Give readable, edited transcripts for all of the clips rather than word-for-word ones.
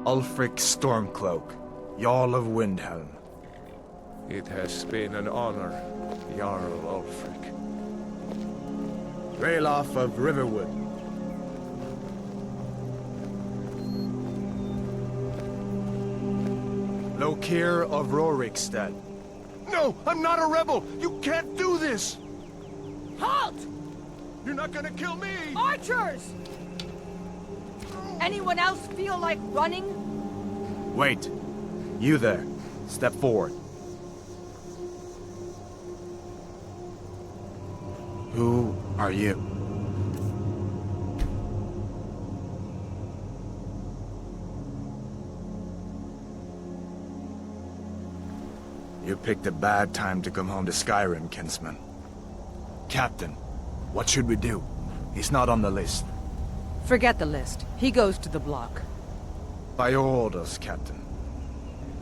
Ulfric Stormcloak, Jarl of Windhelm. It has been an honor, Jarl Ulfric. Ralof of Riverwood. Lokir of Rorikstead. No, I'm not a rebel! You can't do this! Halt! You're not gonna kill me! Archers! Anyone else feel like running? Wait. You there. Step forward. Who are you? You picked a bad time to come home to Skyrim, kinsman. Captain, what should we do? He's not on the list. Forget the list. He goes to the block. By your orders, Captain.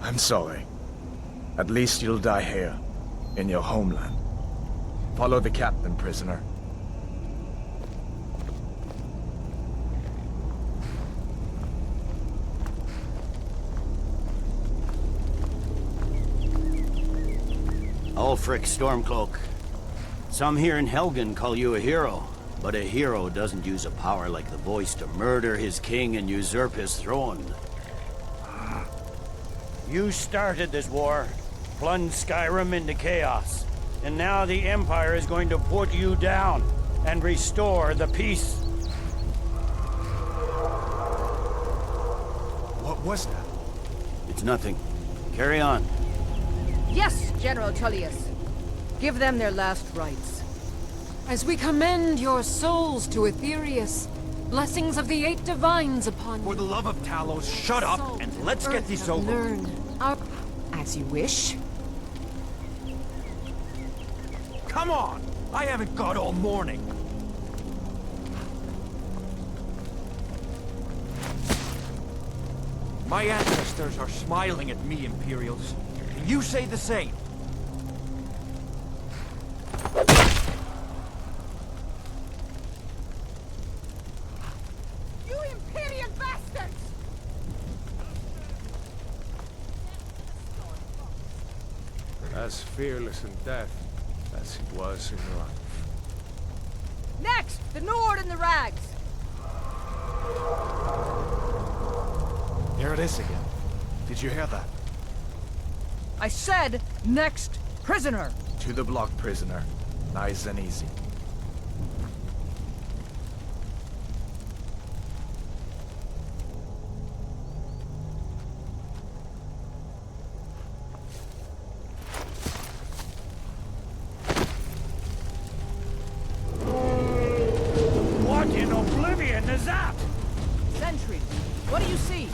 I'm sorry. At least you'll die here, in your homeland. Follow the captain, prisoner. Ulfric Stormcloak. Some here in Helgen call you a hero, but a hero doesn't use a power like the voice to murder his king and usurp his throne. You started this war, plunged Skyrim into chaos, and now the Empire is going to put you down and restore the peace. What was that? It's nothing. Carry on. Yes, General Tullius. Give them their last rites. As we commend your souls to Aetherius, blessings of the eight divines upon you. For the love of Talos, shut up and let's get this over. Learn as you wish. Come on! I haven't got all morning. My ancestors are smiling at me, Imperials. Can you say the same? You Imperial bastards! As fearless in death as he was in life. Next, the Nord and the Rags. There it is again. Did you hear that? I said, next prisoner. To the block, prisoner. Nice and easy. What in oblivion is that? Sentry, what do you see?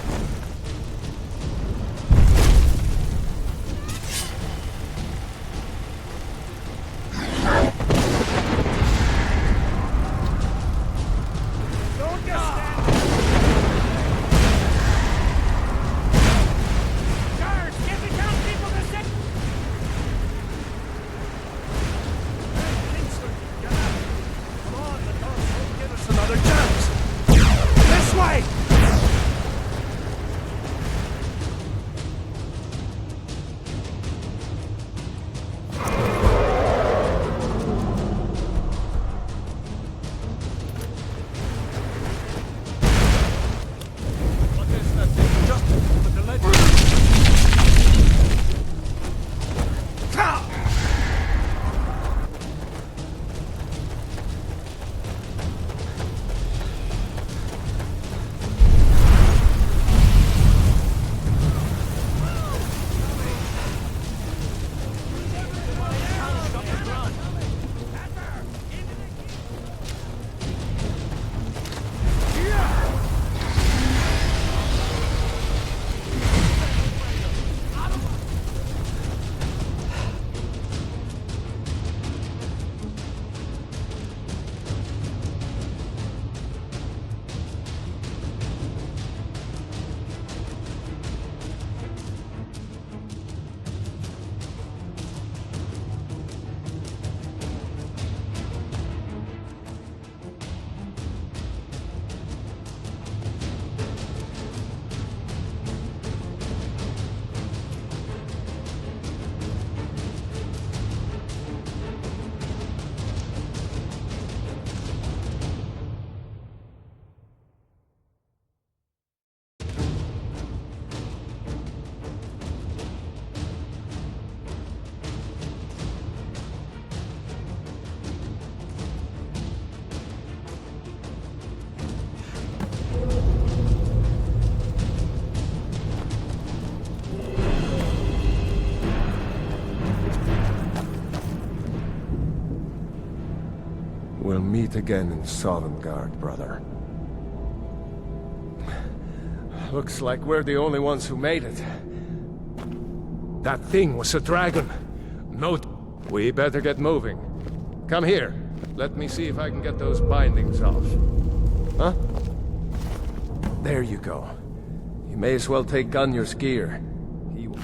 We'll meet again in Sovngarde, brother. Looks like we're the only ones who made it. That thing was a dragon. No... We better get moving. Come here. Let me see if I can get those bindings off. Huh? There you go. You may as well take Gunjar's gear. He will...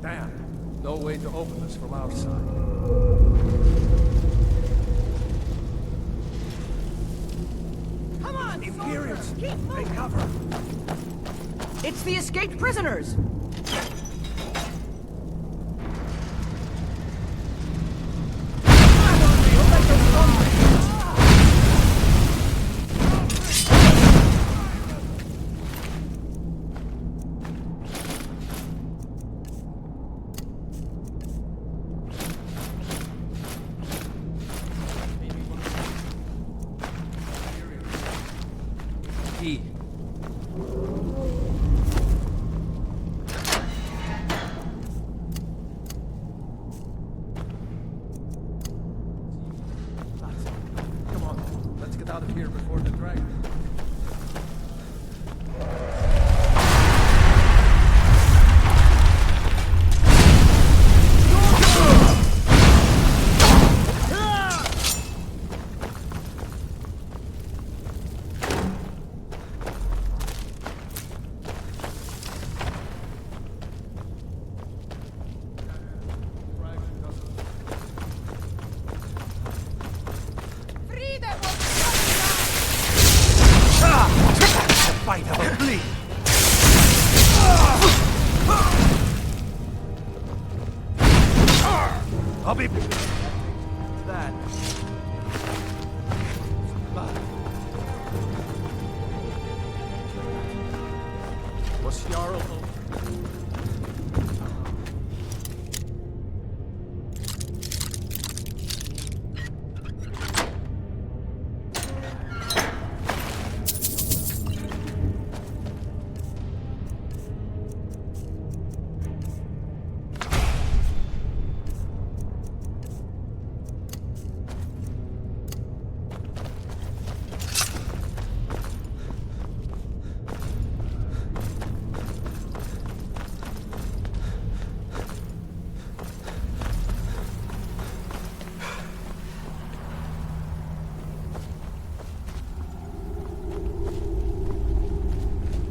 Damn. No way to open this from our side. Come on, Imperials! soldiers, keep moving. Take cover! It's the escaped prisoners! Key. Come on, let's get out of here before the dragon... Fight of a bleed! I'll be... That... Was Jarl...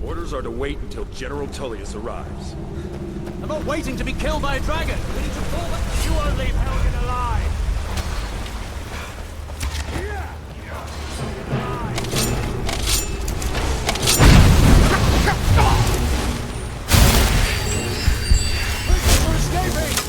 Orders are to wait until General Tullius arrives. I'm not waiting to be killed by a dragon! We need to fall back! You won't leave Helgen alive! We're escaping!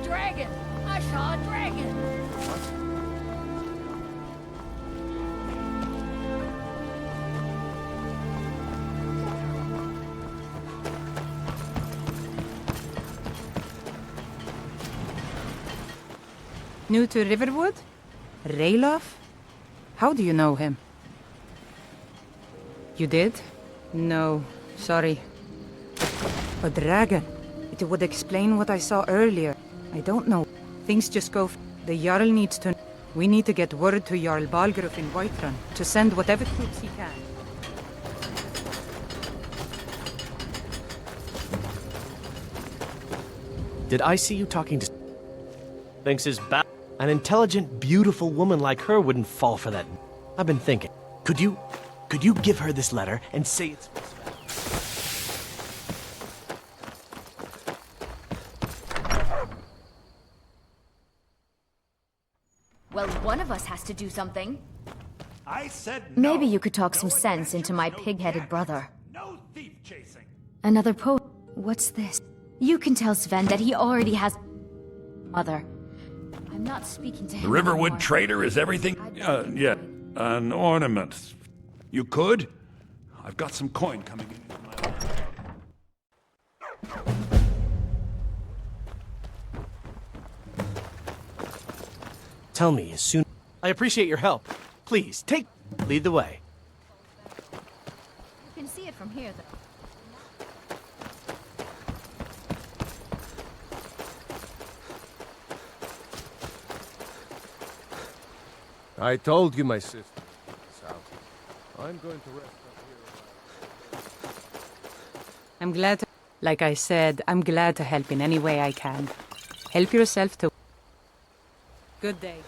dragon! I saw a dragon! New to Riverwood? Rayloff? How do you know him? You did? No, sorry. A dragon. It would explain what I saw earlier. I don't know. Things just go. The Jarl needs to. We need to get word to Jarl Balgruuf in Whiterun to send whatever troops he can. Did I see you talking to... Thinks his an intelligent, beautiful woman like her wouldn't fall for that. I've been thinking. Could you give her this letter and say it's... Well, one of us has to do something. I said no. Maybe you could talk some No sense into my adventures, no pig-headed gags, brother. No thief chasing. Another What's this? You can tell Sven that he already has... Mother. I'm not speaking to him Riverwood anymore. trader is everything? Yeah, an ornament. You could? I've got some coin coming in. Tell me as soon... I appreciate your help. Please, lead the way. You can see it from here, though. I told you my sister was out. I'm going to rest up here. I'm glad to... Like I said, I'm glad to help in any way I can. Help yourself to... Good day.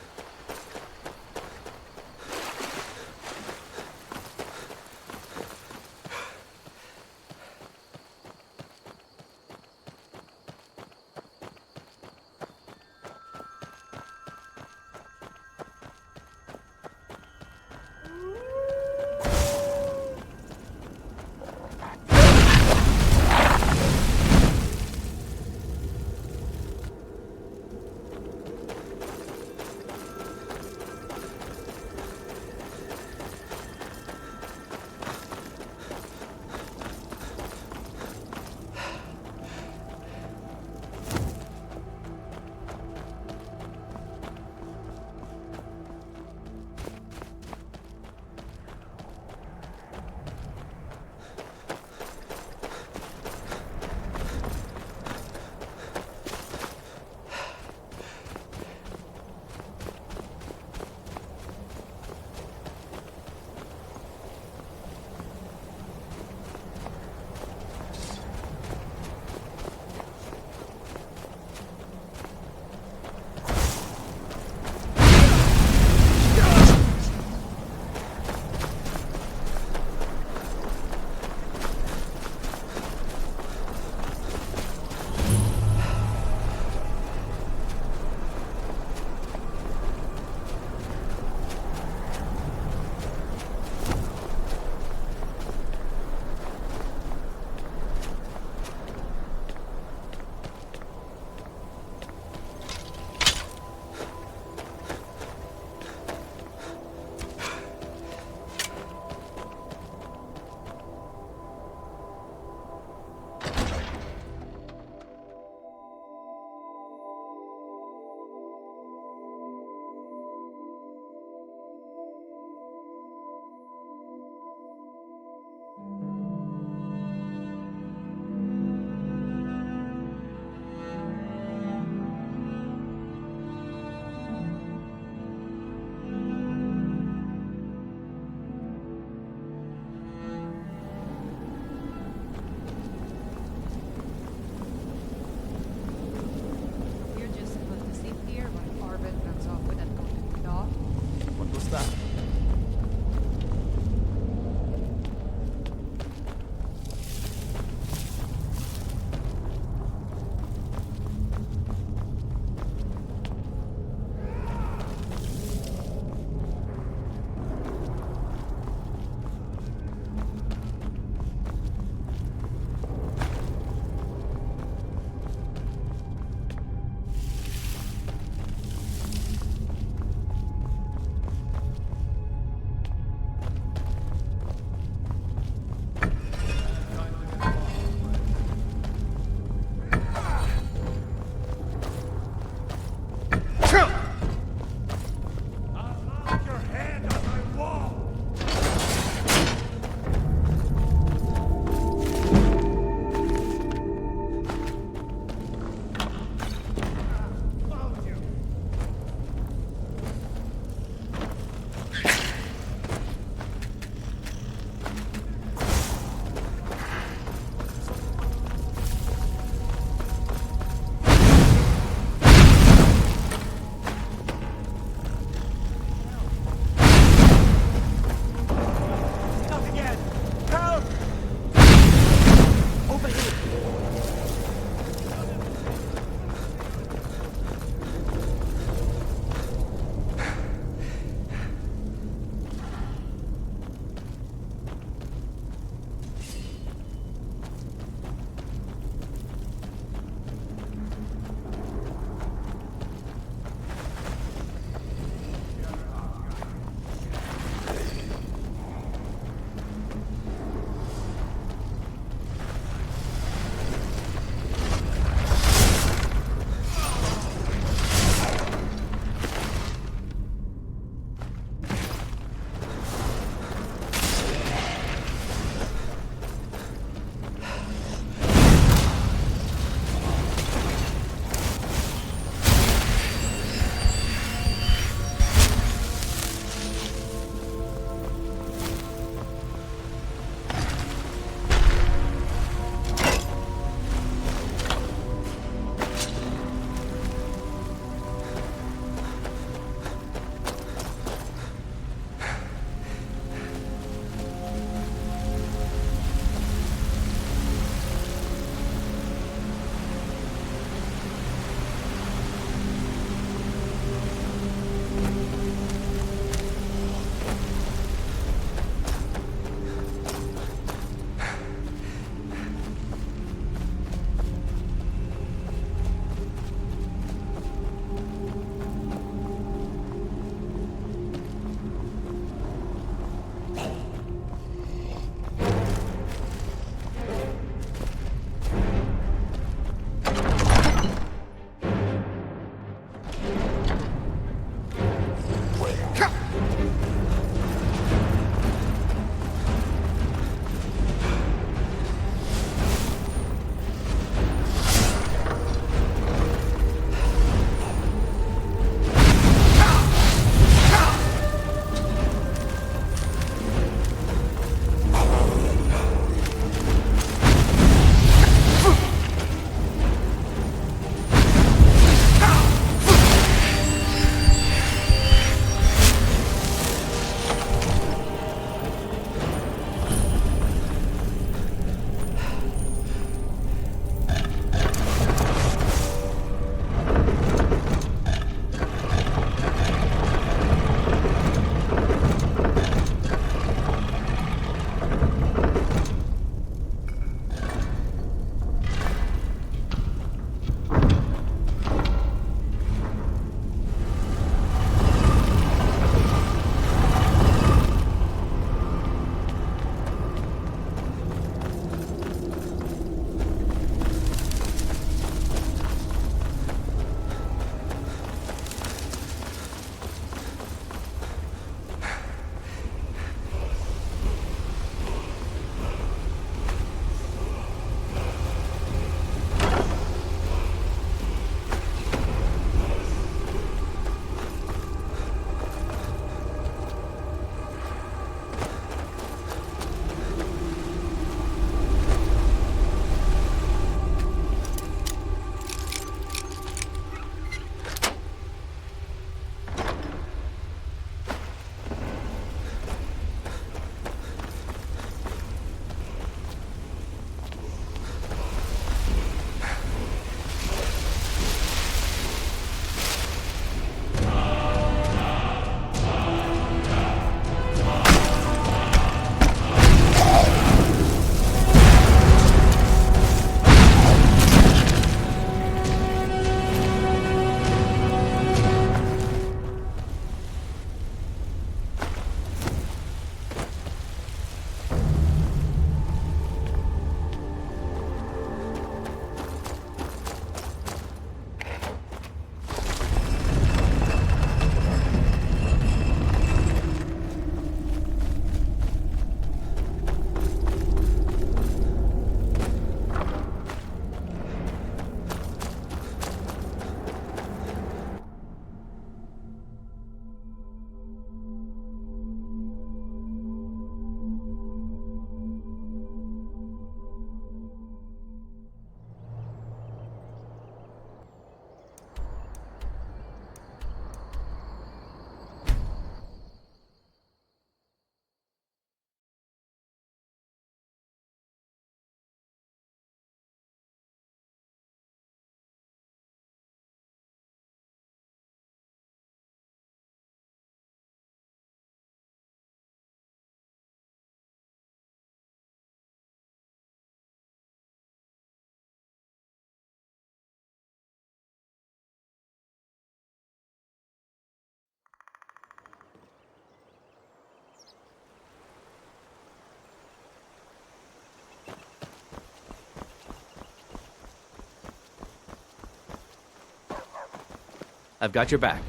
I've got your back.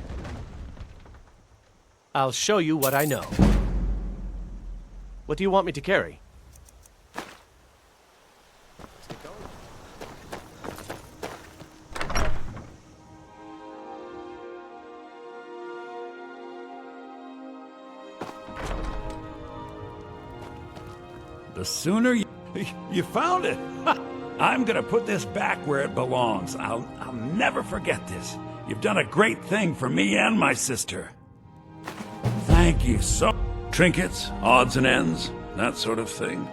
I'll show you what I know. What do you want me to carry? The sooner you... You found it! I'm gonna put this back where it belongs. I'll never forget this. You've done a great thing for me and my sister. Thank you so... Trinkets, odds and ends, that sort of thing.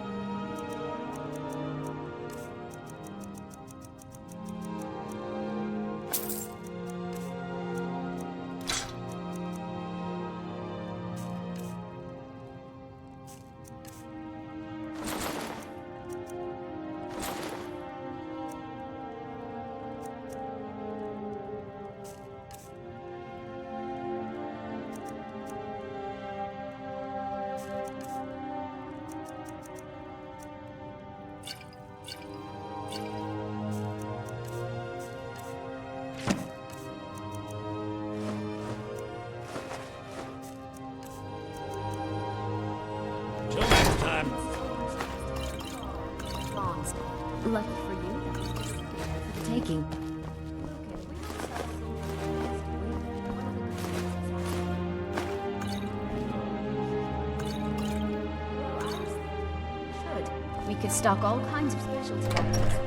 Lucky for you, that's just for the taking. We could stock all kinds of specialty items.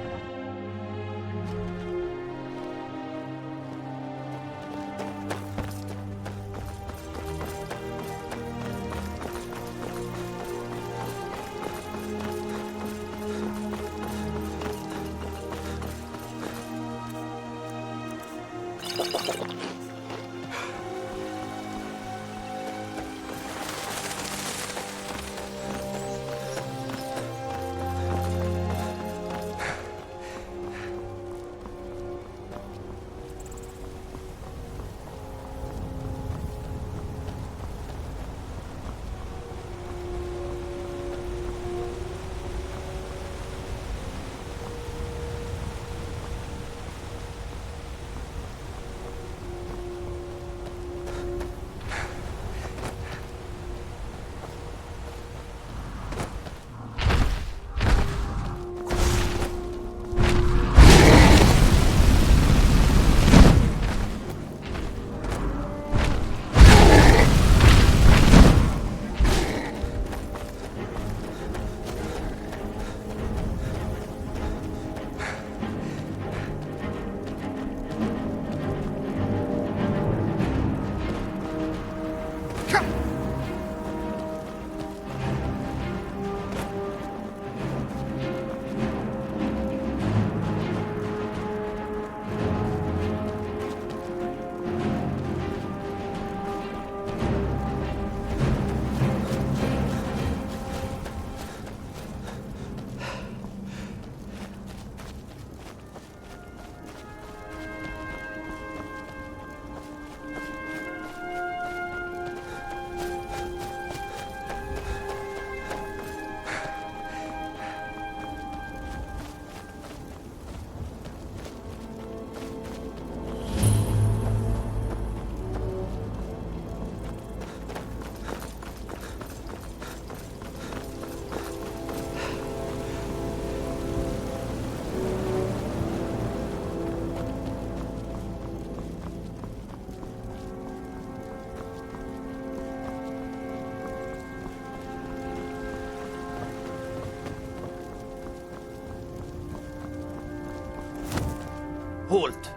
Halt!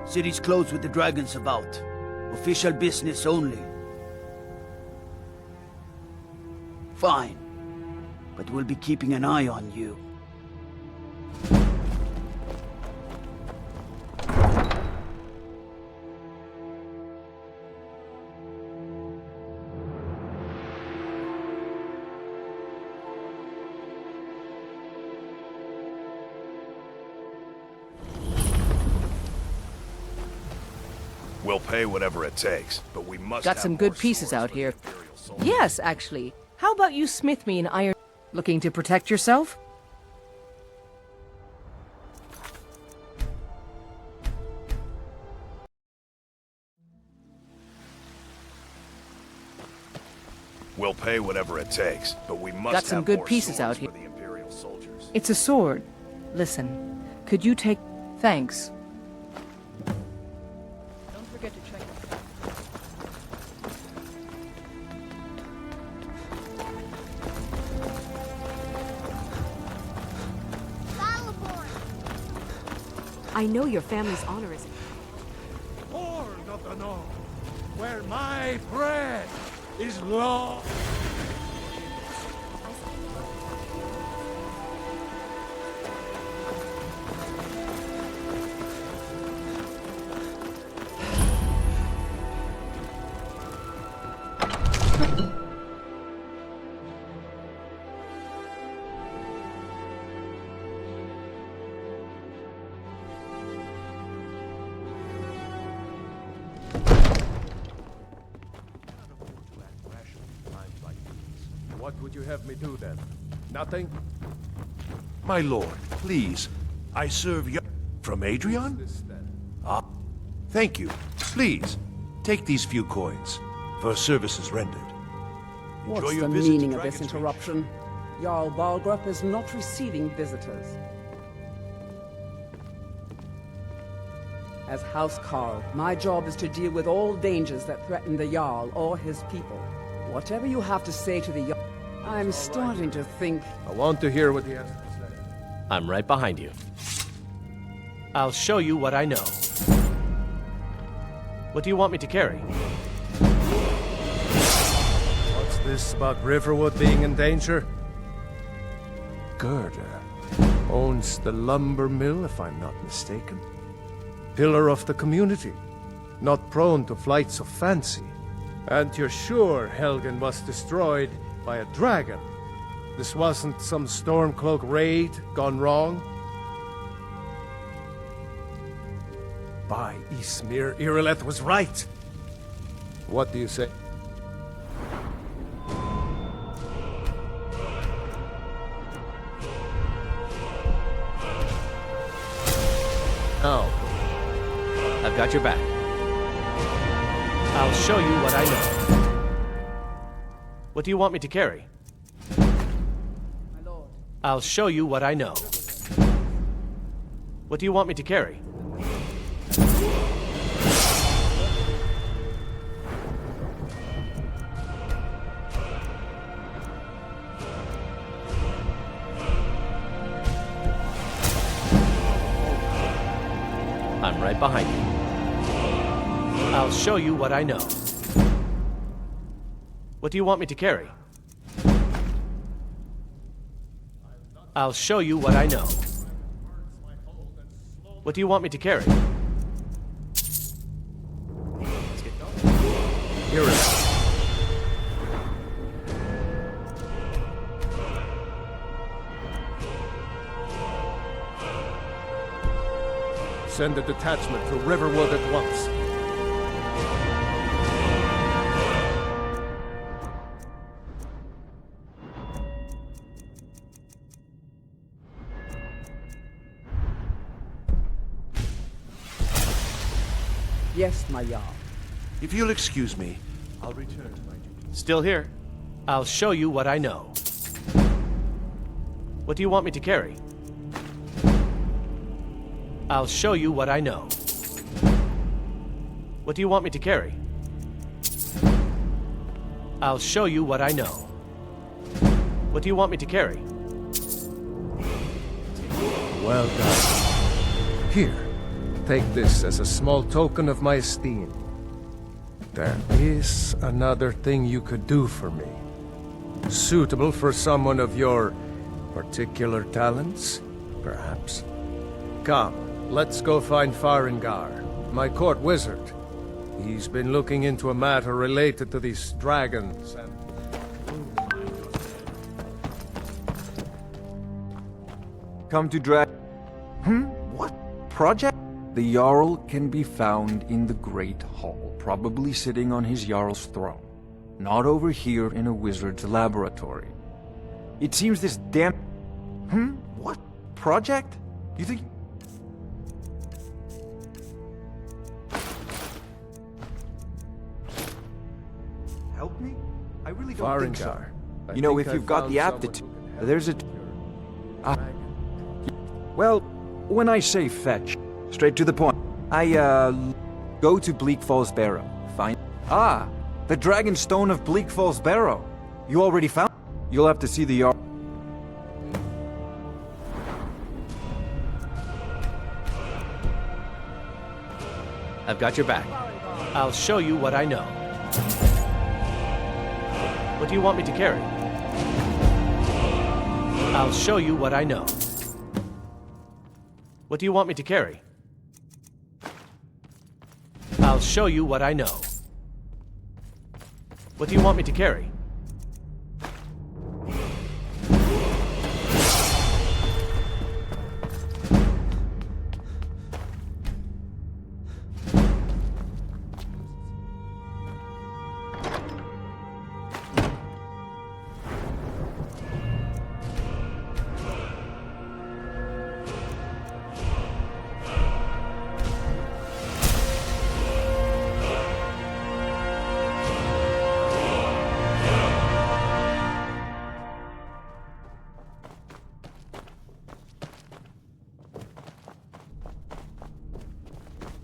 City's closed with the dragons about. Official business only. Fine. But we'll be keeping an eye on you. We'll pay whatever it takes, but we must Got have some more good pieces swords out for the here. Imperial soldiers. Yes, actually. How about you smith me an iron... Looking to protect yourself? We'll pay whatever it takes, but we must Got some have good more pieces swords out for here. the Imperial soldiers. It's a sword. Listen, could you take... Thanks. Don't forget to check. I know your family's honor is... Horde of the North, where my bread is law. What would you have me do then? Nothing? My lord, please. I serve you. From Adrian? Ah, thank you. Please, take these few coins for services rendered. Enjoy What's your the visit to meaning of this Dragon's interruption? Jarl Balgrup is not receiving visitors. As House Carl, my job is to deal with all dangers that threaten the Jarl or his people. Whatever you have to say to the Jarl, I'm starting to think... I want to hear what he has to say. I'm right behind you. I'll show you what I know. What do you want me to carry? What's this about Riverwood being in danger? Gerda owns the lumber mill, if I'm not mistaken. Pillar of the community, not prone to flights of fancy. And you're sure Helgen was destroyed by a dragon? This wasn't some Stormcloak raid gone wrong? By Ysmir, Irileth was right. What do you say? Oh. I've got your back. I'll show you what I know. What do you want me to carry? My lord. I'll show you what I know. What do you want me to carry? I'm right behind you. I'll show you what I know. What do you want me to carry? I'll show you what I know. What do you want me to carry? Here it is. Send a detachment to Riverwood at once. Yes, my Jarl. If you'll excuse me, I'll return to my duty. Still here. I'll show you what I know. What do you want me to carry? I'll show you what I know. What do you want me to carry? I'll show you what I know. What do you want me to carry? Well done. Here, take this as a small token of my esteem. There is another thing you could do for me. Suitable for someone of your particular talents, perhaps. Come, let's go find Farengar, my court wizard. He's been looking into a matter related to these dragons and... Come to What? Project? The Jarl can be found in the Great Hall, probably sitting on his Jarl's throne. Not over here in a wizard's laboratory. It seems this damn... What? Project? You think... Help me? I really... don't think so. Farengar. I You know, think if I you've got found the someone aptitude, who can help there's a... Well, when I say fetch, straight to the point, go to Bleak Falls Barrow, find... Ah, the Dragon Stone of Bleak Falls Barrow. You already found... You'll have to see the yard. I've got your back. I'll show you what I know. What do you want me to carry? I'll show you what I know. What do you want me to carry? I'll show you what I know. What do you want me to carry?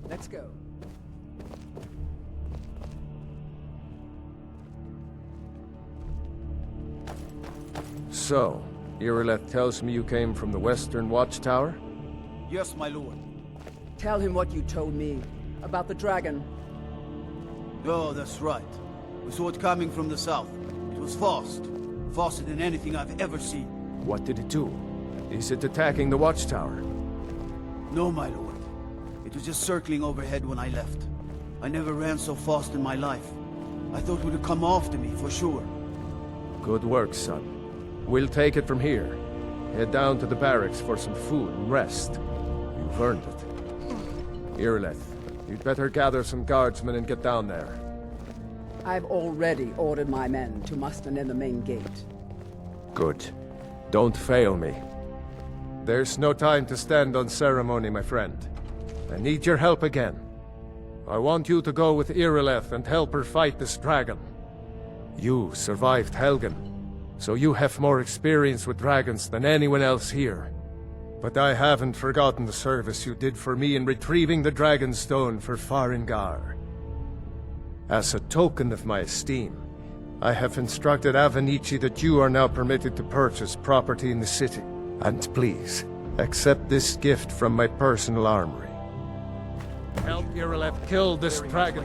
Let's go. So, Irileth tells me you came from the Western Watchtower? Yes, my lord. Tell him what you told me about the dragon. Oh, that's right. We saw it coming from the south. It was fast. Faster than anything I've ever seen. What did it do? Is it attacking the Watchtower? No, my lord. It was just circling overhead when I left. I never ran so fast in my life. I thought it would come after me, for sure. Good work, son. We'll take it from here. Head down to the barracks for some food and rest. You've earned it. Irileth, you'd better gather some guardsmen and get down there. I've already ordered my men to muster in the main gate. Good. Don't fail me. There's no time to stand on ceremony, my friend. I need your help again. I want you to go with Irileth and help her fight this dragon. You survived Helgen, so you have more experience with dragons than anyone else here. But I haven't forgotten the service you did for me in retrieving the Dragon Stone for Farengar. As a token of my esteem, I have instructed Avenici that you are now permitted to purchase property in the city. And please, accept this gift from my personal armory. Help Irileth kill this dragon.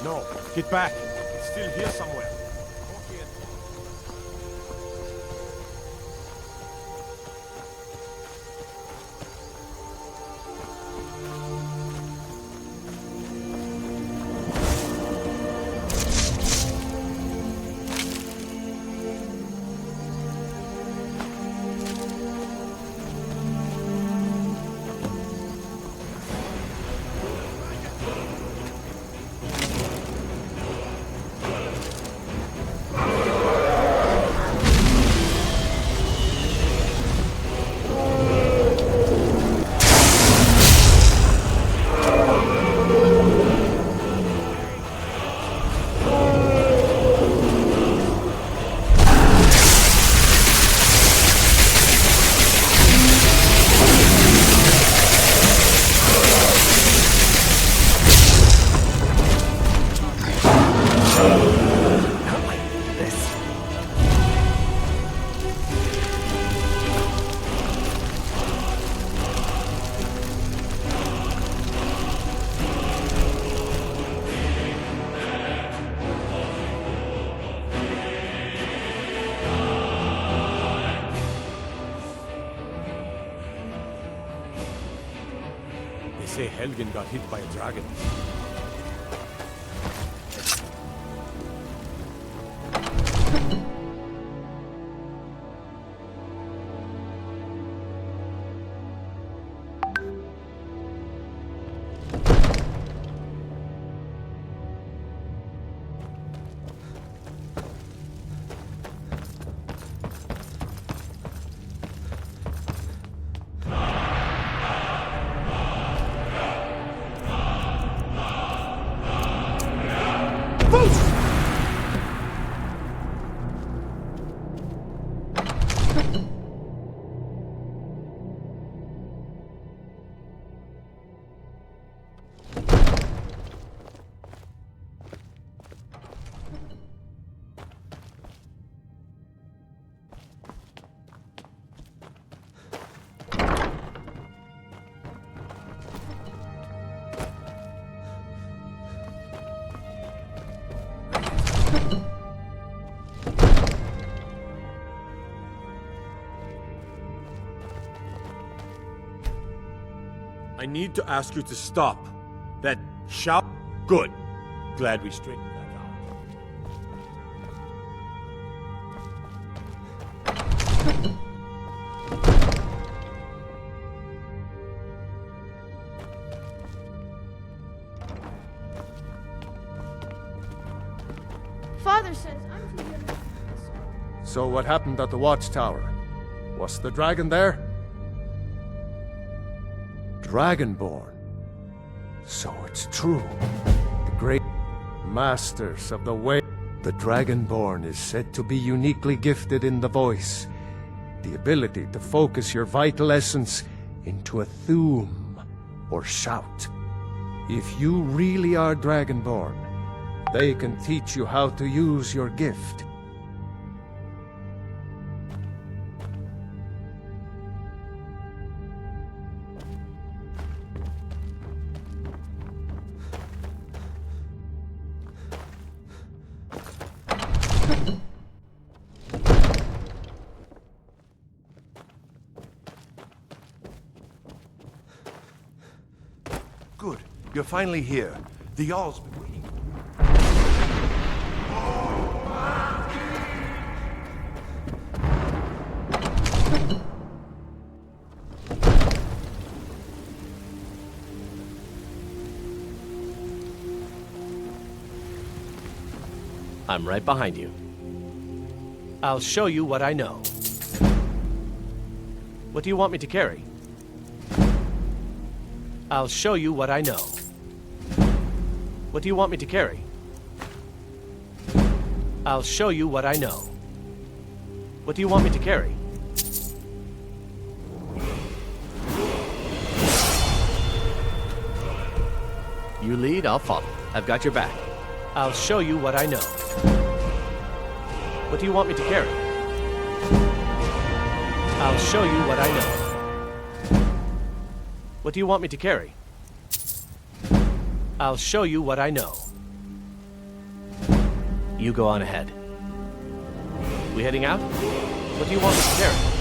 No, get back. It's still here somewhere. say Helgen got hit by a dragon. I need to ask you to stop. That shout. Good. Glad we straightened that Father says I'm from here. So what happened at the watchtower? Was the dragon there? Dragonborn. So it's true. The great masters of the way. The Dragonborn is said to be uniquely gifted in the voice. The ability to focus your vital essence into a thum, or shout. If you really are Dragonborn, they can teach you how to use your gift. Good. You're finally here. The Jarl's been waiting. I'm right behind you. I'll show you what I know. What do you want me to carry? I'll show you what I know. What do you want me to carry? I'll show you what I know. What do you want me to carry? You lead, I'll follow. I've got your back. I'll show you what I know. What do you want me to carry? I'll show you what I know. What do you want me to carry? I'll show you what I know. You go on ahead. We heading out? What do you want me to carry?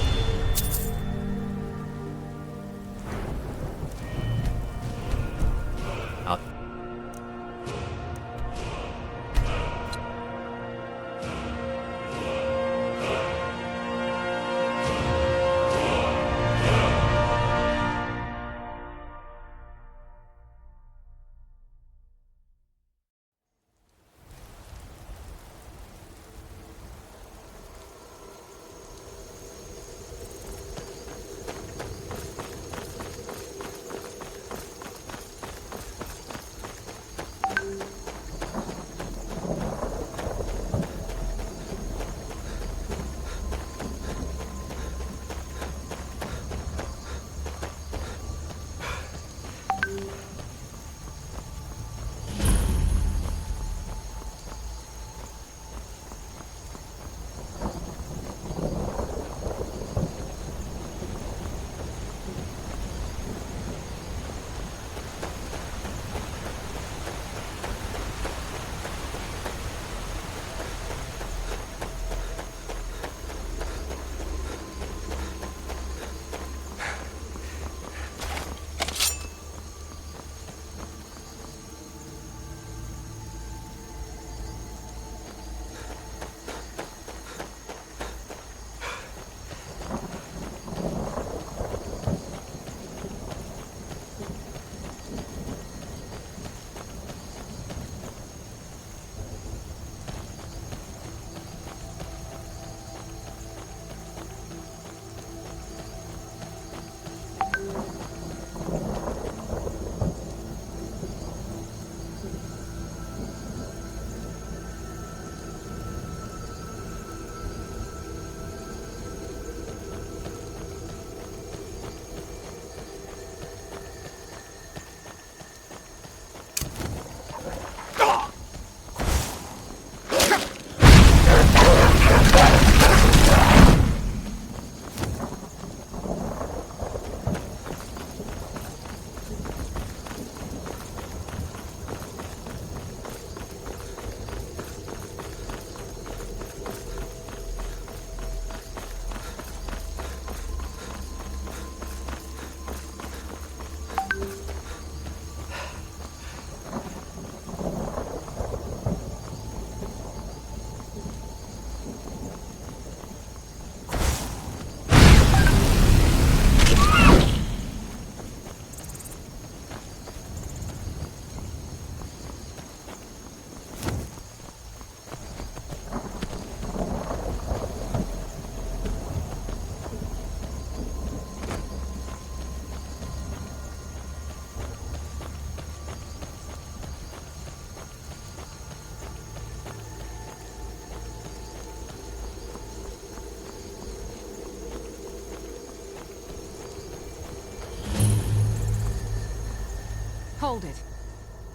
Hold it.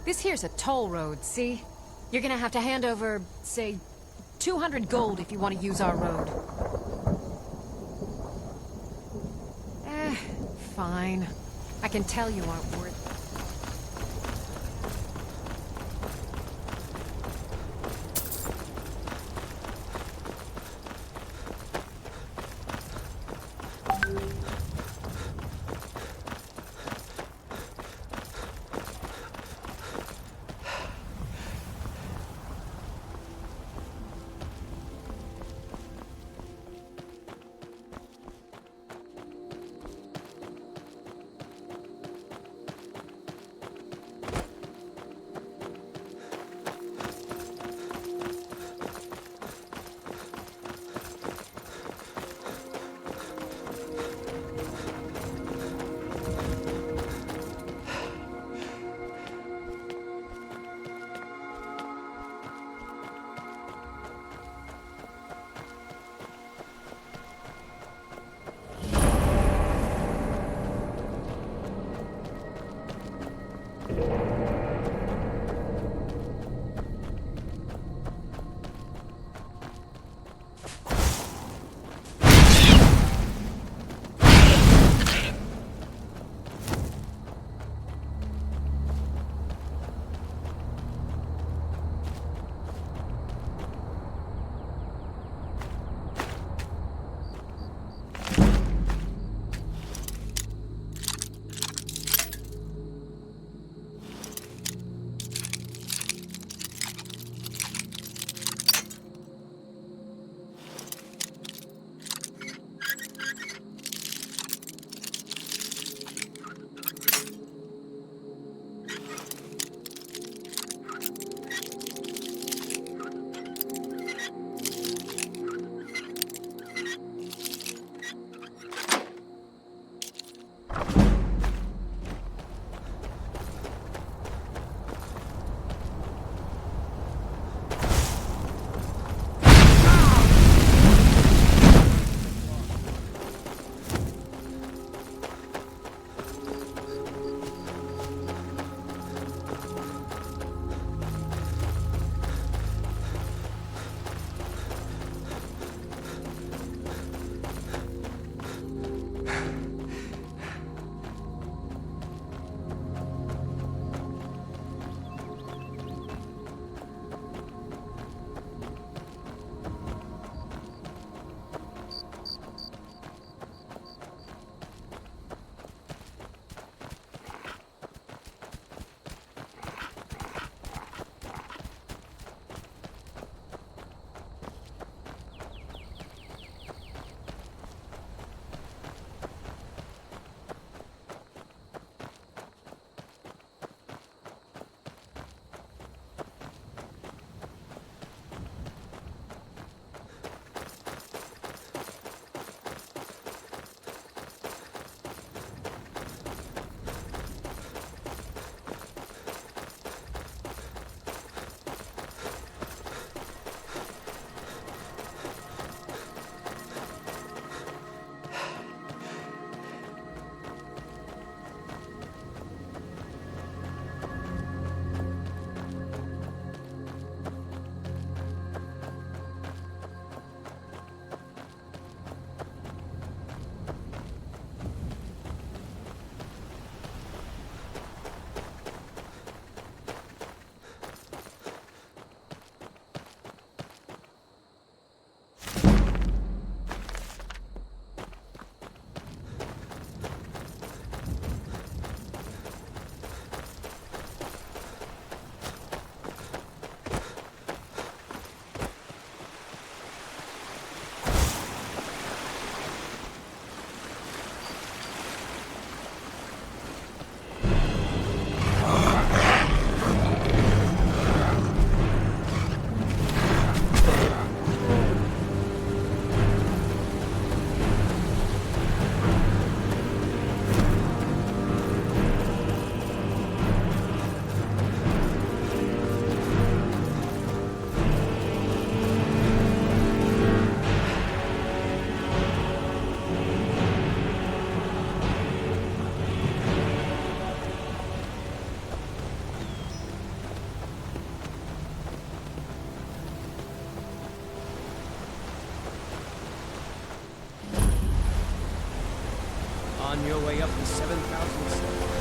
This here's a toll road, see? You're gonna have to hand over, say, 200 gold if you want to use our road. Fine. I can tell you aren't worth it. on your way up to 7,000 steps.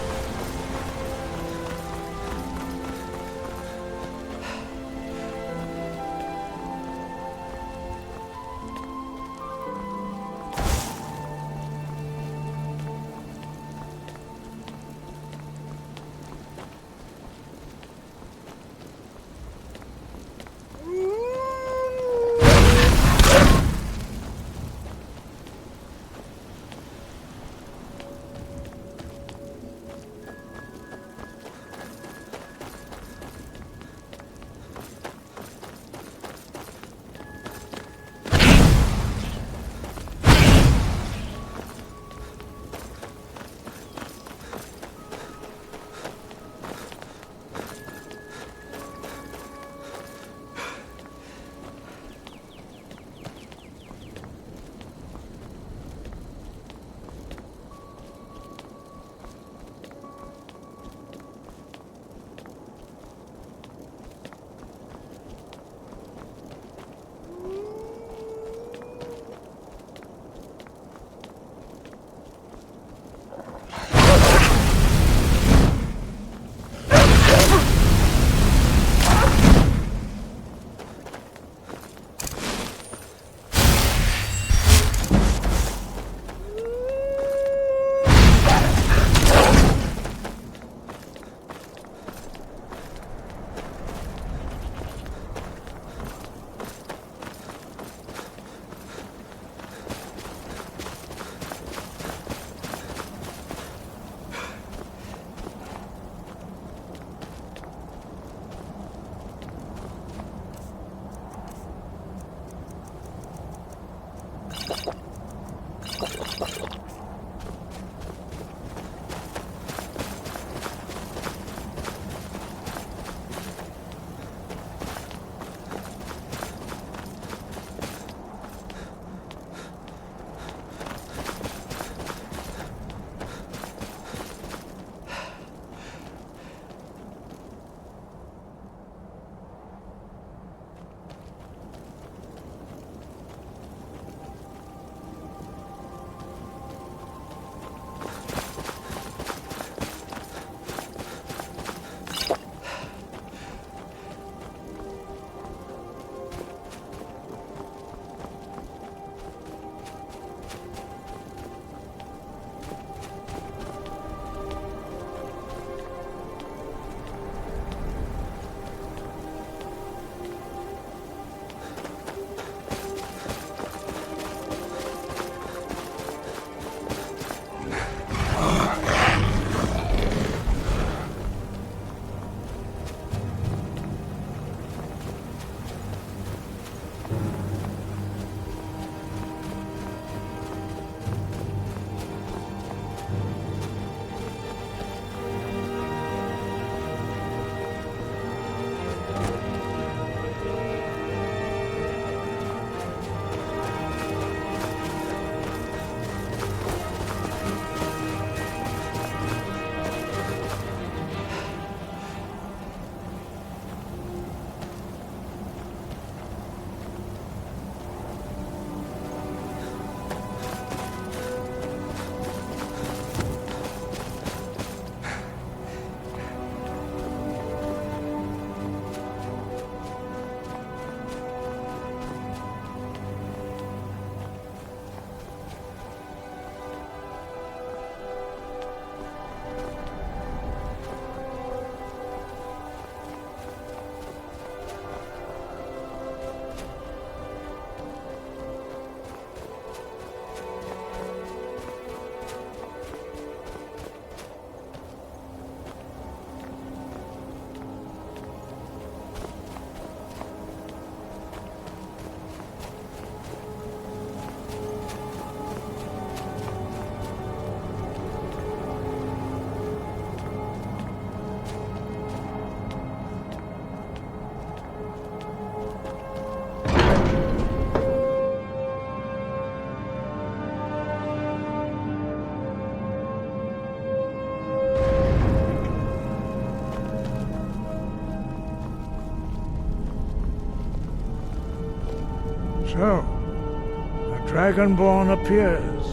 So, a Dragonborn appears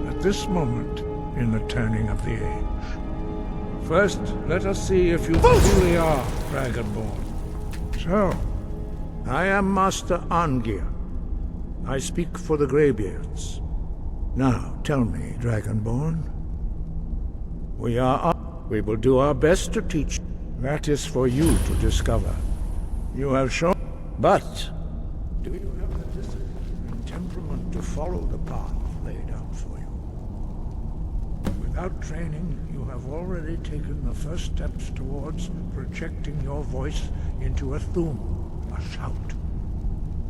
at this moment in the turning of the age. First, let us see if you truly are Dragonborn. So, I am Master Angir. I speak for the Greybeards. Now, tell me, Dragonborn. We will do our best to teach. That is for you to discover. You have shown... But, do you have the discipline and temperament to follow the path laid out for you? Without training, you have already taken the first steps towards projecting your voice into a thum, a shout.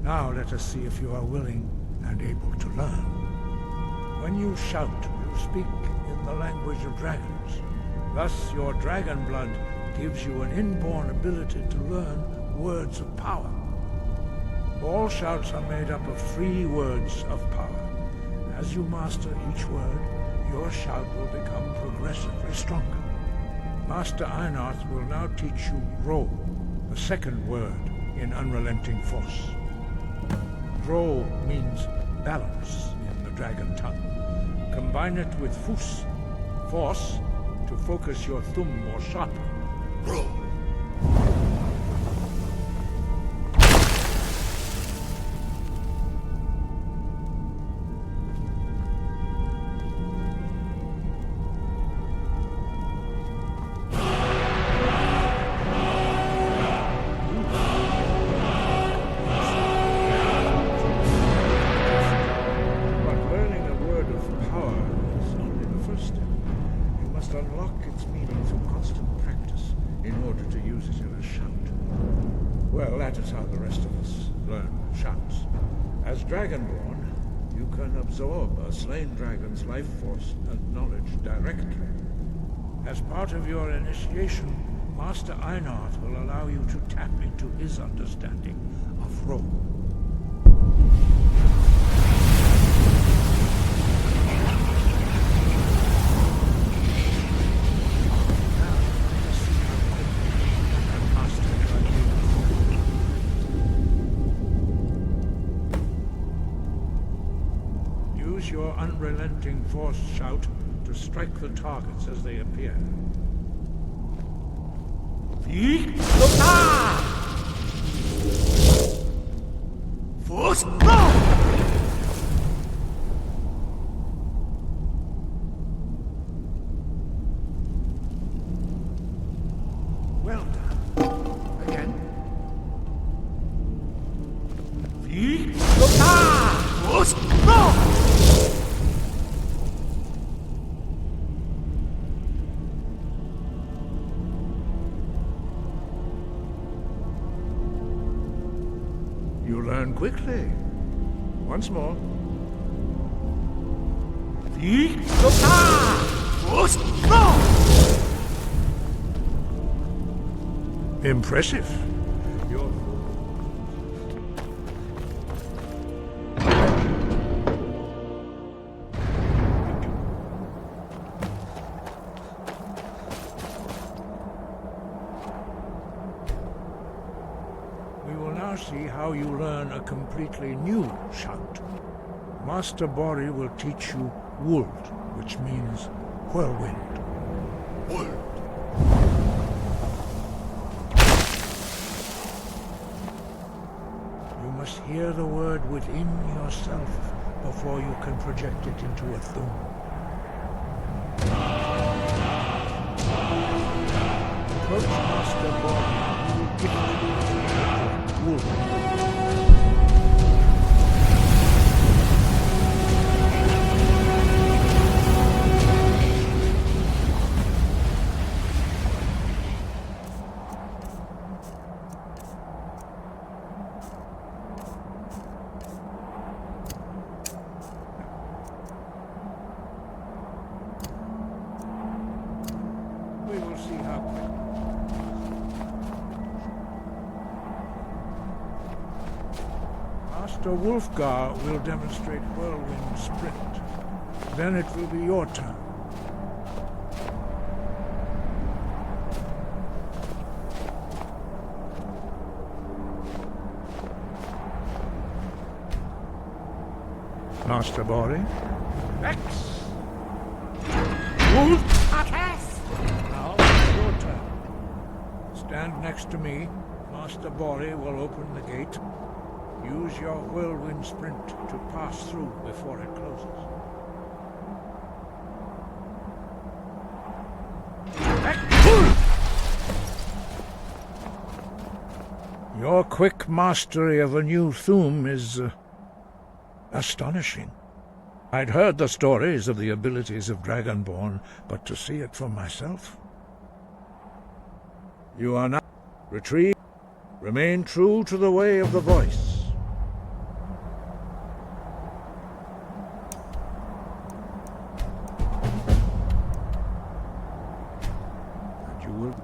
Now let us see if you are willing and able to learn. When you shout, you speak in the language of dragons. Thus, your dragon blood gives you an inborn ability to learn words of power. All shouts are made up of 3 words of power. As you master each word, your shout will become progressively stronger. Master Einarth will now teach you Ro, the second word in Unrelenting Force. Ro means balance in the dragon tongue. Combine it with Fus, force, to focus your thumb more sharply. Ro. Well, that is how the rest of us learn shouts. As Dragonborn, you can absorb a slain dragon's life force and knowledge directly. As part of your initiation, Master Einarth will allow you to tap into his understanding of Ro. Your unrelenting force shout to strike the targets as they appear. Force well done. Again. Force You learn quickly. Once more. Impressive. We will now see how you learn a completely new shout. Master Bori will teach you Wuld, which means whirlwind. Wuld. You must hear the word within yourself before you can project it into a thum. Approach Master Bori. He will give you Wuld. We will see how quick. Master Wulfgar will demonstrate Whirlwind Sprint. Then it will be your turn. Master Bori. X! Now it's your turn. Stand next to me. Master Bori will open the gate. Use your whirlwind sprint to pass through before it closes. Your quick mastery of a new Thum is astonishing. I'd heard the stories of the abilities of Dragonborn, but to see it for myself... You are now... Retrieve. Remain true to the way of the voice. And you will...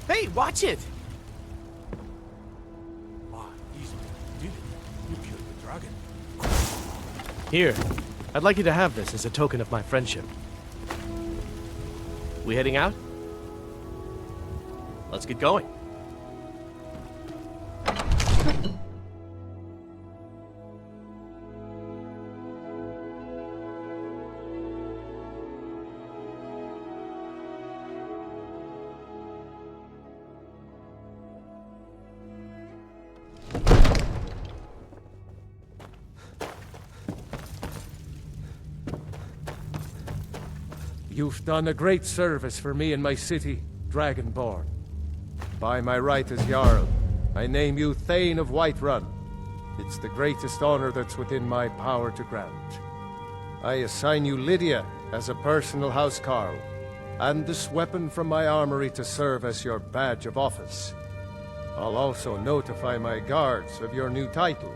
Hey, watch it! Easy. You did it. You killed the dragon. Here, I'd like you to have this as a token of my friendship. We heading out? Let's get going. You've done a great service for me and my city, Dragonborn. By my right as Jarl, I name you Thane of Whiterun. It's the greatest honor that's within my power to grant. I assign you Lydia as a personal housecarl, and this weapon from my armory to serve as your badge of office. I'll also notify my guards of your new title.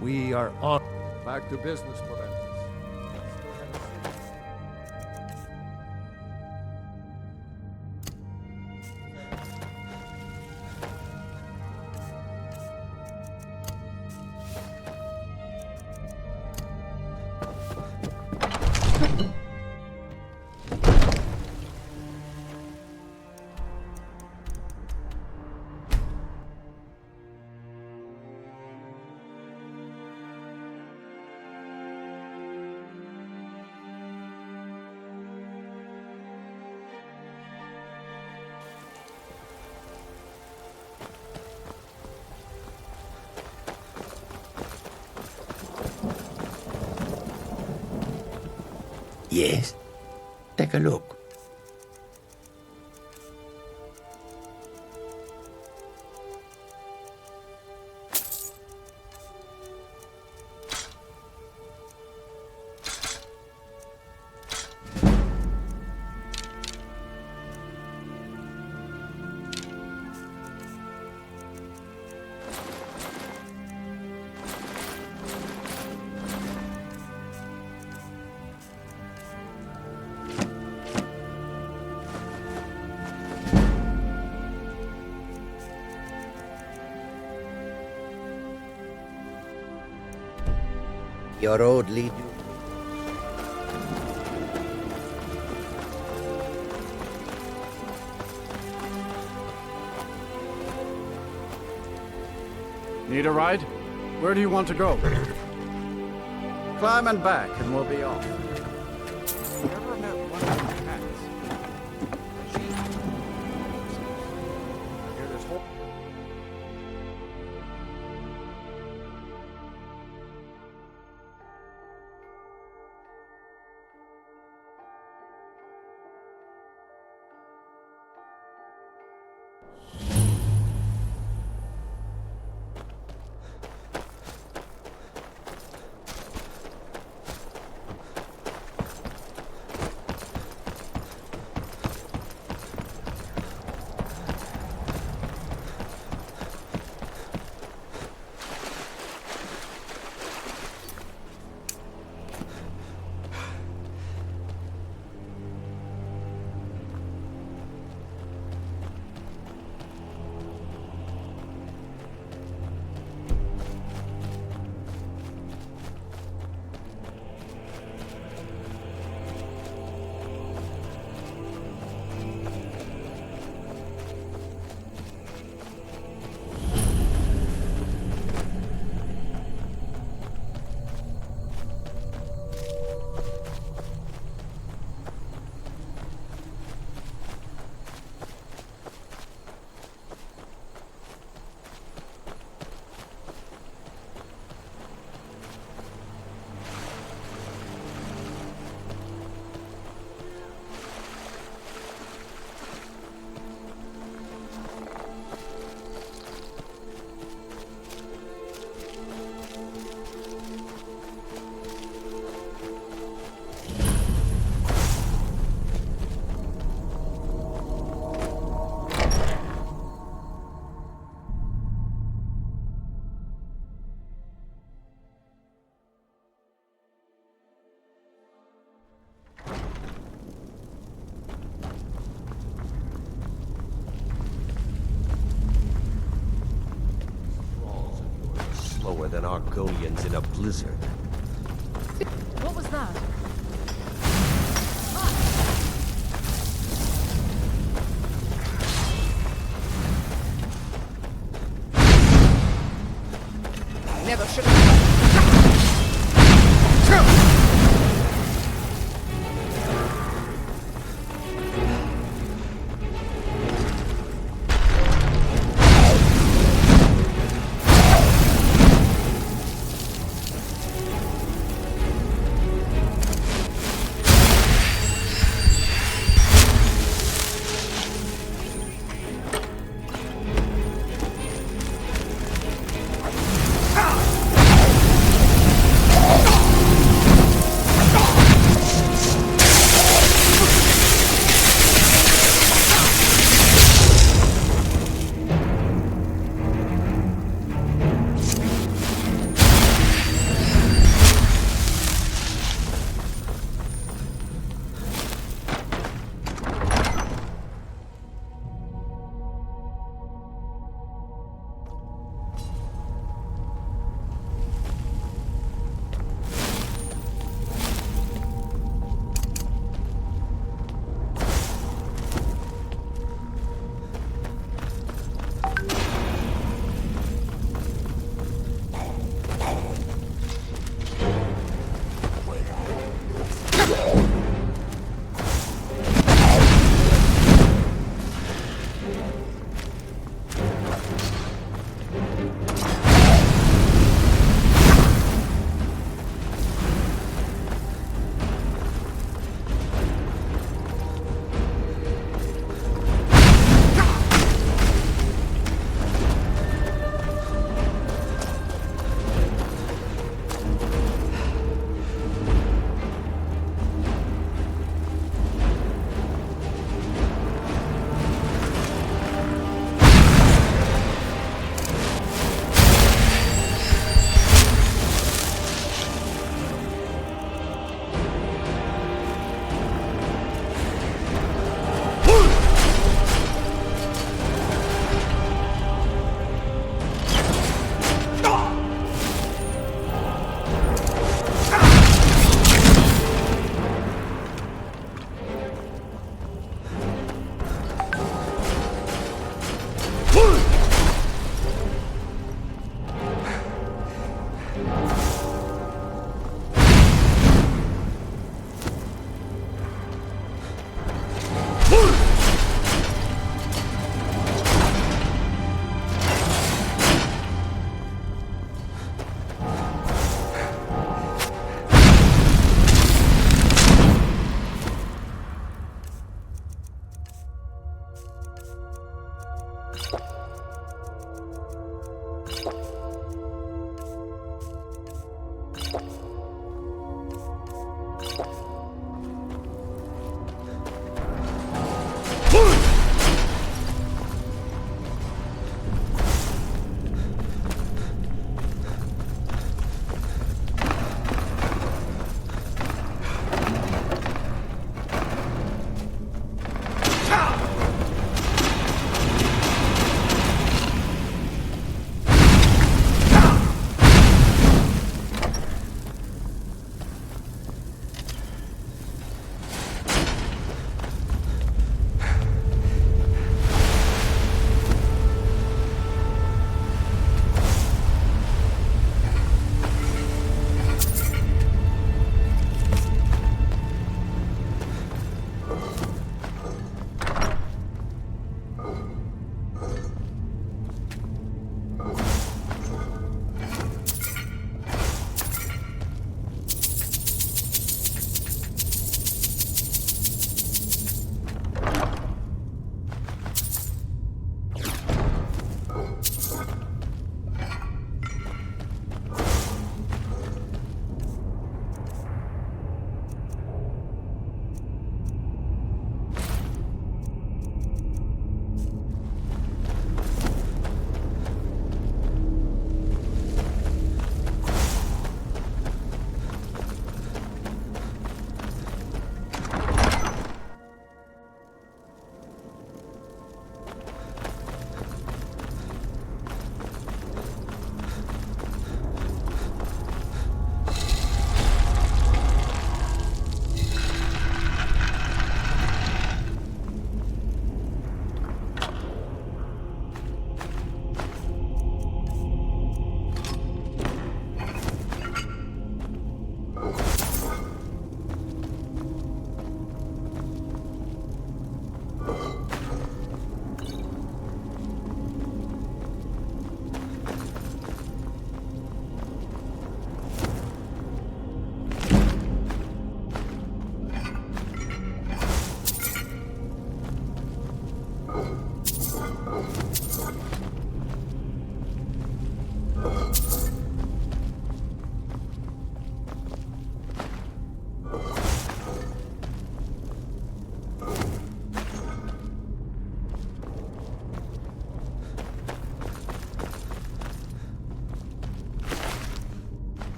We are on. Back to business, Proventus. Yes. Take a look. Your road lead you. Need a ride? Where do you want to go? Climb and back, and we'll be off. Never met one of them cats. Hear this whole... Slower than Argonians in a blizzard. What was that? Never should have.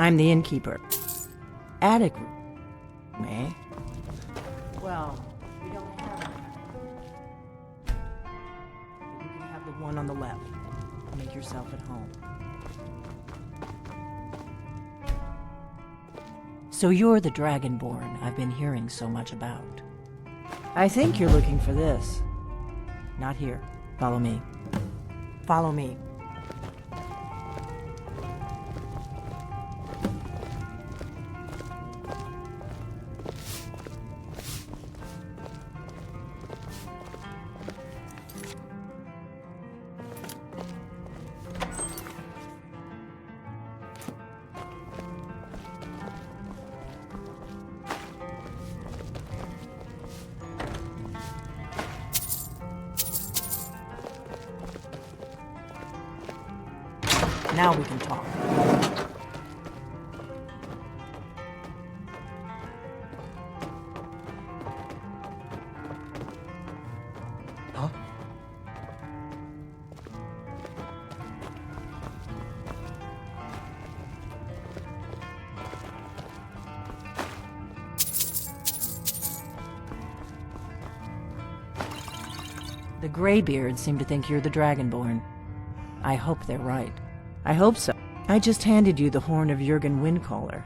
I'm the innkeeper. Attic room, eh? Well, we don't have it. You can have the one on the left. Make yourself at home. So you're the Dragonborn I've been hearing so much about. I think you're looking for this. Not here. Follow me. Follow me. Now we can talk. Huh? The Greybeards seem to think you're the Dragonborn. I hope they're right. I hope so. I just handed you the horn of Jurgen Windcaller.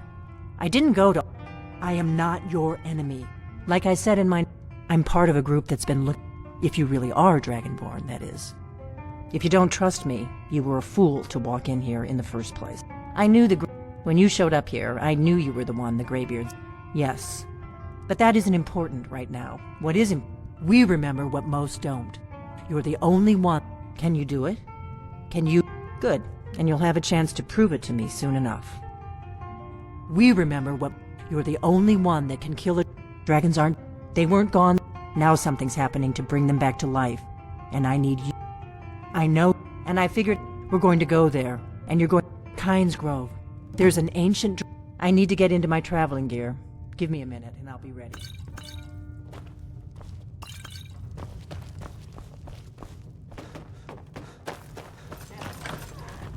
I didn't go to... I am not your enemy. Like I said in my... I'm part of a group that's been looking... If you really are Dragonborn, that is. If you don't trust me, you were a fool to walk in here in the first place. I knew when you showed up here, I knew you were the one the Greybeards... Yes. But that isn't important right now. What is important? We remember what most don't. You're the only one. Can you do it? Can you? Good. And you'll have a chance to prove it to me soon enough. We remember what... You're the only one that can kill a... Dragons aren't... They weren't gone. Now something's happening to bring them back to life. And I need you. I know. And I figured we're going to go there. And you're going... Kynes Grove. There's an ancient... I need to get into my traveling gear. Give me a minute and I'll be ready.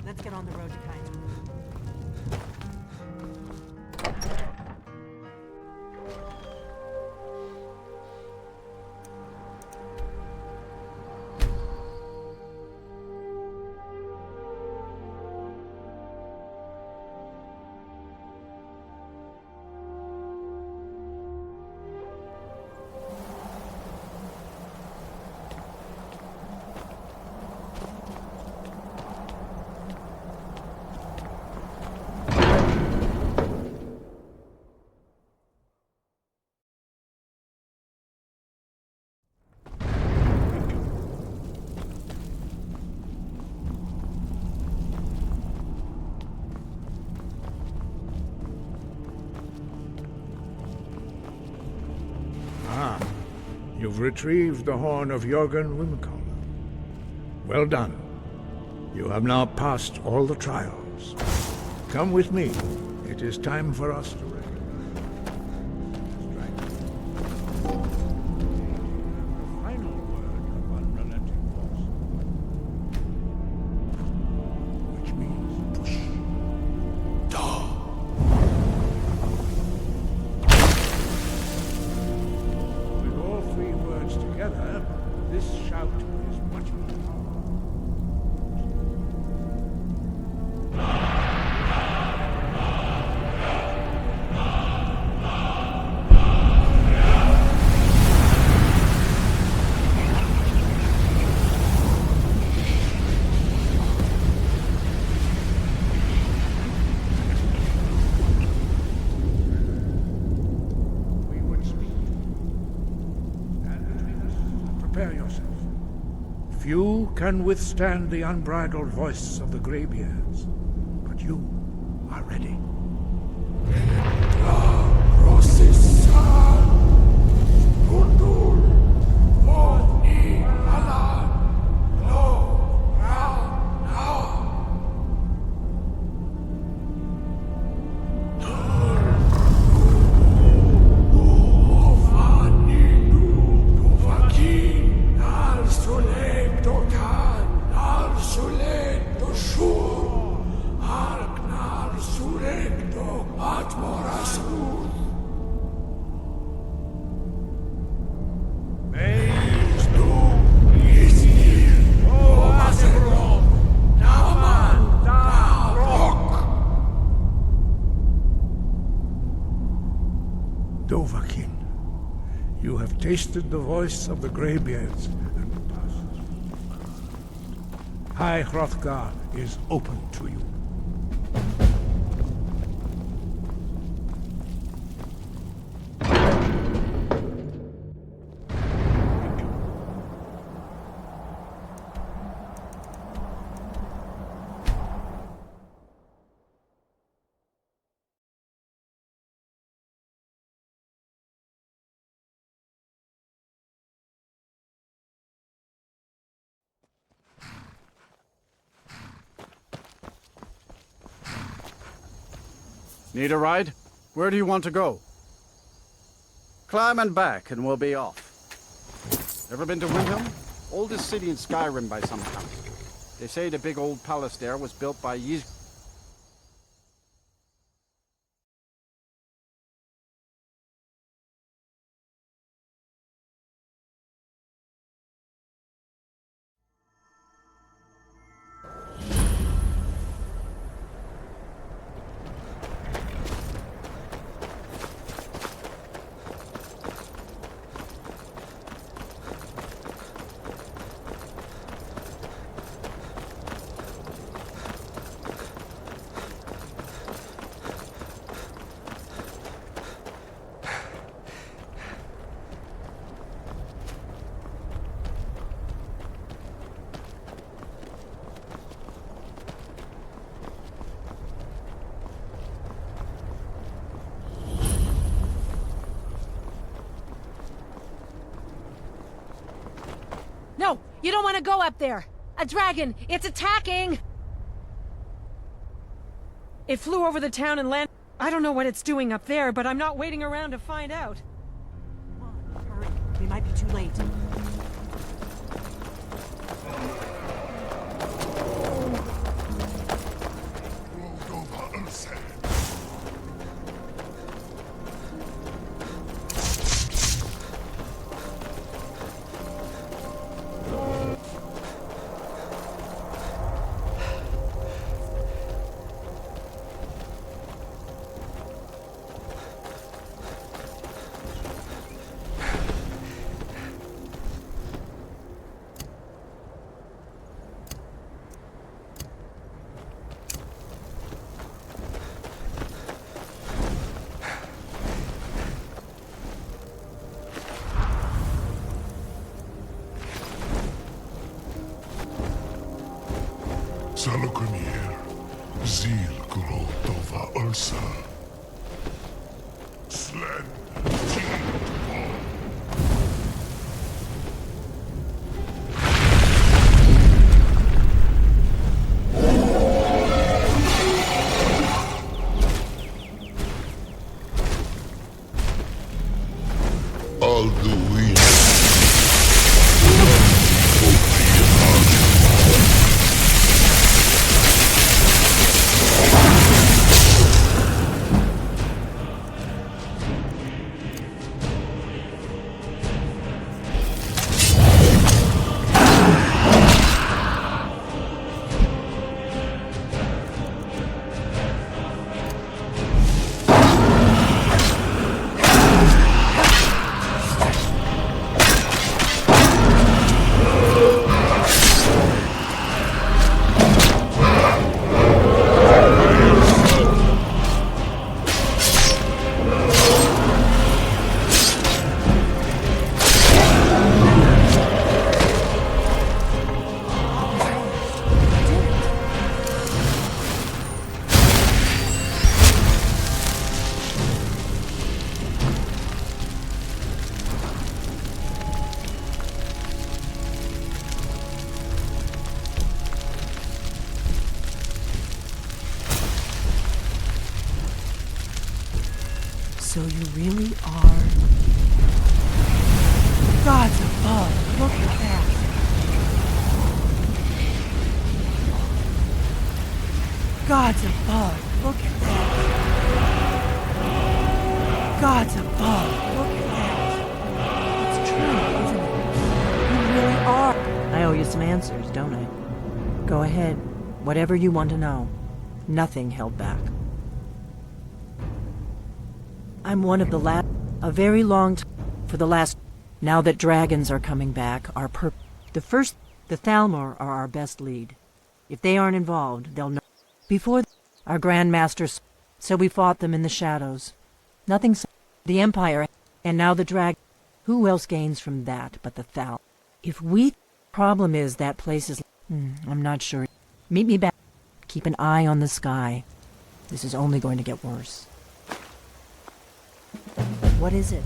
Let's get on the road to Kynes Grove. You've retrieved the horn of Jurgen Windcaller. Well done. You have now passed all the trials. Come with me. It is time for us to recognize the final word of unrelenting force. Which means push. With all three words together, this shout is much more powerful. Prepare yourself. Few can withstand the unbridled voice of the Greybeards, but you are ready. Dovahkiin, you have tasted the voice of the Greybeards and the passes. High Hrothgar is open to you. Need a ride? Where do you want to go? Climb and back, and we'll be off. Ever been to Windhelm? Oldest city in Skyrim by some count. They say the big old palace there was built by No! You don't want to go up there! A dragon! It's attacking! It flew over the town and landed. I don't know what it's doing up there, but I'm not waiting around to find out. Come on, hurry. We might be too late. Salokonier, Zil Kurotova Ursa. Slend, Alduin. So you really are... Gods above, look at that. Gods above, look at that. Gods above, look at that. It's true, isn't it? You really are. I owe you some answers, don't I? Go ahead. Whatever you want to know. Nothing held back. I'm one of the last... A very long time... For the last... Now that dragons are coming back, the Thalmor are our best lead. If they aren't involved, they'll know. Before our Grandmasters, so we fought them in the shadows. Nothing. The Empire, and now the dragon. Who else gains from that but the Thal? If we... Problem is that place is... I'm not sure. Meet me back. Keep an eye on the sky. This is only going to get worse. What is it?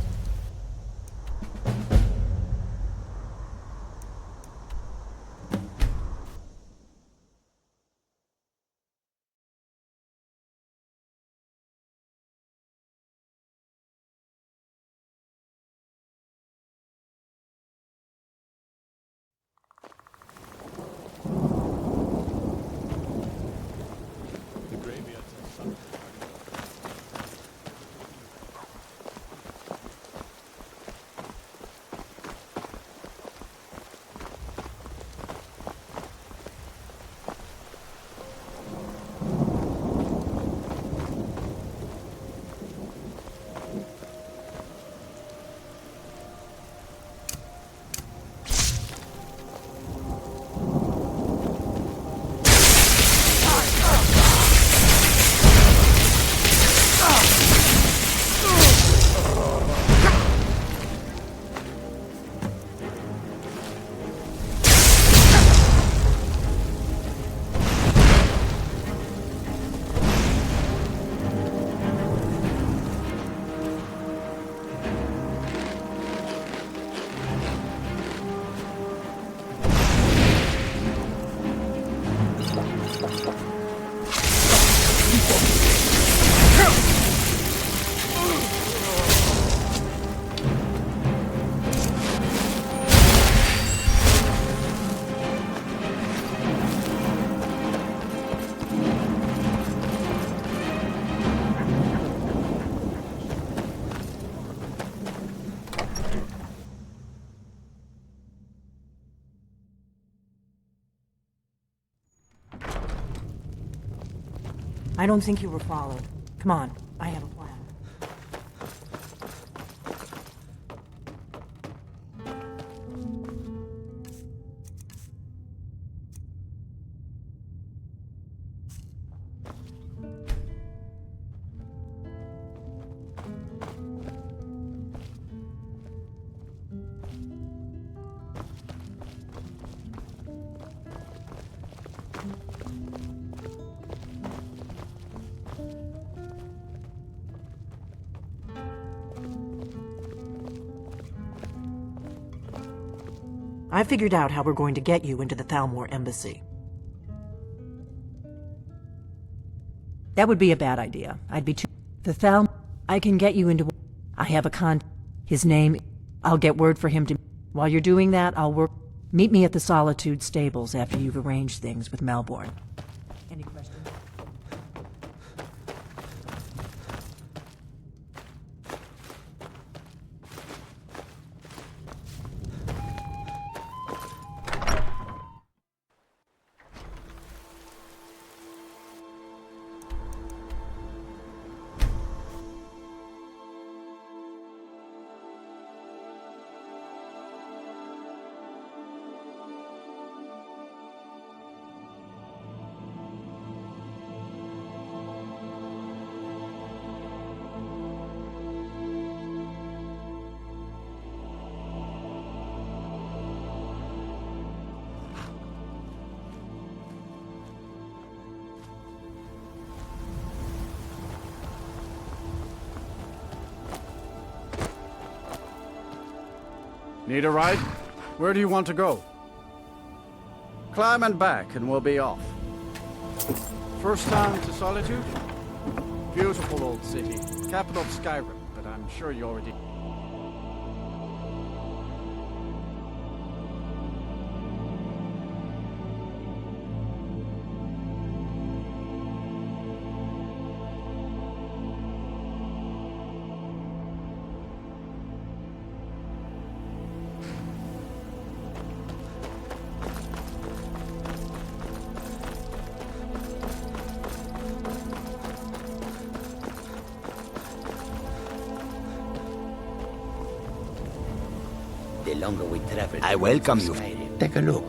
I don't think you were followed. Come on, I have a plan. I figured out how we're going to get you into the Thalmor embassy. That would be a bad idea. I'd be too... The Thalmor... I can get you into... I have a His name... I'll get word for him to... While you're doing that, I'll work... Meet me at the Solitude stables after you've arranged things with Melbourne. Any questions? Need a ride? Where do you want to go? Climb and back and we'll be off. First time to Solitude? Beautiful old city. Capital of Skyrim, but I'm sure you already... The longer we travel, I welcome you. Take a look.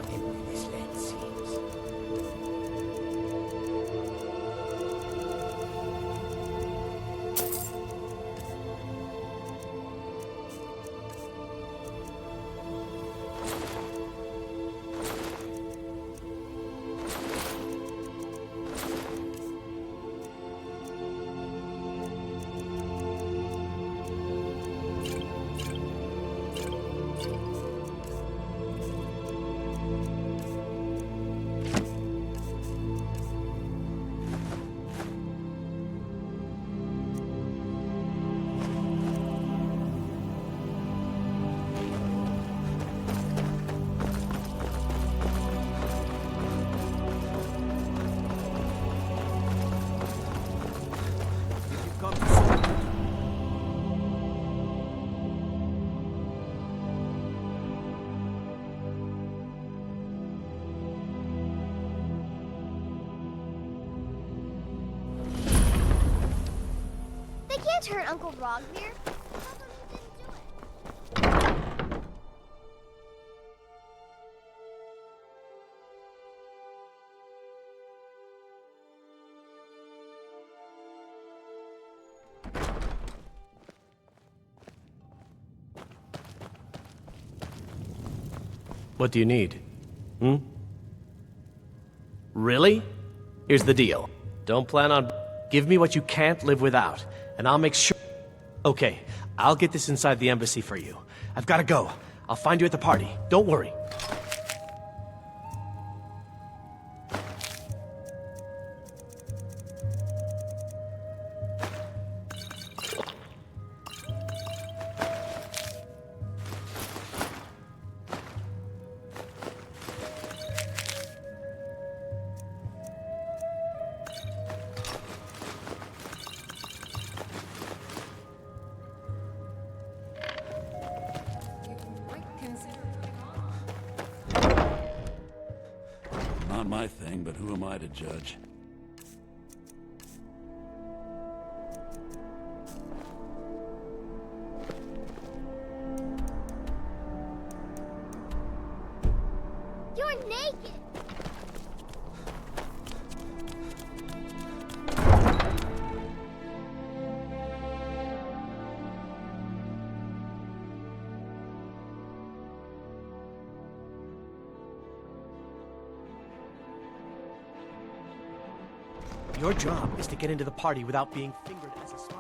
They can't hurt Uncle Rogmir. What do you need? Really? Here's the deal. Don't plan on... Give me what you can't live without, and I'll make sure... Okay, I'll get this inside the embassy for you. I've gotta go. I'll find you at the party. Don't worry. Not my thing, but who am I to judge? naked! Your job is to get into the party without being fingered as a spy.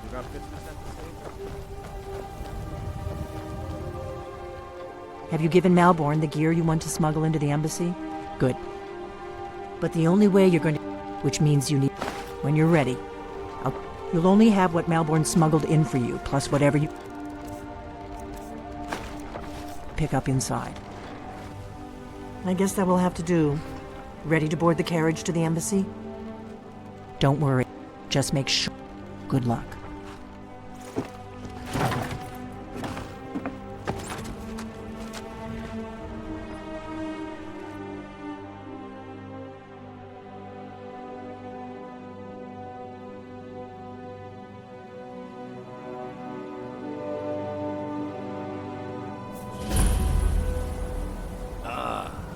You got business at the station? Have you given Malborn the gear you want to smuggle into the embassy? Good. But the only way you're going to... Which means you need... When you're ready, you'll only have what Malborn smuggled in for you, plus whatever you... pick up inside. I guess that will have to do. Ready to board the carriage to the embassy? Don't worry. Just make sure. Good luck.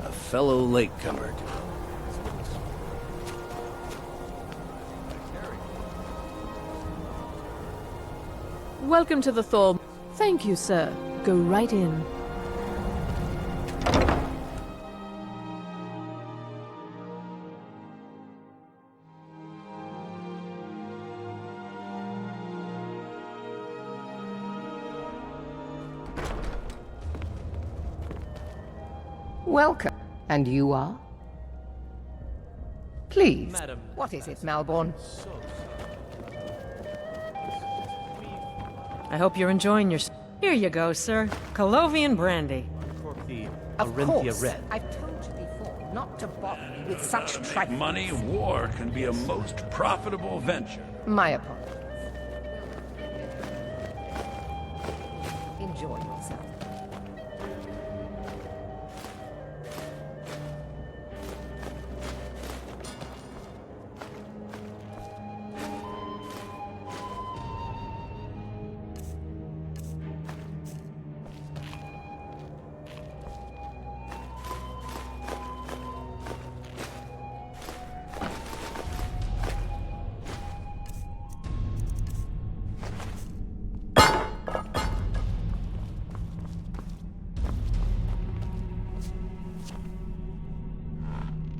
A fellow latecomer. Welcome to the Thor. Thank you, sir. Go right in. Welcome. And you are? Please. Madam, What is it, Malborn? I hope you're enjoying your... Here you go, sir. Colovian brandy. Of Arinthia course. Red. I've told you before not to bother me with such trifles. Money, war can be a most profitable venture. My apologies. Enjoy yourself.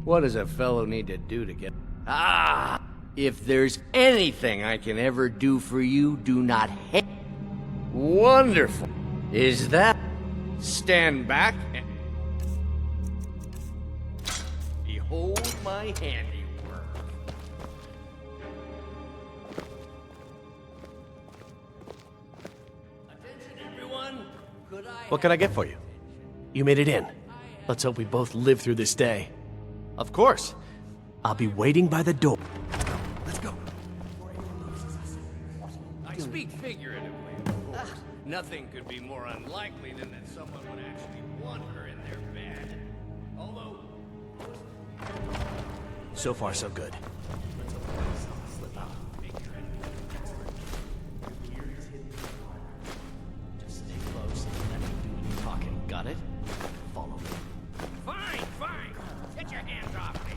What does a fellow need to do to get... Ah! If there's anything I can ever do for you, do not hate... Wonderful! Is that... Stand back and... Behold my handiwork. Attention, everyone! What can I get for you? You made it in. Let's hope we both live through this day. Of course. I'll be waiting by the door. Let's go. I speak figuratively, of course. Nothing could be more unlikely than that someone would actually want her in their bed. Although... So far, so good. Just stay close and let me do any talking. Got it? Follow me. Fine, fine. Get your hands off me.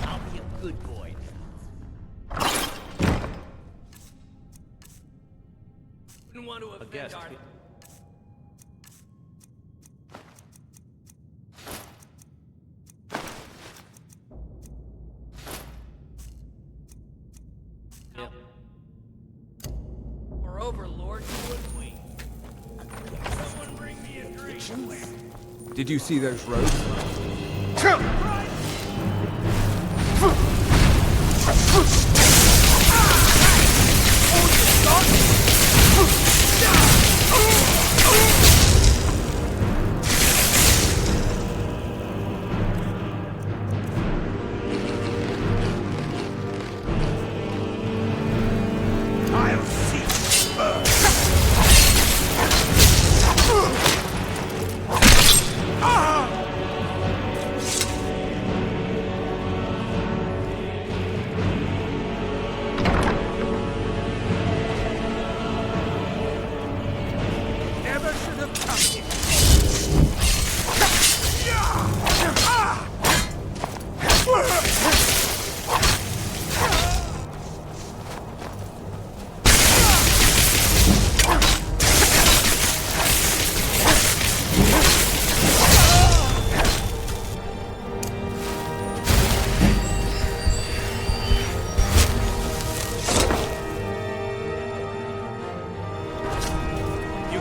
I'll be a good boy. Wouldn't want to offend guest. our... Yep. Or overlord, would we? Someone bring me a drink. Did you see those roads?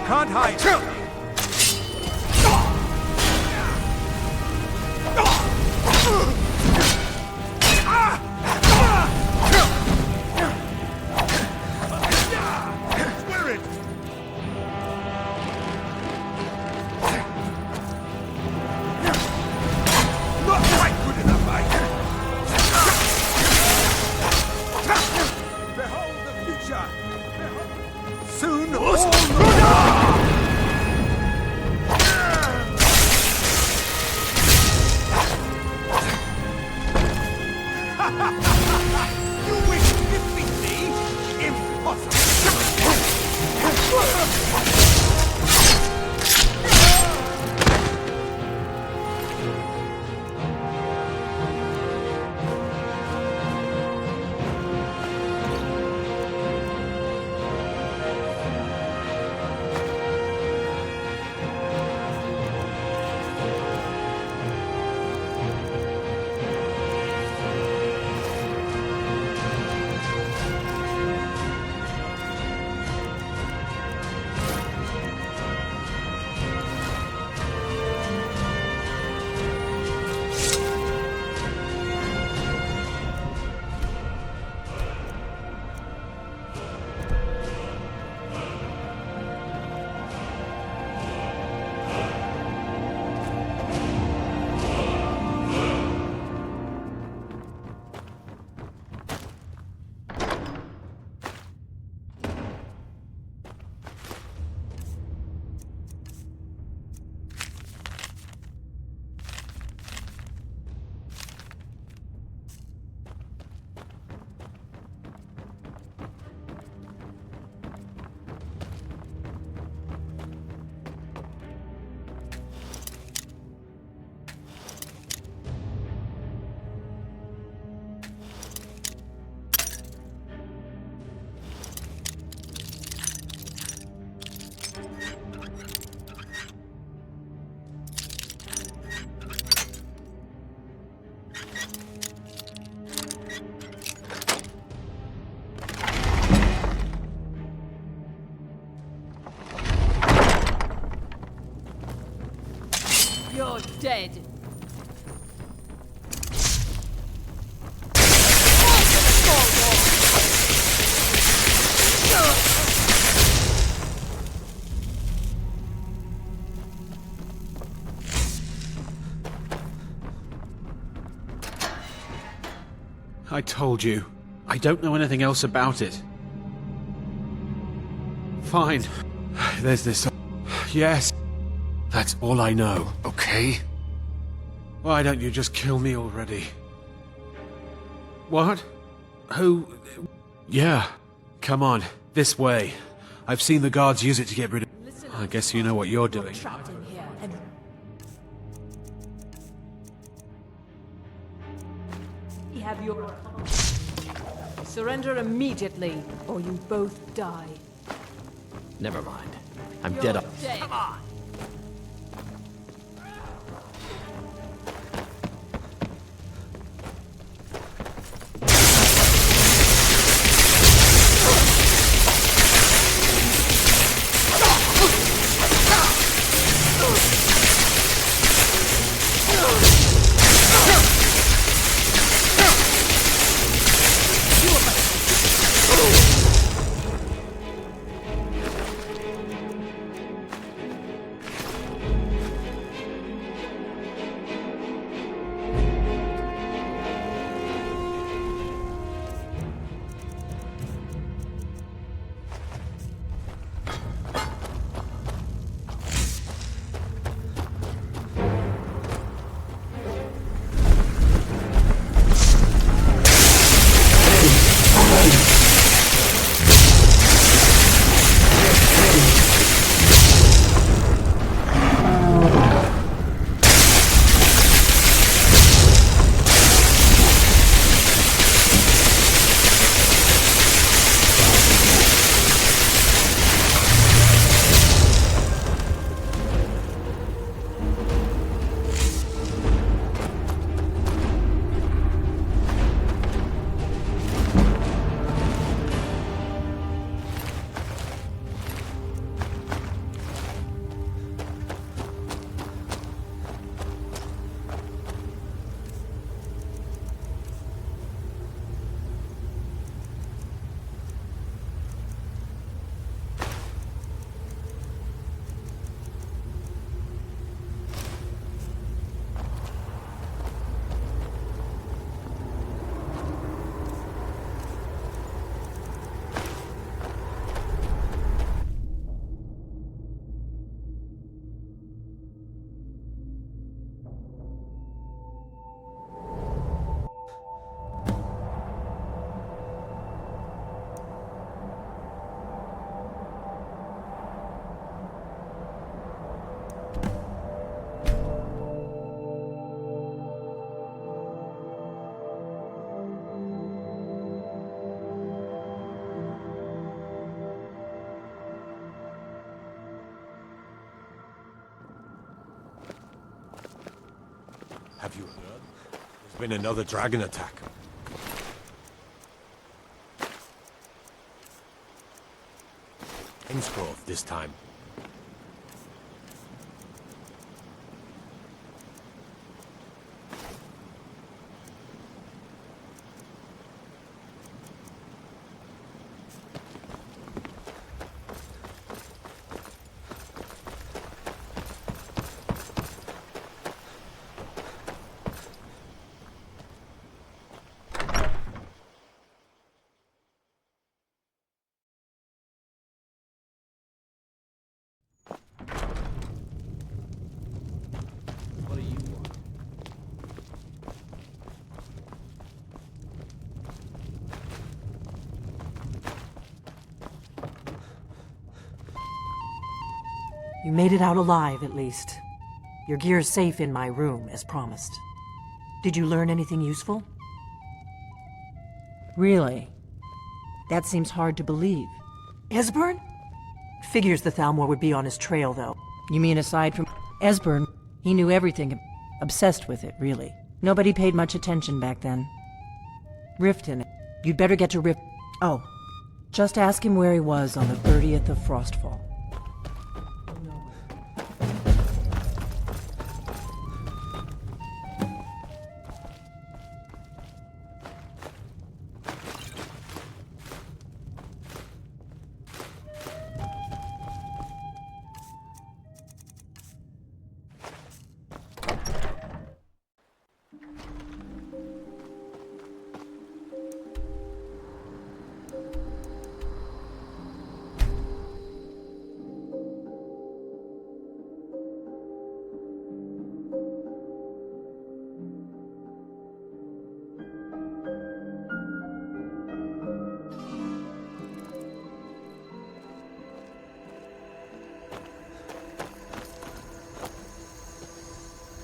Can't hide. You're dead. I told you. I don't know anything else about it. Fine. There's this... Yes. That's all I know. Okay. Why don't you just kill me already? What? Who? Yeah. Come on. This way. I've seen the guards use it to get rid of... I guess you know what you're doing. Trapped in here and... We have your... Surrender immediately, or you both die. Never mind. I'm You're dead. dead. Come on. you heard? There's been another dragon attack. Innsgrove this time. You made it out alive, at least. Your gear's safe in my room, as promised. Did you learn anything useful? Really? That seems hard to believe. Esbern? Figures the Thalmor would be on his trail, though. You mean aside from Esbern? He knew everything. Obsessed with it, really. Nobody paid much attention back then. Riften. You'd better get to Oh, just ask him where he was on the 30th of Frostfall.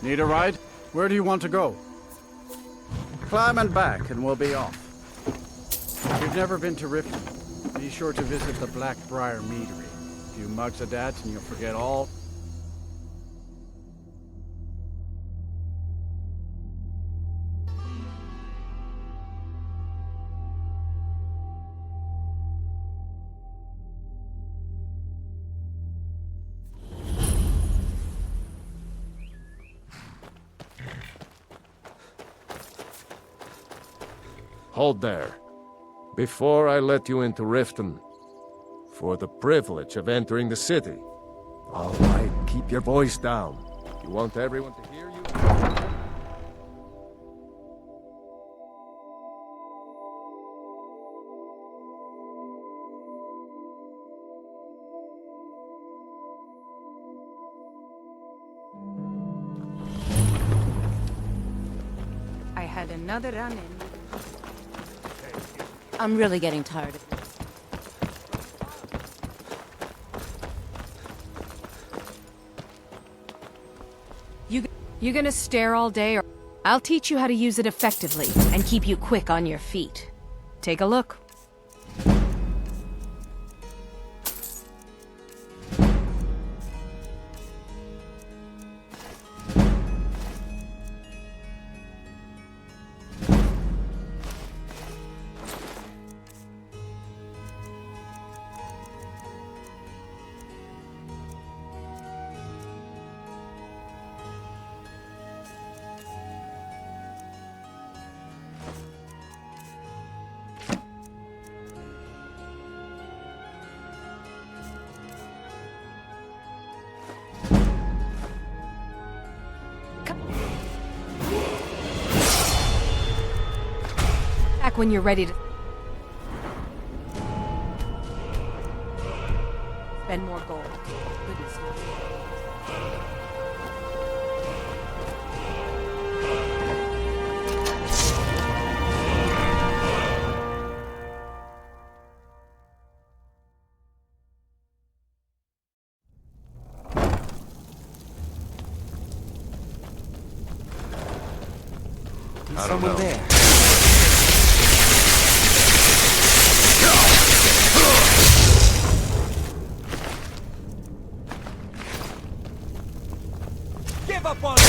Need a ride? Where do you want to go? Climb and back and we'll be off. If you've never been to Riften, be sure to visit the Blackbriar Meadery. A few mugs of that and you'll forget all. Hold there. Before I let you into Riften, for the privilege of entering the city. All right, keep your voice down. You want everyone to hear you? I had another run-in. I'm really getting tired of it. You gonna stare all day, or I'll teach you how to use it effectively and keep you quick on your feet. Take a look. Back when you're ready to spend more gold. Goodness knows. I don't know. There. Give up on it!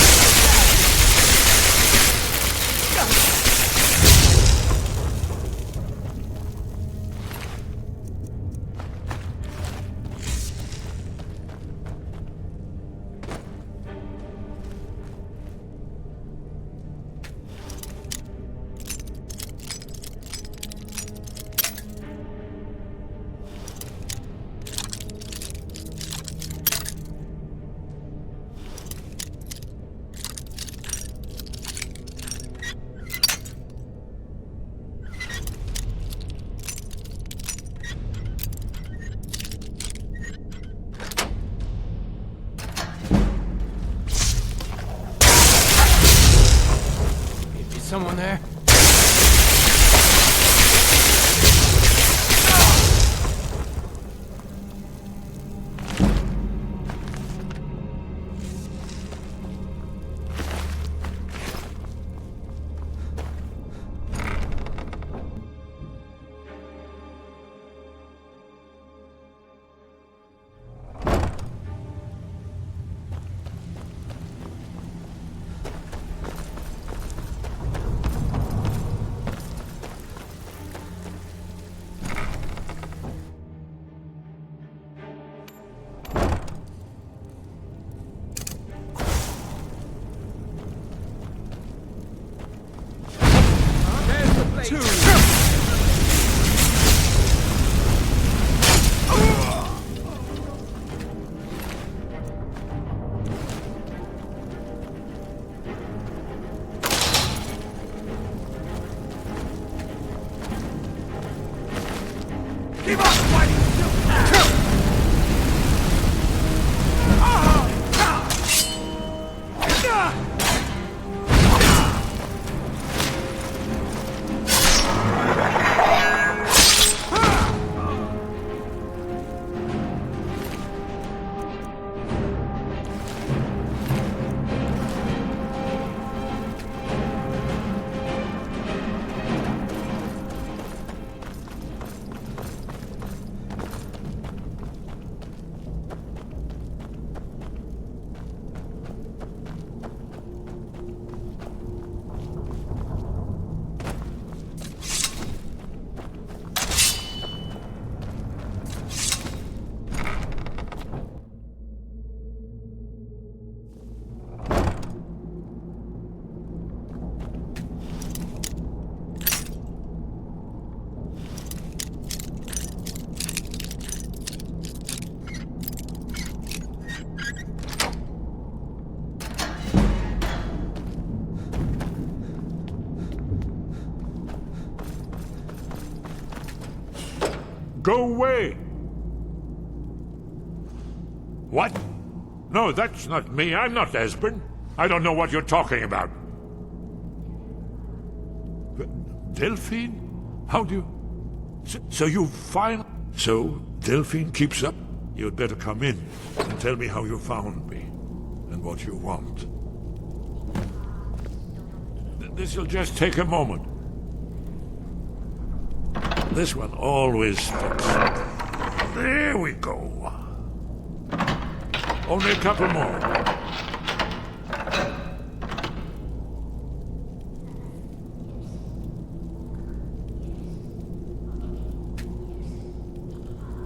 someone there? Go away! What? No, that's not me. I'm not Esbern. I don't know what you're talking about. Delphine? How do you... So you finally... So, Delphine keeps up? You'd better come in and tell me how you found me and what you want. This'll just take a moment. This one always sticks. There we go. Only a couple more.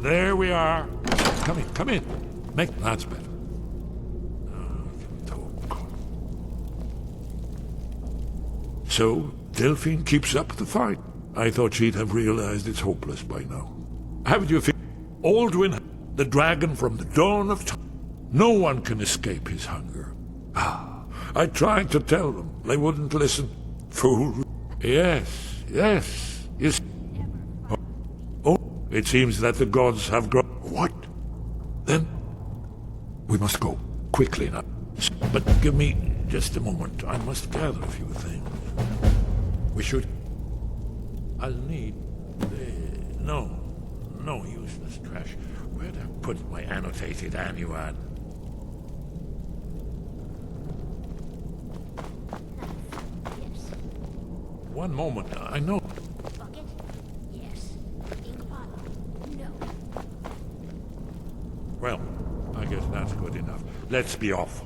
There we are. Come in, come in. That's better. So, Delphine keeps up the fight. I thought she'd have realized it's hopeless by now. Haven't you figured? Aldwin, the dragon from the dawn of time. No one can escape his hunger. I tried to tell them. They wouldn't listen. Fool. Yes. Yes. Oh, it seems that the gods have grown. What? Then we must go quickly now. But give me just a moment. I must gather a few things. We should... I'll need... No useless trash. Where'd I put my annotated annuad? One moment, I know. Bucket? Yes. Ink bottle? No. Well, I guess that's good enough. Let's be off.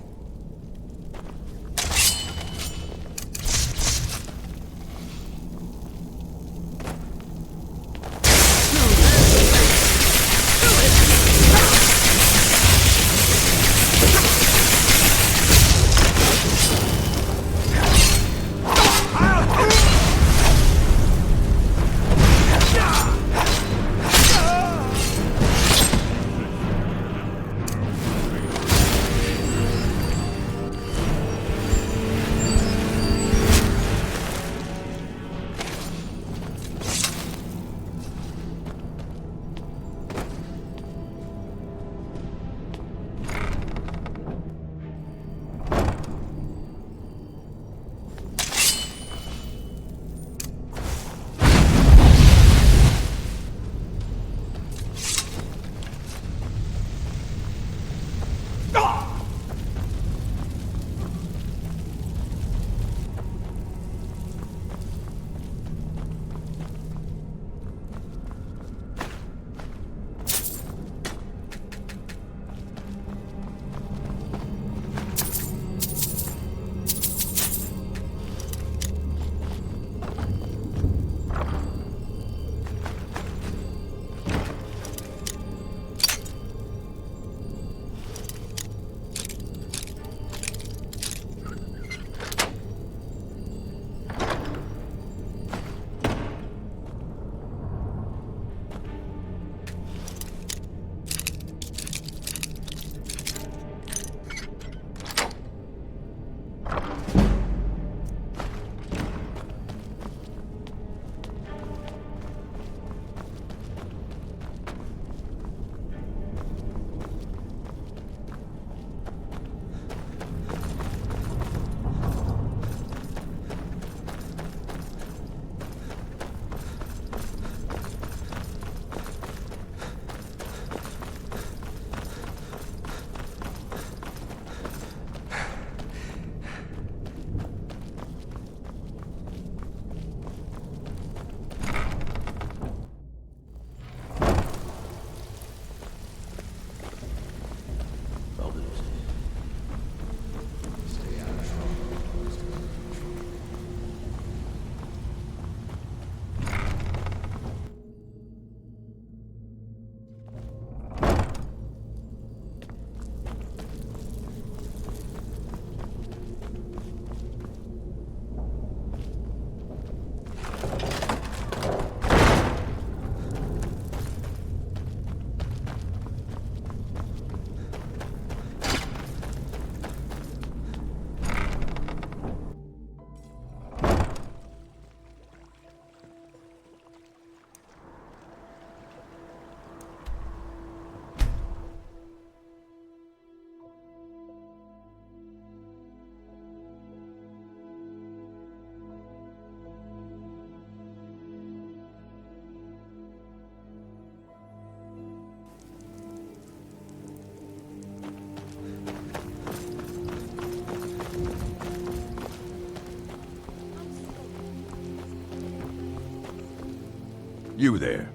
You there.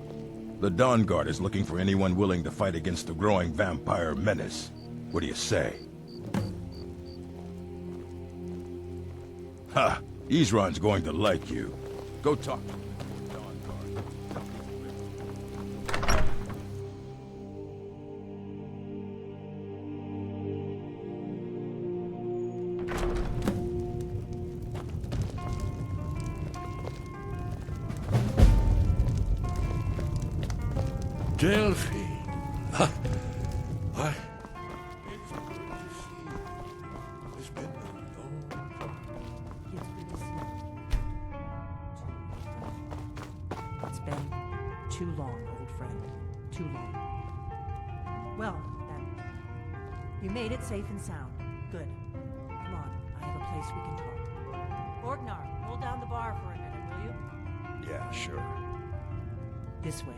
The Dawn Guard is looking for anyone willing to fight against the growing vampire menace. What do you say? Ha! Isran's going to like you. Go talk to him. Dawn Guard. Delphine. Ha! Why? It's been a long time. It's been too long, old friend. Too long. Well, then. You made it safe and sound. Good. Come on, I have a place we can talk. Orgnar, hold down the bar for a minute, will you? Yeah, sure. This way.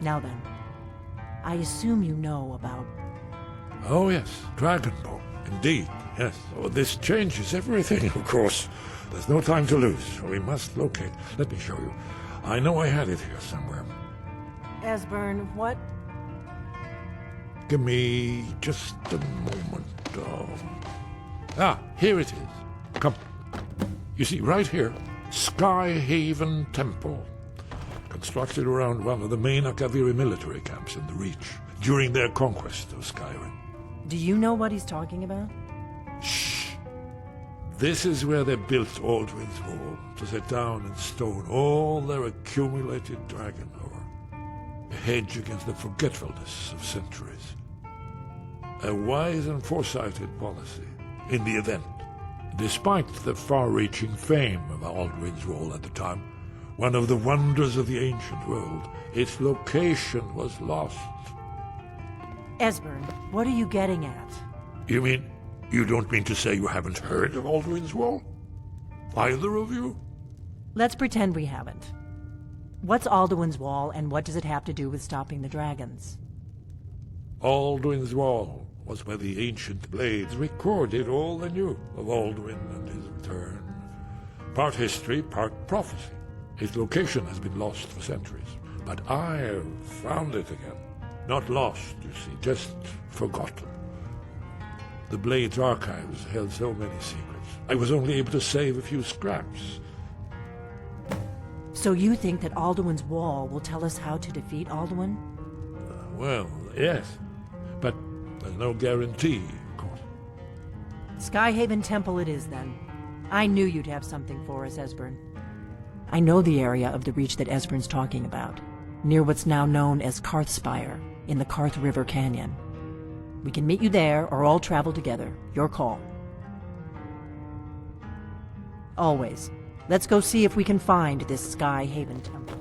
Now then, I assume you know about... Oh yes, Dragonborn. Indeed, yes. Oh, this changes everything, of course. There's no time to lose. We must locate. Let me show you. I know I had it here somewhere. Esbern, what? Give me just a moment. Here it is. Come. You see, right here, Skyhaven Temple. Constructed around one of the main Akaviri military camps in the Reach during their conquest of Skyrim. Do you know what he's talking about? Shh! This is where they built Aldrin's Wall, to set down in stone all their accumulated dragon lore. A hedge against the forgetfulness of centuries. A wise and foresighted policy, in the event. Despite the far-reaching fame of Aldrin's Wall at the time, one of the wonders of the ancient world, its location was lost. Esbern, what are you getting at? You mean, you don't mean to say you haven't heard of Aldrin's Wall? Either of you? Let's pretend we haven't. What's Alduin's Wall, and what does it have to do with stopping the dragons? Alduin's Wall was where the ancient blades recorded all they knew of Alduin and his return. Part history, part prophecy. His location has been lost for centuries, but I've found it again. Not lost, you see, just forgotten. The Blade's archives held so many secrets. I was only able to save a few scraps. So you think that Alduin's Wall will tell us how to defeat Alduin? Well, yes, but there's no guarantee, of course. Skyhaven Temple it is, then. I knew you'd have something for us, Esbern. I know the area of the Reach that Esbern's talking about, near what's now known as Karthspire, in the Karth River Canyon. We can meet you there, or all travel together. Your call. Always. Let's go see if we can find this Skyhaven Temple.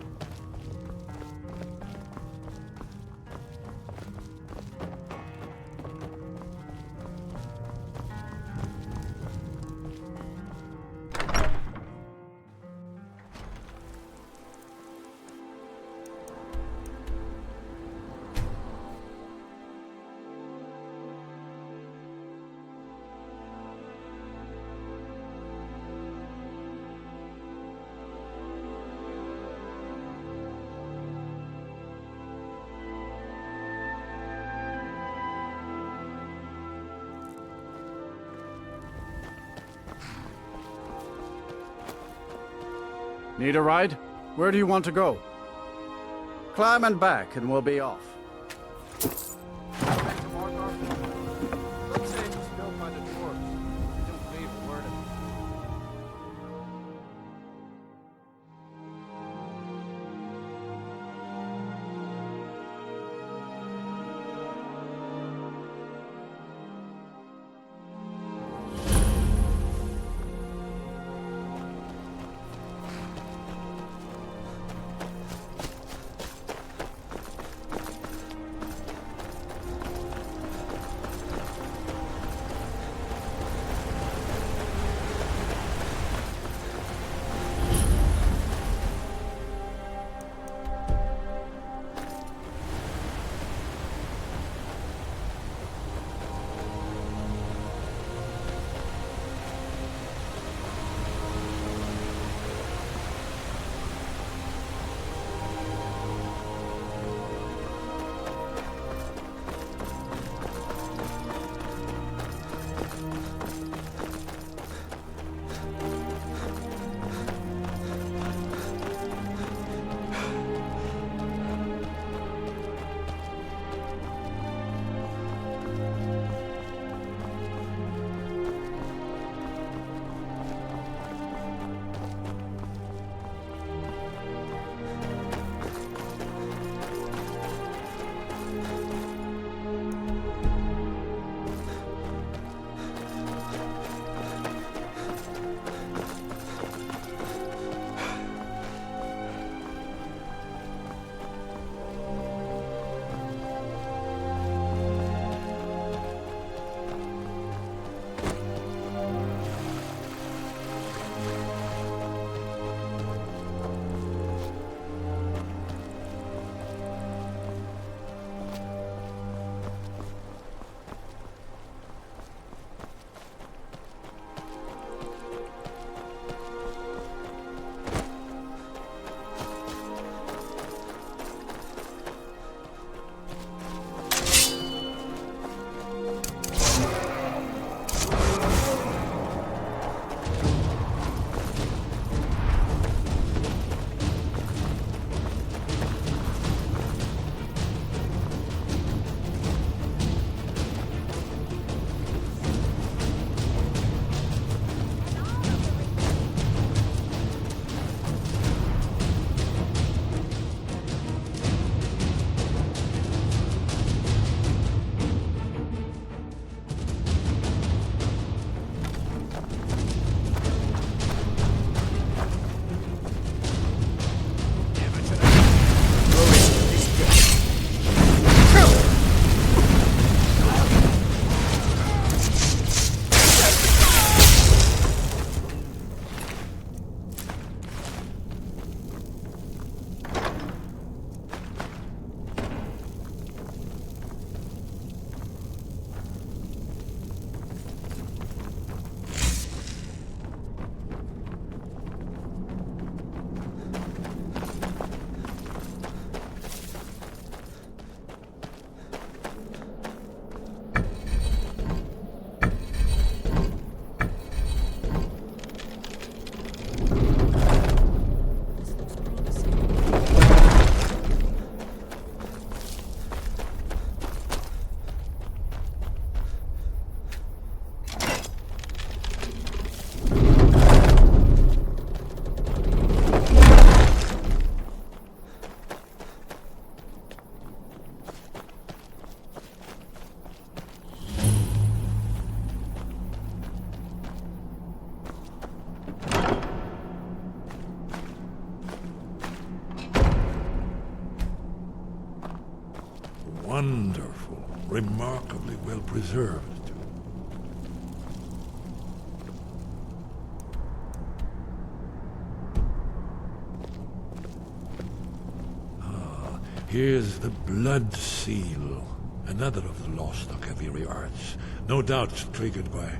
Need a ride? Where do you want to go? Climb and back, and we'll be off. Let's say it was built by the dwarves. I don't believe a word of it. Wonderful. Remarkably well preserved. Ah, here's the blood seal. Another of the lost Akaviri arts. No doubt triggered by,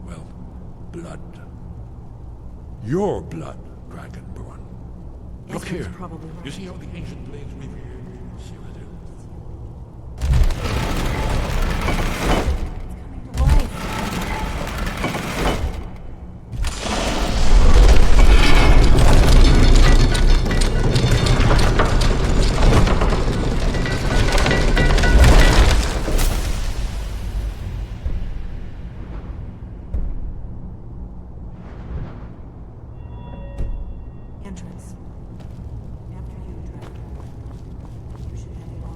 well, blood. Your blood, Dragonborn. Look here. You see how the ancient blades reveal? Entrance. After you, Dragon. You should have the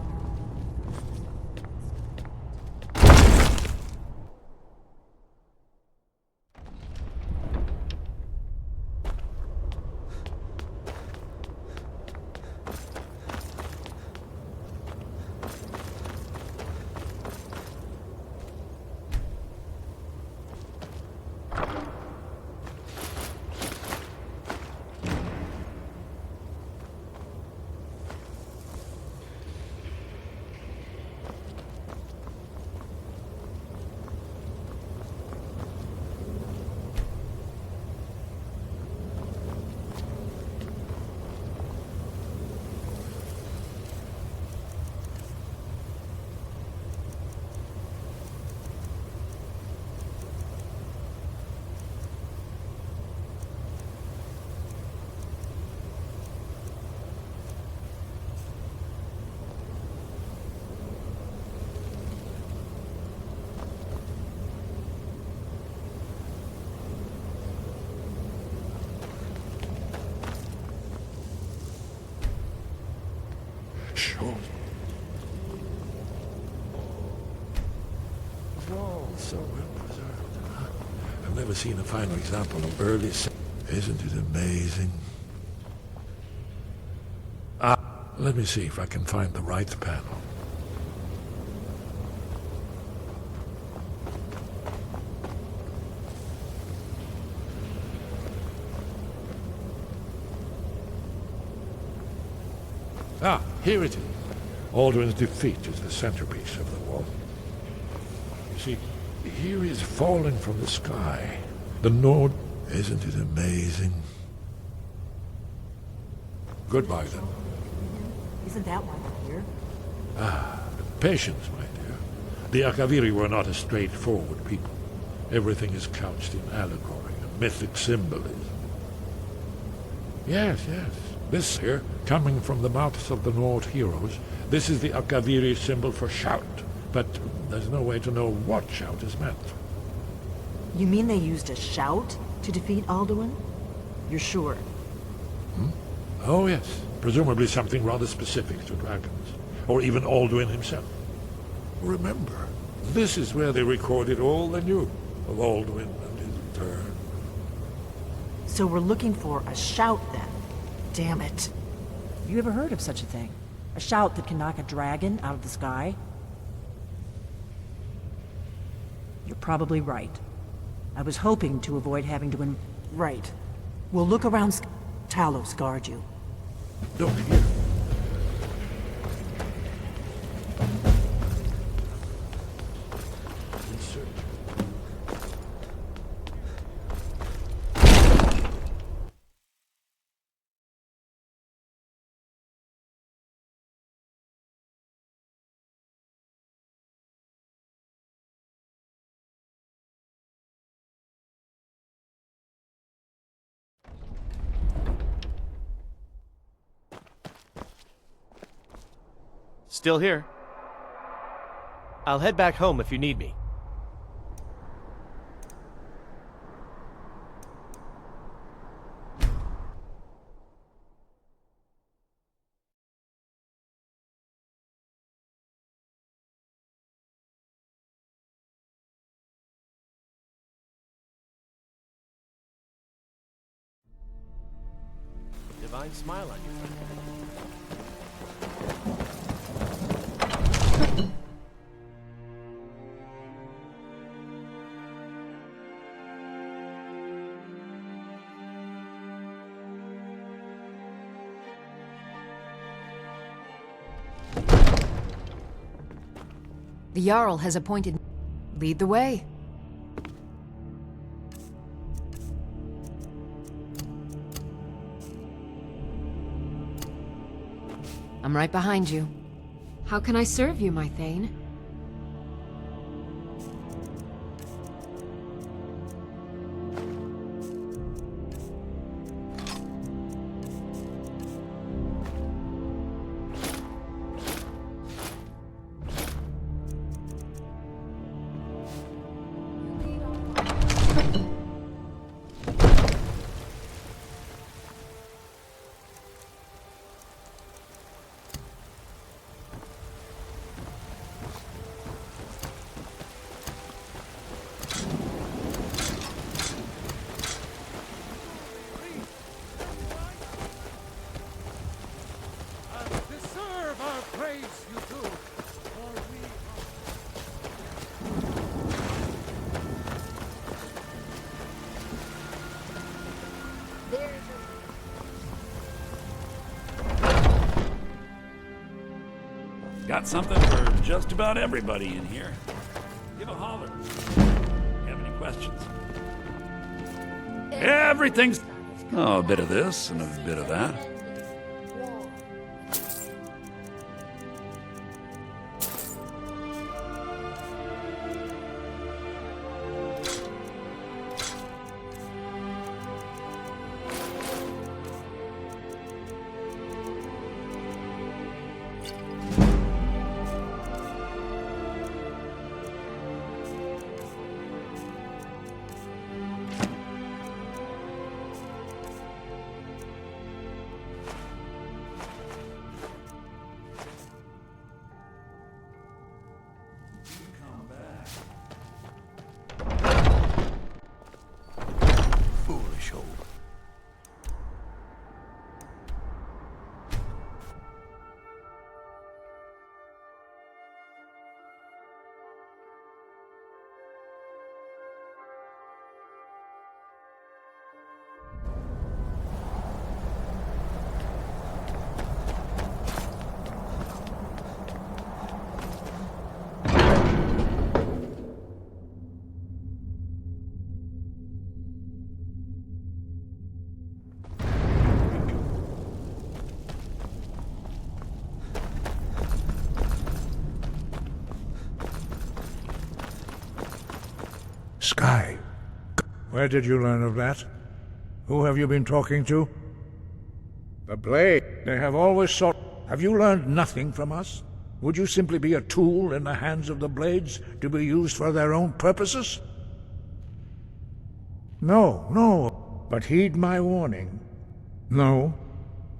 Sure. All so well preserved. Huh? I've never seen a finer example of early. Isn't it amazing? Ah, let me see if I can find the right panel. Ah, here it is. Alduin's defeat is the centerpiece of the wall. You see, here is falling from the sky. The Nord... Isn't it amazing? Goodbye, then. Isn't that why we're here? Ah, patience, my dear. The Akaviri were not a straightforward people. Everything is couched in allegory and mythic symbolism. Yes, yes. This here, coming from the mouths of the Nord heroes, this is the Akaviri symbol for shout. But there's no way to know what shout is meant. You mean they used a shout to defeat Alduin? You're sure? Hmm? Oh, yes. Presumably something rather specific to dragons. Or even Alduin himself. Remember, this is where they recorded all they knew of Alduin and his return. So we're looking for a shout, then? Damn it. You ever heard of such a thing? A shout that can knock a dragon out of the sky? You're probably right. I was hoping to avoid having to Right. We'll look around Talos guard you. Look here. Still here. I'll head back home if you need me. Divine smile on your face. The Jarl has appointed... Lead the way. I'm right behind you. How can I serve you, my Thane? Got something for just about everybody in here. Give a holler. Have any questions? Everything's... Oh, a bit of this and a bit of that. Foolish old. Sky. Where did you learn of that? Who have you been talking to? The Blade. They have always sought... Have you learned nothing from us? Would you simply be a tool in the hands of the Blades to be used for their own purposes? No, no. But heed my warning. No.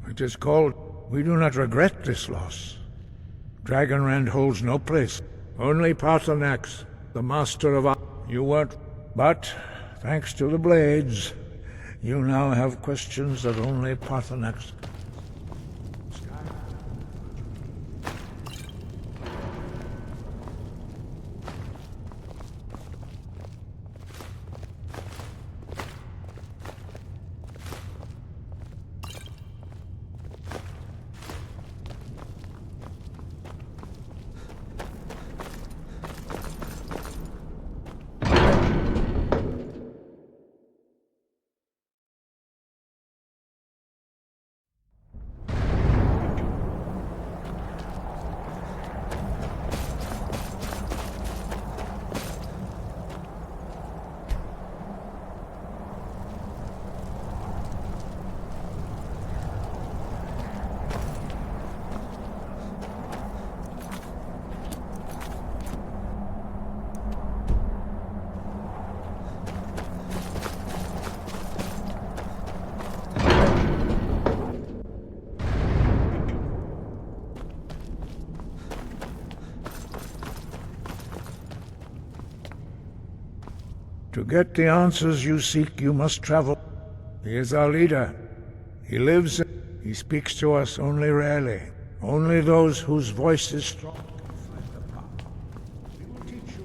It is called... We do not regret this loss. Dragonrend holds no place. Only Paarthurnax, the master of our... You weren't... But, thanks to the Blades, you now have questions that only Paarthurnax... To get the answers you seek, you must travel. He is our leader. He lives... He speaks to us only rarely. Only those whose voice is strong can find the path. We will teach you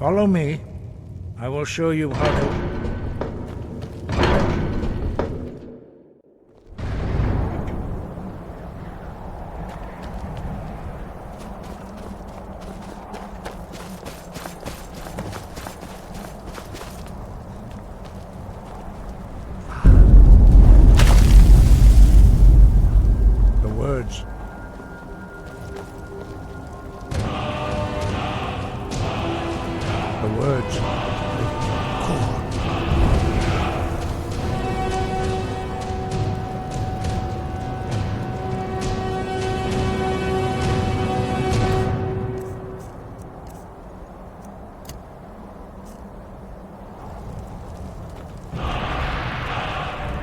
Follow me. I will show you how to... The words. The words.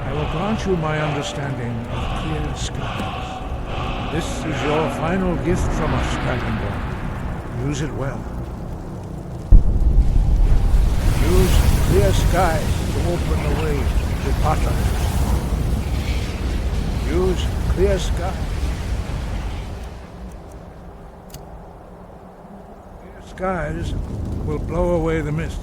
I will grant you my understanding of clear skies. This is your final gift from us, Dragonborn. Use it well. Use clear skies to open the way to Potter. Use clear skies. Clear skies will blow away the mist.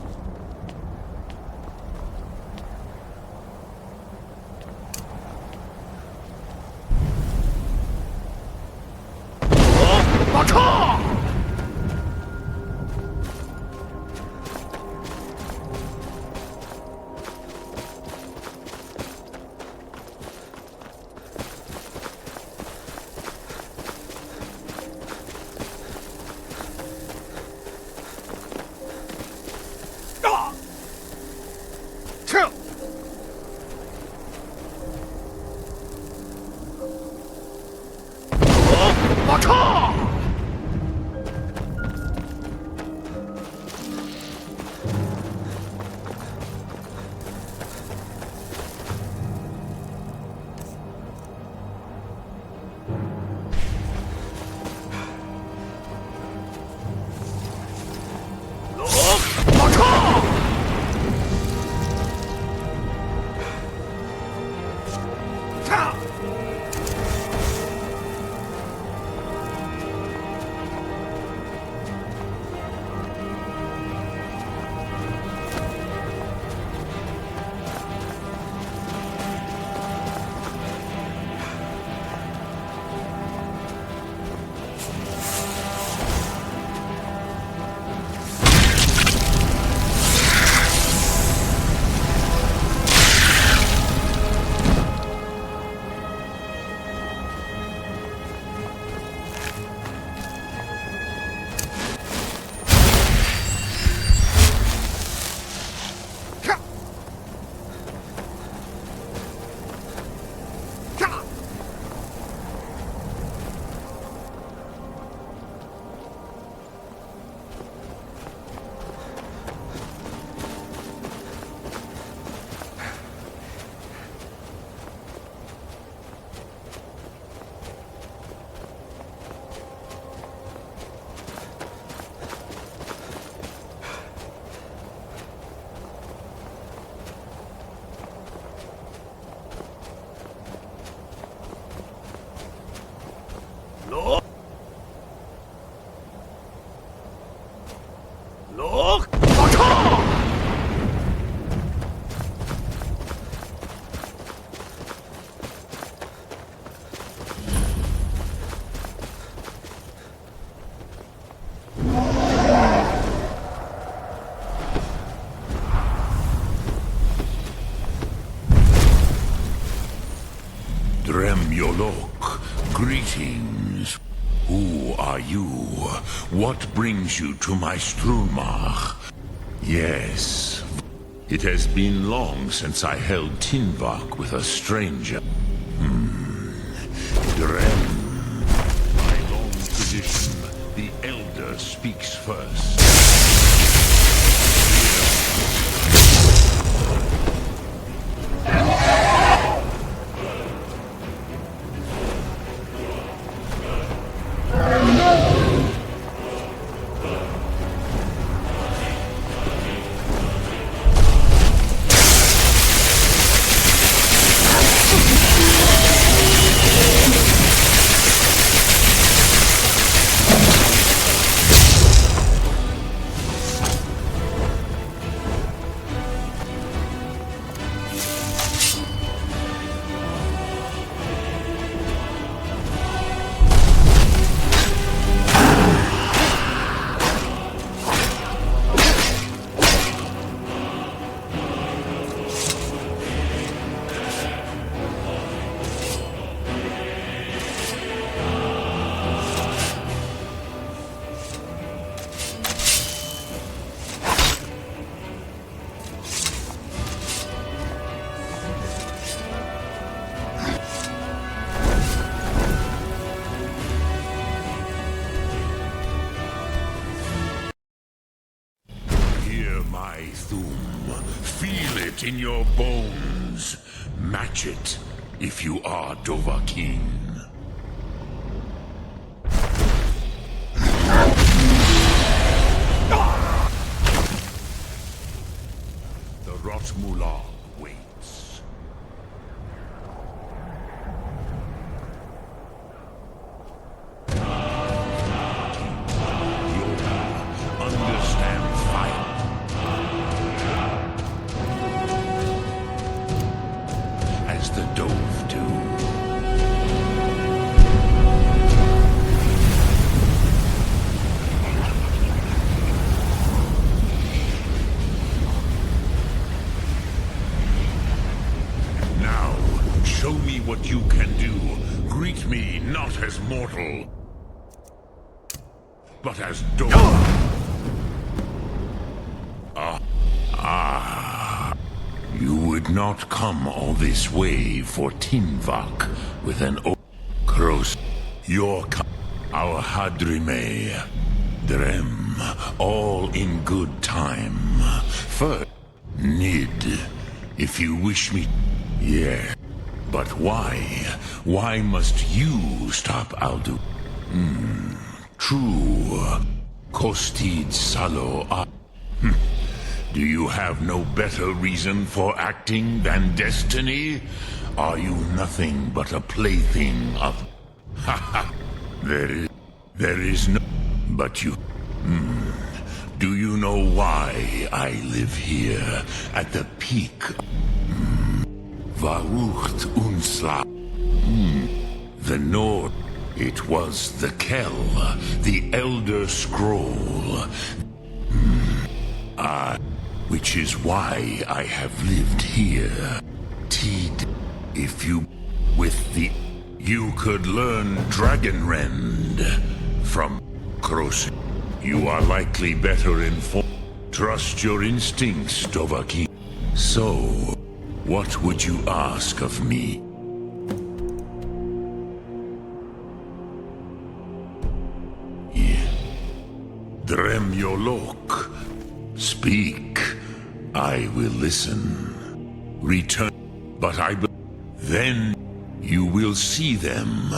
Dremyolok, greetings. Who are you? What brings you to my Strunmach? Yes, it has been long since I held Tinvak with a stranger. Drem. By long tradition, the elder speaks first. my Thum. Feel it in your bones. Match it if you are Dovahkiin. The Rot Mullah waits. Understand fire. As the Dove do. Now, show me what you can do. Greet me not as mortal, but as Dove. You would not come all this way for Tinvak with an Kroos. Our Hadrime, Drem, all in good time. First, Nid, if you wish me. Yeah, but why? Why must you stop Aldu? True. Kostid Salo. Do you have no better reason for acting than destiny? Are you nothing but a plaything of... There is no... But you... Do you know why I live here at the peak? Varucht Unsla. The Nord. It was the Kell, the Elder Scroll. Which is why I have lived here. Tid, if you... With the... You could learn Dragonrend from Kroos. You are likely better informed. Trust your instincts, Dovahkiin. So, what would you ask of me? Drem Yolok. Speak. I will listen. Return. But then you will see them.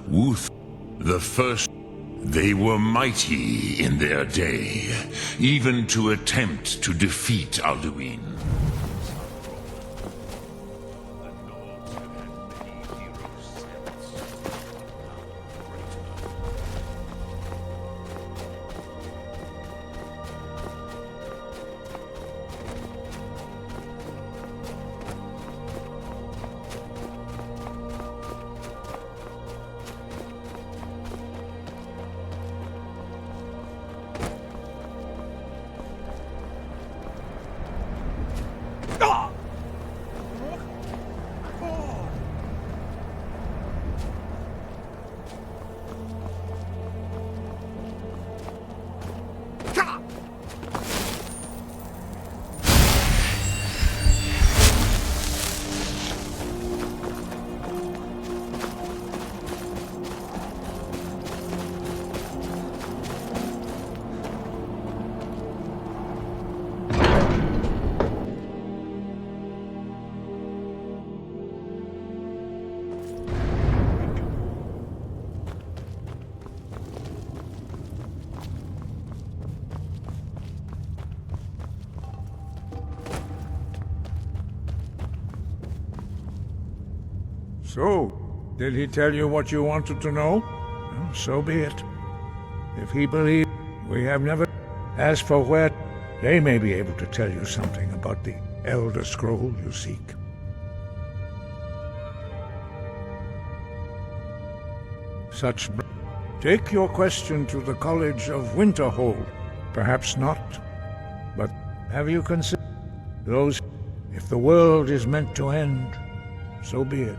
Wuth, the first. They were mighty in their day, even to attempt to defeat Alduin. So, did he tell you what you wanted to know? Well, so be it. If he believes we have never... As for where, they may be able to tell you something about the Elder Scroll you seek. Such... Take your question to the College of Winterhold. Perhaps not. But have you considered those... If the world is meant to end, so be it.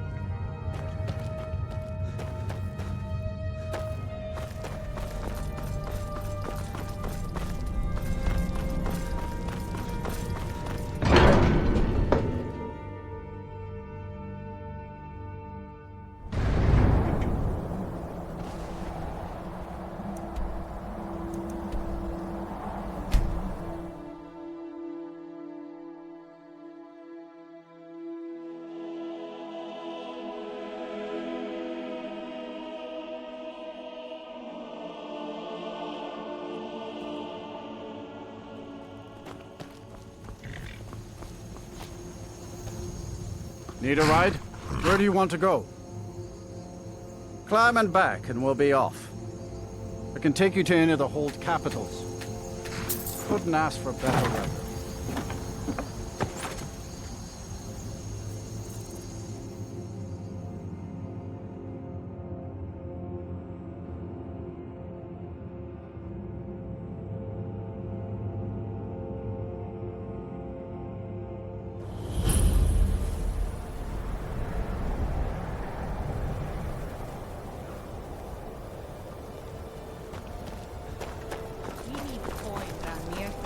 Need a ride? Where do you want to go? Climb and back, and we'll be off. I can take you to any of the hold capitals. Couldn't ask for better weather.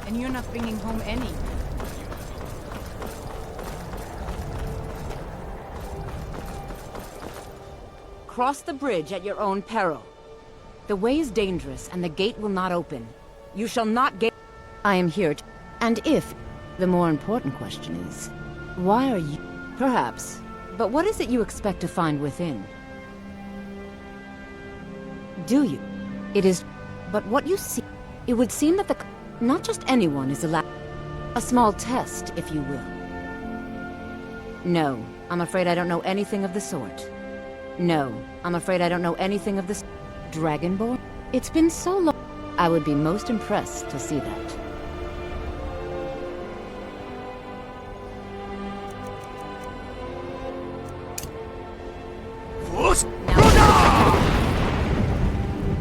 And you're not bringing home any. Cross the bridge at your own peril. The way is dangerous, and the gate will not open. You shall not get... I am here to... And if... The more important question is... Why are you... Perhaps. But what is it you expect to find within? Do you? It is... But what you see... It would seem that the... Not just anyone is allowed... A small test, if you will. No, I'm afraid I don't know anything of the sort. No, I'm afraid I don't know anything of the... Dragonborn? It's been so long... I would be most impressed to see that.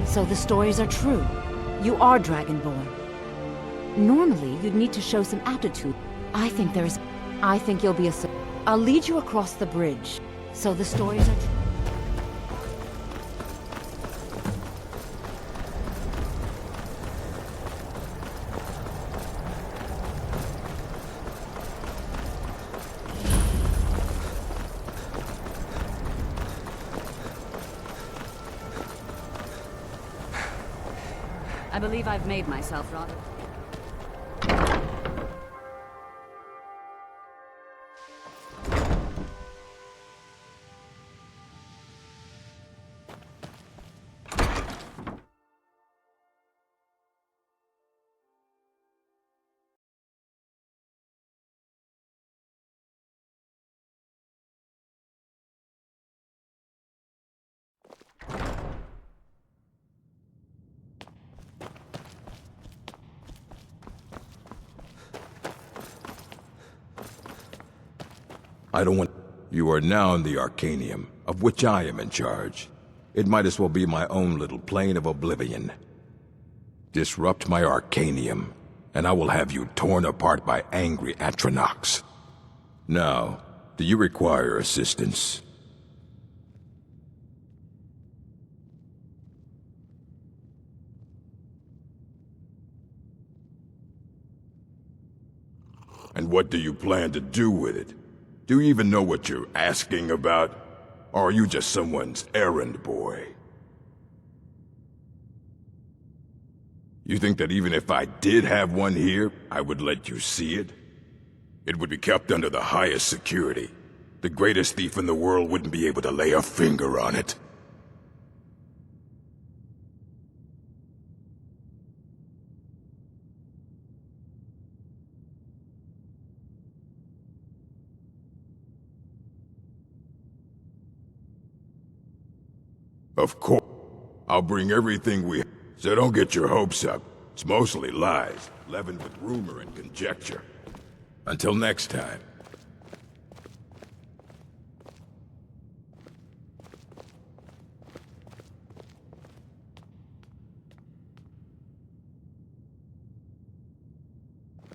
So the stories are true. You are Dragonborn. Normally, you'd need to show some aptitude. I think you'll be a... I'll lead you across the bridge. So the stories are true. I believe I've made myself rather... I don't want... You are now in the Arcanium, of which I am in charge. It might as well be my own little plane of oblivion. Disrupt my Arcanium, and I will have you torn apart by angry Atronachs. Now, do you require assistance? And what do you plan to do with it? Do you even know what you're asking about? Or are you just someone's errand boy? You think that even if I did have one here, I would let you see it? It would be kept under the highest security. The greatest thief in the world wouldn't be able to lay a finger on it. Of course. I'll bring everything we have, so don't get your hopes up. It's mostly lies, leavened with rumor and conjecture. Until next time.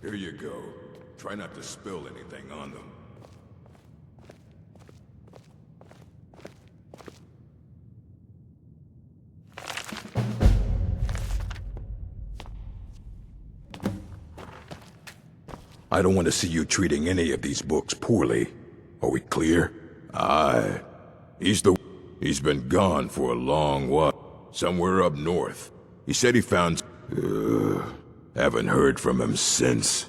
Here you go. Try not to spill anything on them. I don't want to see you treating any of these books poorly. Are we clear? Aye. He's been gone for a long while. Somewhere up north. He said he found... haven't heard from him since.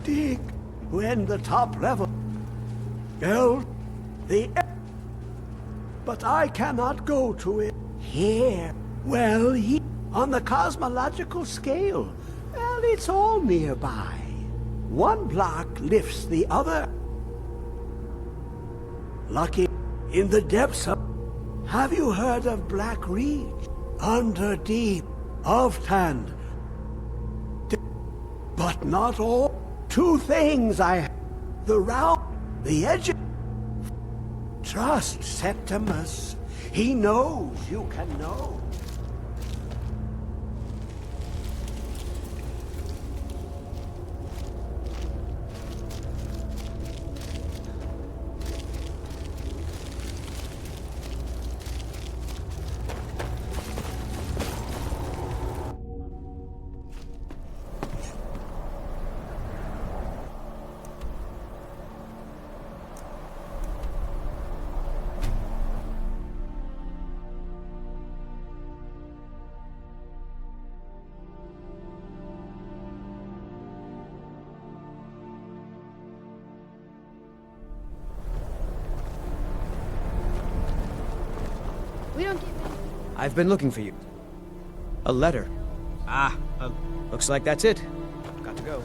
Dig when the top level. Go the. But I cannot go to it here. Well, on the cosmological scale. Well, it's all nearby. One block lifts the other. Lucky in the depths of. Have you heard of Black Reach? Under deep of Tand. But not all. Two things the round, the edge. Trust Septimus. He knows you can know. I've been looking for you. A letter. Looks like that's it. Got to go.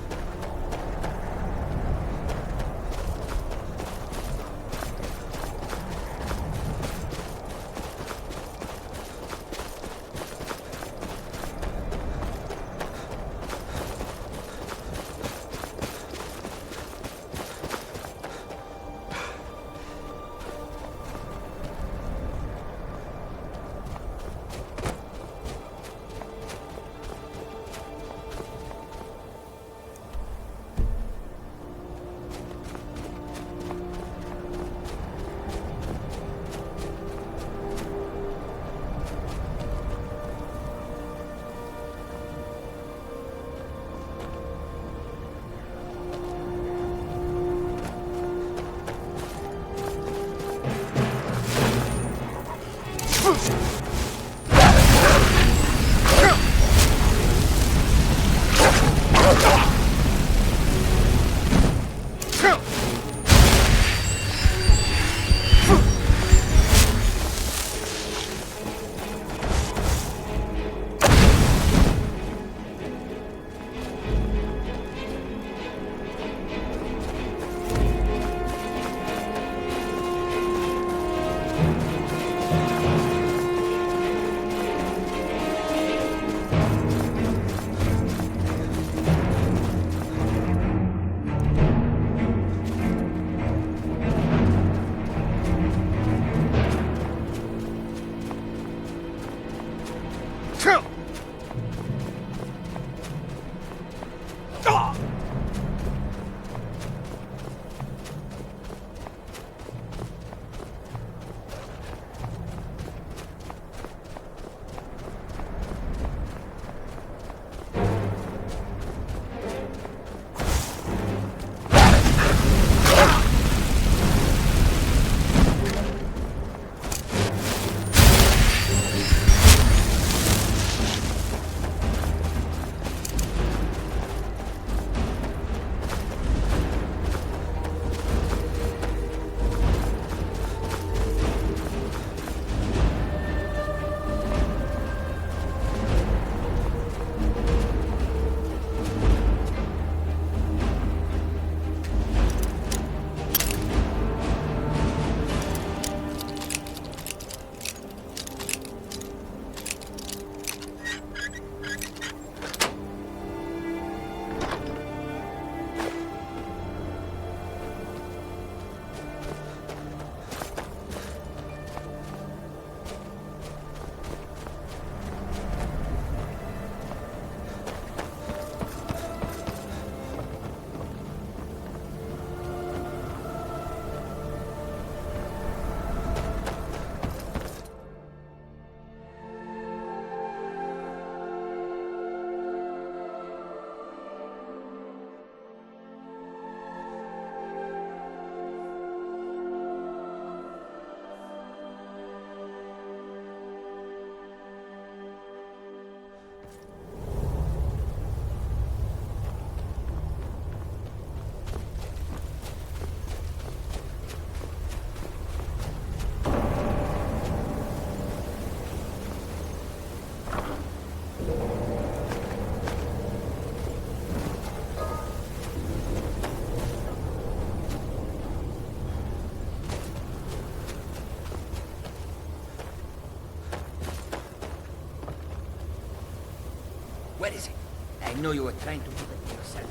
Where is it? I know you were trying to keep it to yourself.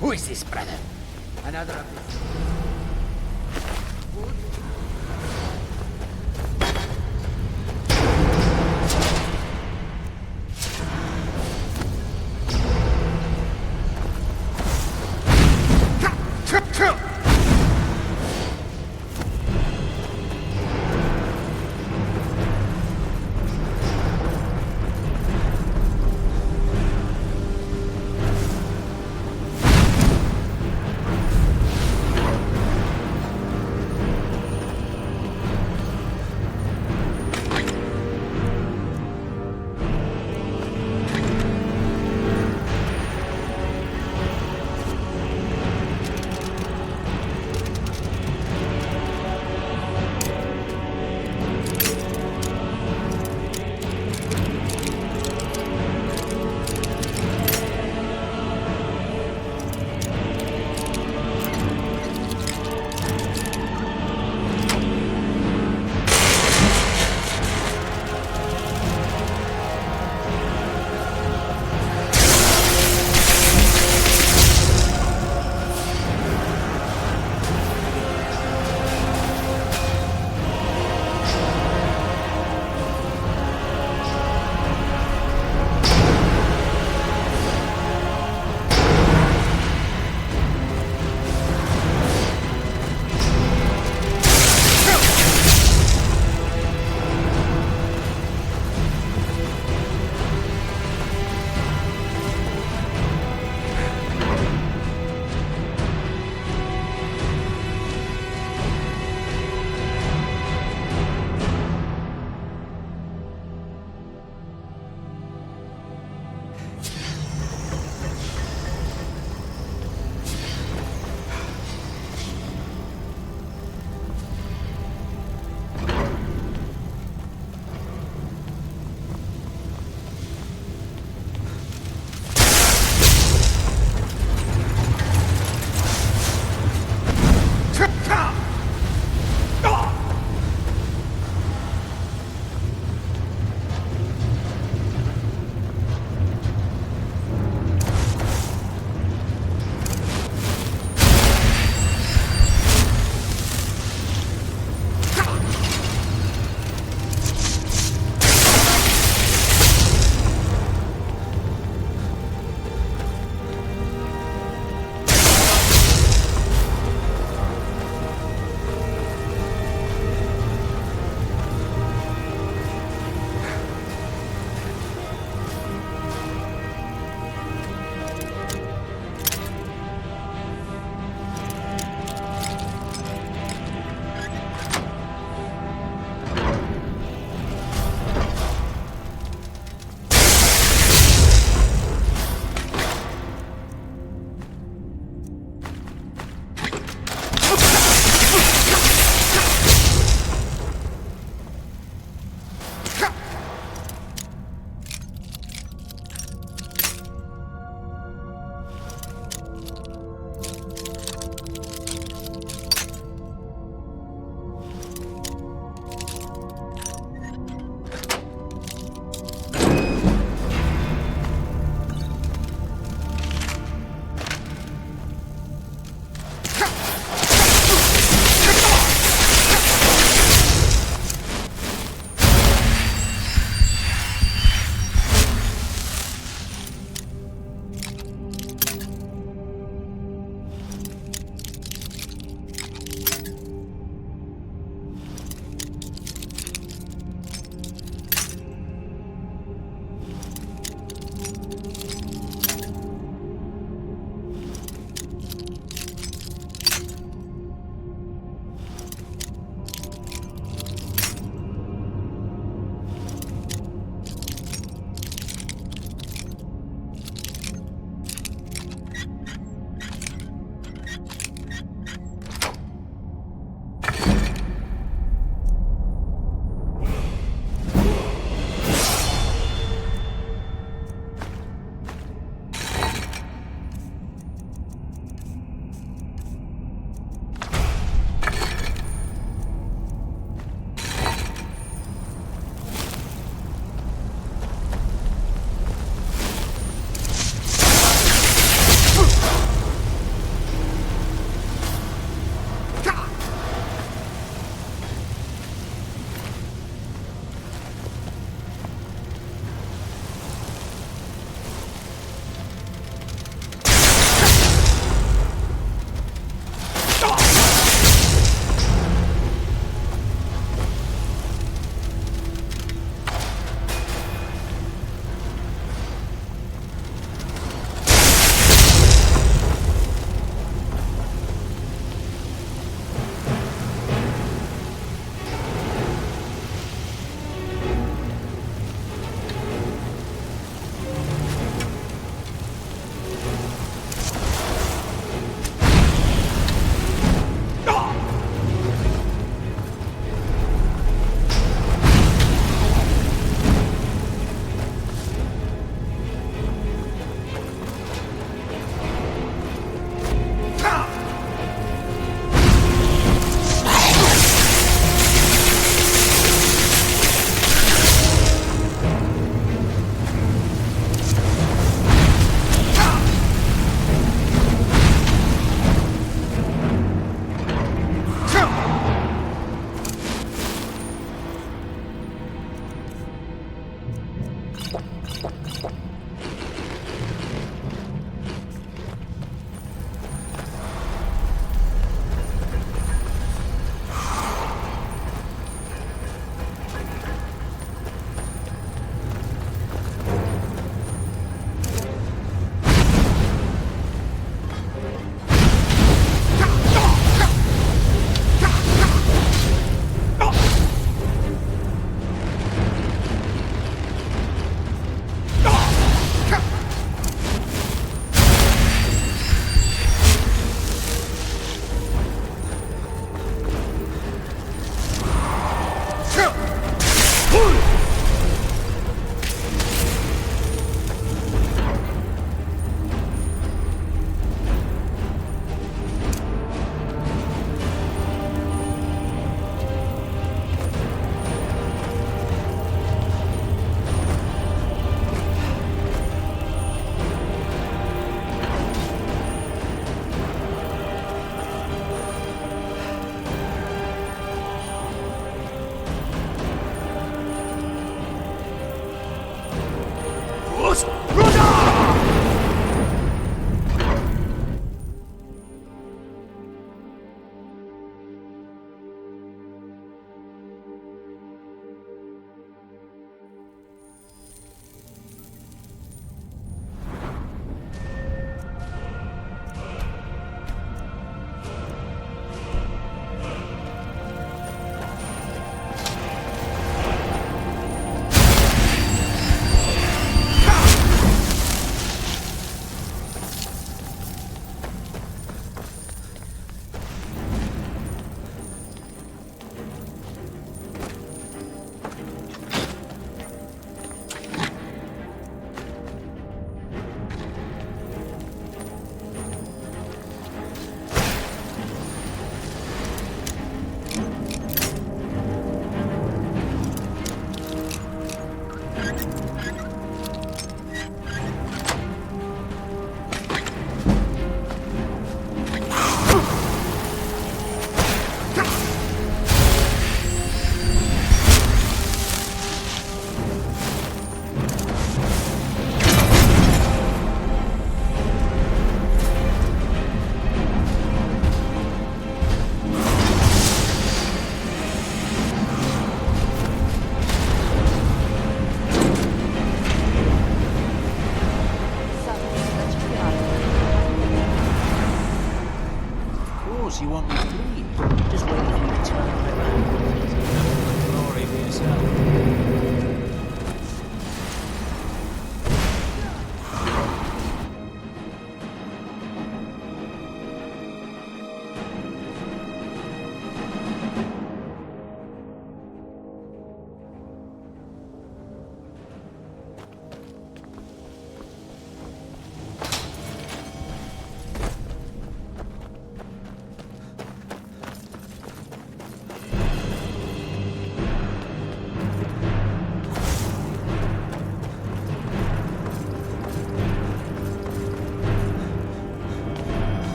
Who is this, brother? Another of these.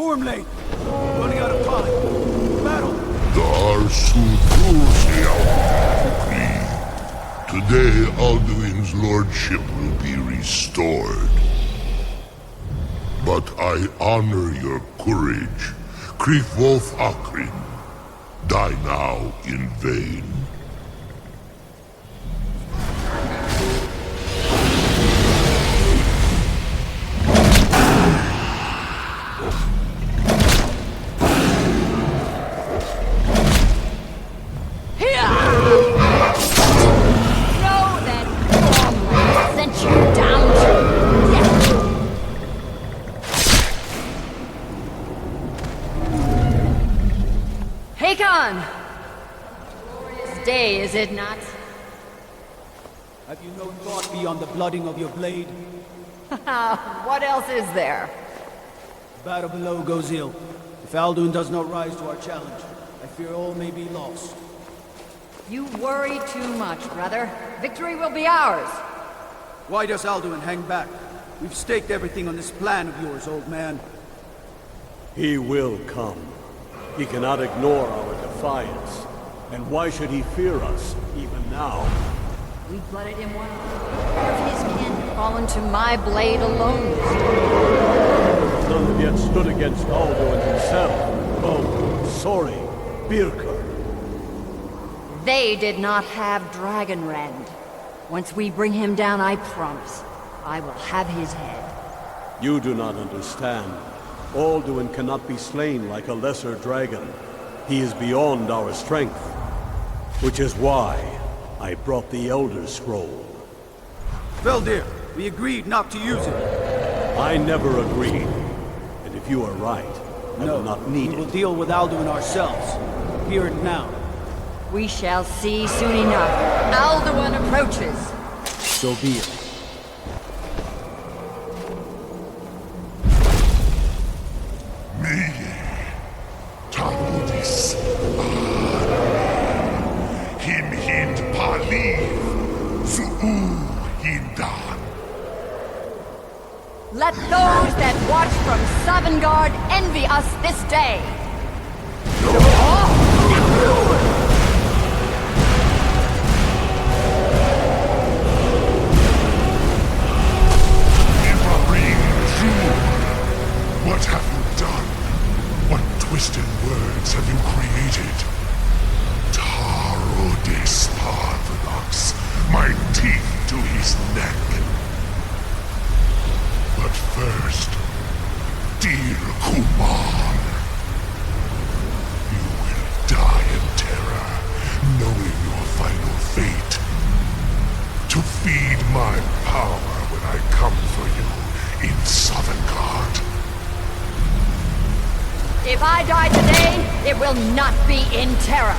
Gormley! Running out of time. Battle! Today, Alduin's lordship will be restored. But I honor your courage. Kriegwolf Akrin. Die now in vain. Day, is it not? Have you no thought beyond the blooding of your blade? What else is there? The battle below goes ill. If Alduin does not rise to our challenge, I fear all may be lost. You worry too much, brother. Victory will be ours. Why does Alduin hang back? We've staked everything on this plan of yours, old man. He will come. He cannot ignore our defiance. And why should he fear us, even now? We blooded him well. Where of his kin have fallen to my blade alone? None have yet stood against Alduin himself. Oh, sorry, Birka. They did not have Dragonrend. Once we bring him down, I promise, I will have his head. You do not understand. Alduin cannot be slain like a lesser dragon. He is beyond our strength. Which is why I brought the Elder Scroll. Veldir, we agreed not to use it. I never agreed. And if you are right, I will not need it. We will deal with Alduin ourselves. Here and now. We shall see soon enough. Alduin approaches. So be it. Let those that watch from Sovngarde envy us this day. What have you done? What twisted words have you created? Taro Desparvanox, my teeth to his neck. But first, dear Kumar, you will die in terror, knowing your final fate. To feed my power when I come for you in Sovngarde. If I die today, it will not be in terror.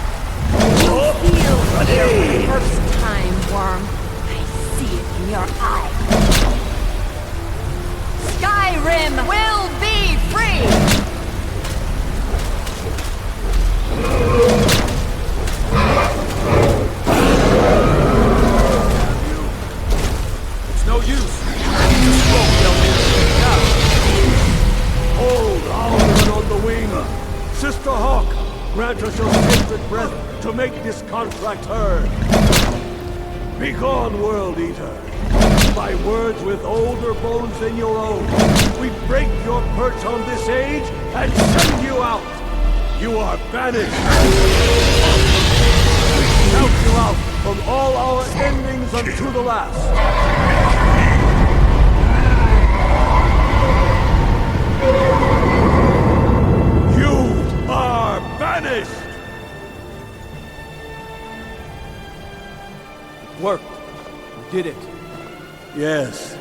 You feel for your first time, worm. I see it in your eye. Skyrim will be free! It's no use. Hold Alduin on the wing! Sister Hawk, grant us your sacred breath to make this contract heard! Begone, World Eater! My words with older bones than your own. We break your perch on this age and send you out. You are banished. We shout you out from all our endings unto the last. You are banished. It worked. We did it. Yes,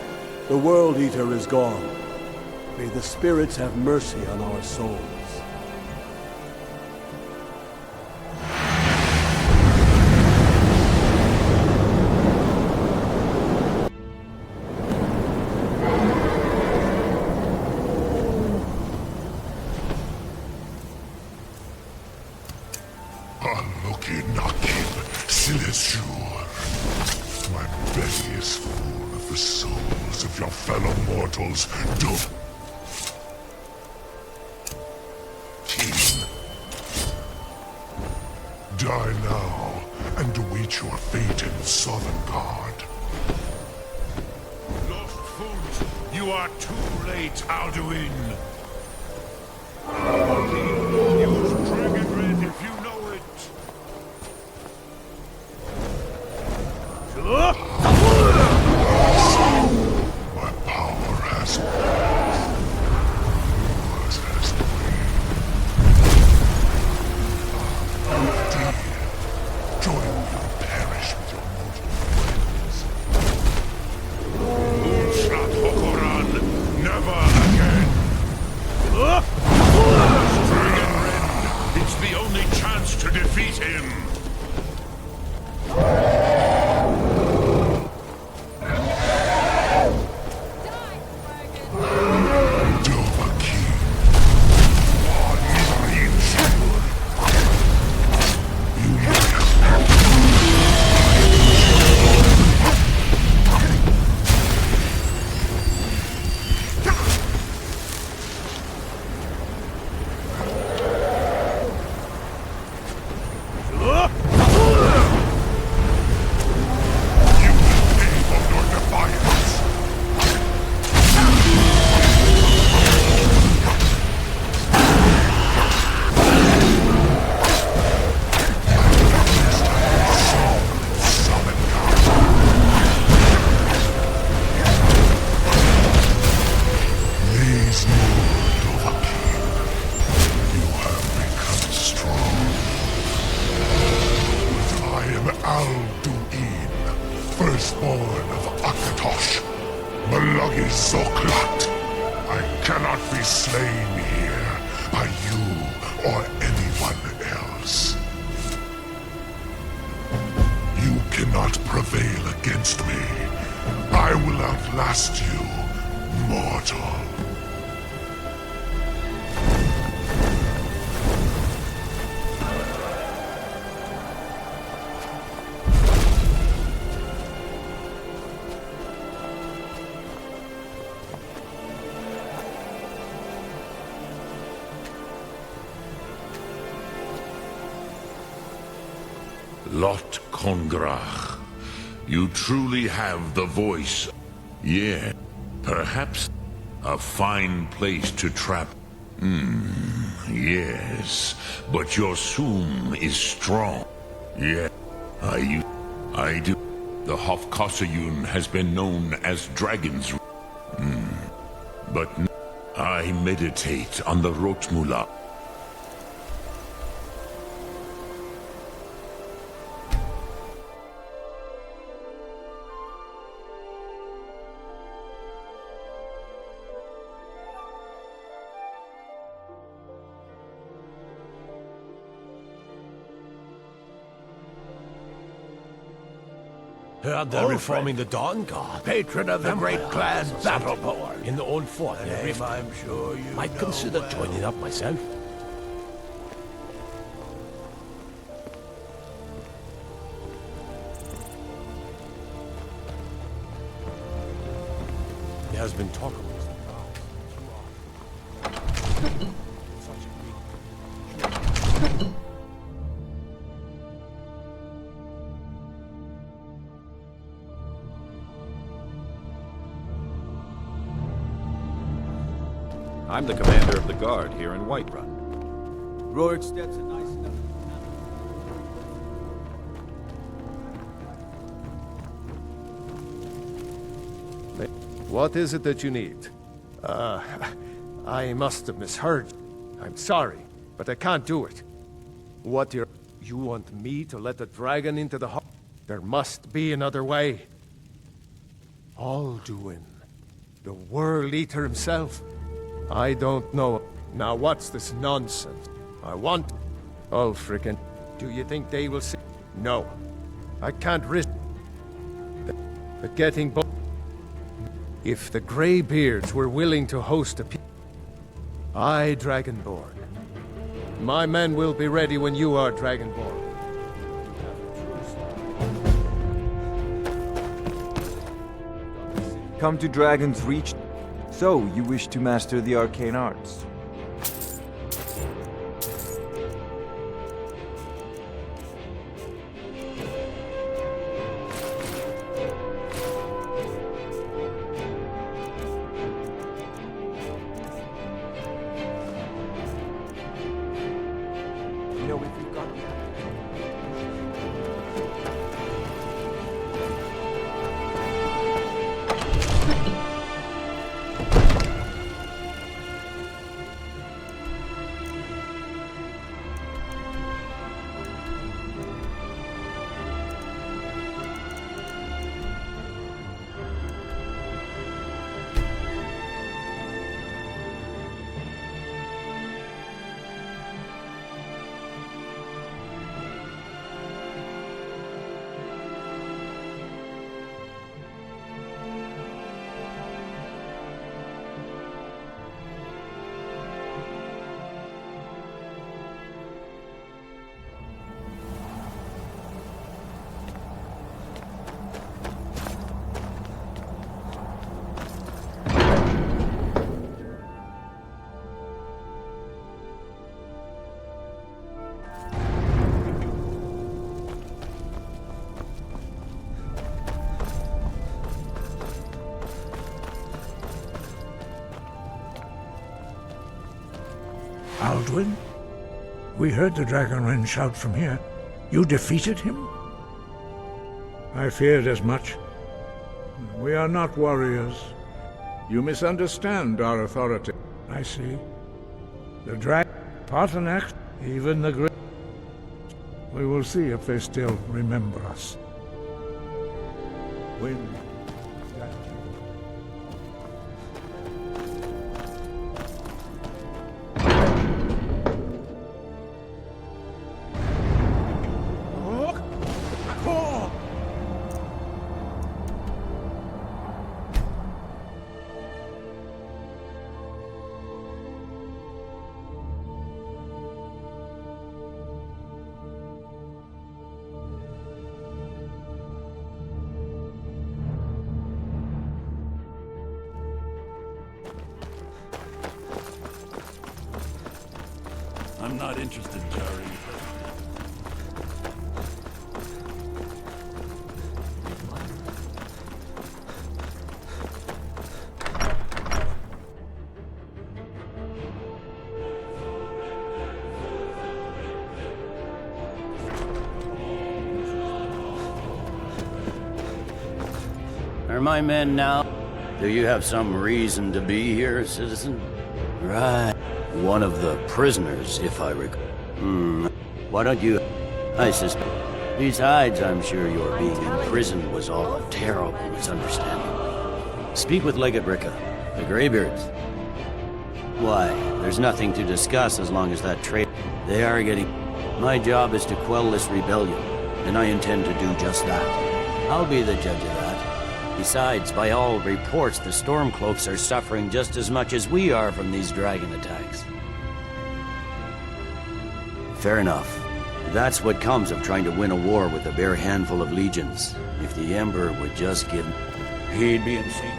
the World Eater is gone. May the spirits have mercy on our souls. My belly is full of the souls of your fellow mortals. now and await your fate in Sovngarde. Lost fools, you are too late, Alduin. Use Dragon Red if you know it. My power has yours has waned. Join me and perish with your mortal friends. Ulsrat Hokoran, never again. Dragon Rend, it's the only chance to defeat him. Lot Kongrach, you truly have the voice. Yeah, perhaps a fine place to trap. Yes, but your Sum is strong. Yeah, I do. The Hofkossayun has been known as Dragon's. But I meditate on the Rotmula. Heard they're reforming the Dawn Guard. Patron of the great clan Battleborn. In the old fort. Name I'm sure you might consider joining up myself. There has been talk of I'm the commander of the guard here in Whiterun. Roriksted's a nice enough... What is it that you need? I must have misheard. I'm sorry, but I can't do it. What you want me to let the dragon into the hall? There must be another way. Alduin, the World Eater himself. I don't know. Now what's this nonsense? I want... Oh, frickin'. Do you think they will see? No. I can't risk... the getting both... If the Greybeards were willing to host a... I, Dragonborn. My men will be ready when you are, Dragonborn. Come to Dragon's Reach. So, you wish to master the arcane arts? Aldwin? We heard the Dragonren shout from here. You defeated him? I feared as much. We are not warriors. You misunderstand our authority. I see. The Paternax, even the great. We will see if they still remember us. When I'm not interested, Jerry. Are my men now? Do you have some reason to be here, citizen? Right. One of the prisoners, if I recall. Why don't you... I suspect... Besides, I'm sure your being imprisoned was all a terrible misunderstanding. Speak with Legate Ricca, the Greybeards. Why, there's nothing to discuss as long as that traitor... They are getting... My job is to quell this rebellion, and I intend to do just that. I'll be the judge of that. Besides, by all reports, the Stormcloaks are suffering just as much as we are from these dragon attacks. Fair enough. That's what comes of trying to win a war with a bare handful of legions. If the Emperor would just give... He'd be insane.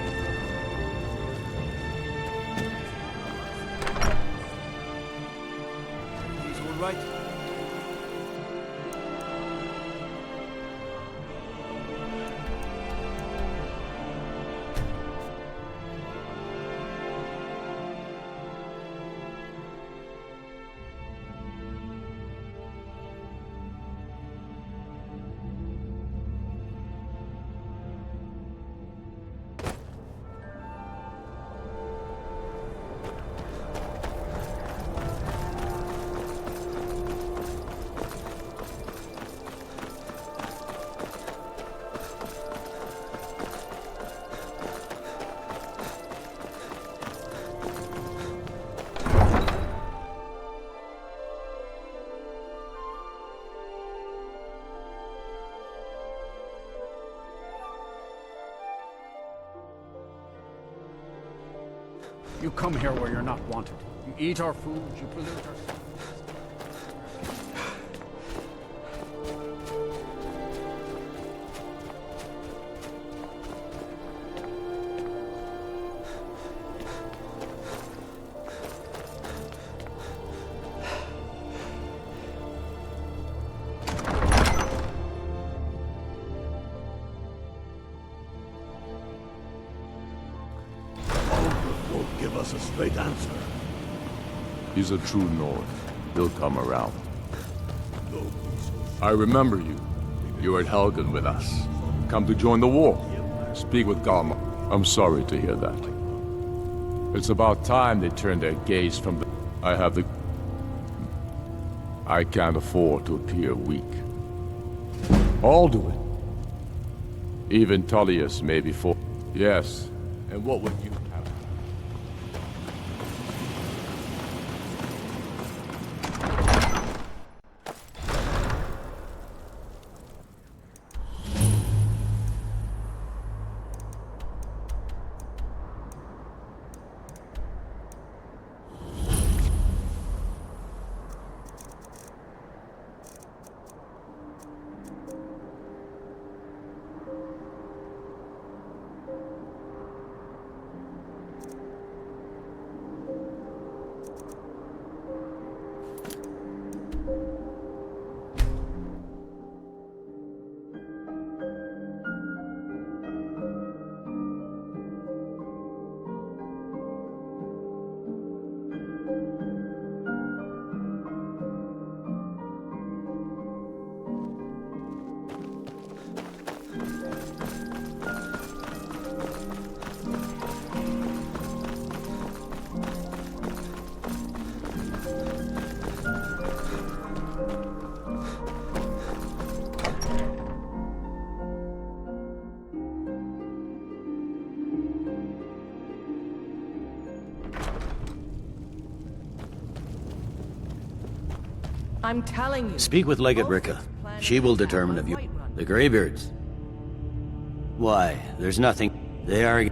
He's all right. You come here where you're not wanted. You eat our food, you pollute our... Give us a straight answer. He's a true Nord. He'll come around. I remember you. You were at Helgen with us. Come to join the war. Speak with Galma. I'm sorry to hear that. It's about time they turned their gaze from the... I can't afford to appear weak. Alduin. Even Tullius may be for... Yes. And what would you have? I'm telling you. Speak with Legate Ricka. She will determine if you... The Greybeards. Why, there's nothing. They are...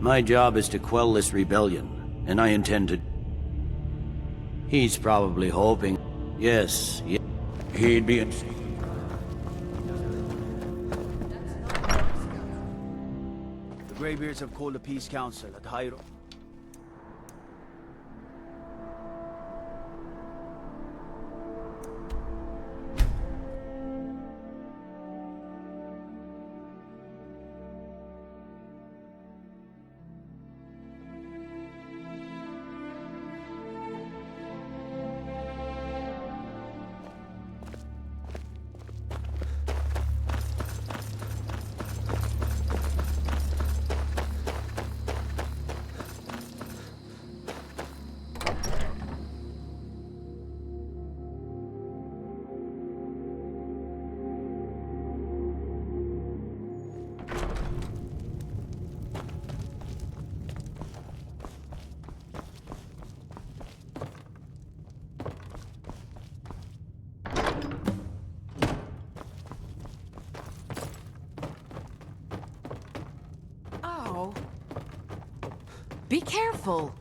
My job is to quell this rebellion, and I intend to... He's probably hoping... Yes, he'd be... The Greybeards have called a peace council at Hyro. Be careful.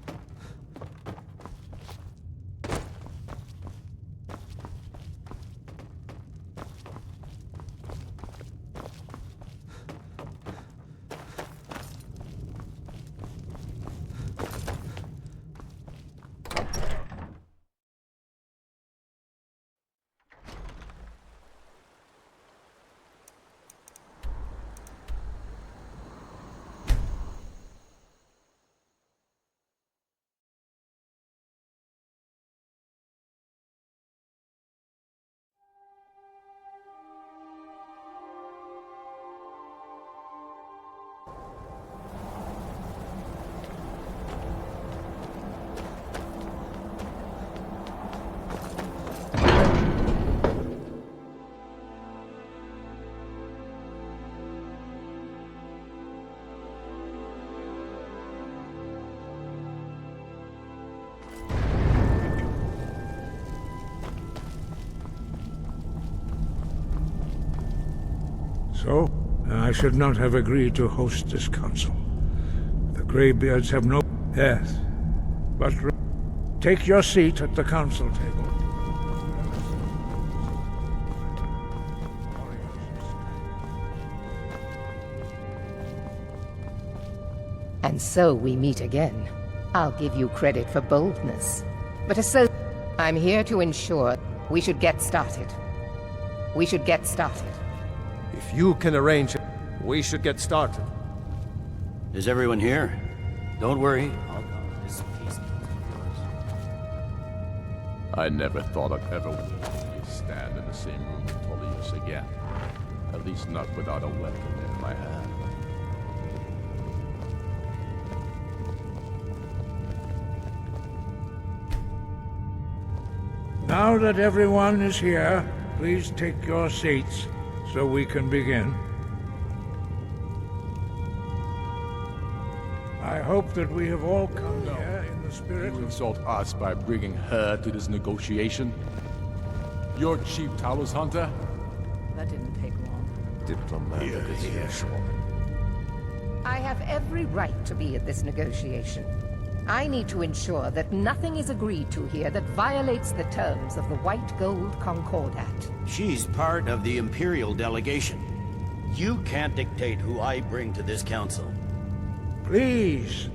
So, I should not have agreed to host this council. The Greybeards have no... Yes. But take your seat at the council table. And so we meet again. I'll give you credit for boldness. But I'm here to ensure we should get started. We should get started. If you can arrange it, we should get started. Is everyone here? Don't worry. I'll come. This peace of yours. I never thought I'd ever stand in the same room with Tullius again. At least not without a weapon in my hand. Now that everyone is here, please take your seats so we can begin. I hope that we have all come here in the spirit You insult us by bringing her to this negotiation? You're chief Talos hunter? That didn't take long. Diplomatic as usual. I have every right to be at this negotiation. I need to ensure that nothing is agreed to here that violates the terms of the White Gold Concordat. She's part of the Imperial delegation. You can't dictate who I bring to this council. Please,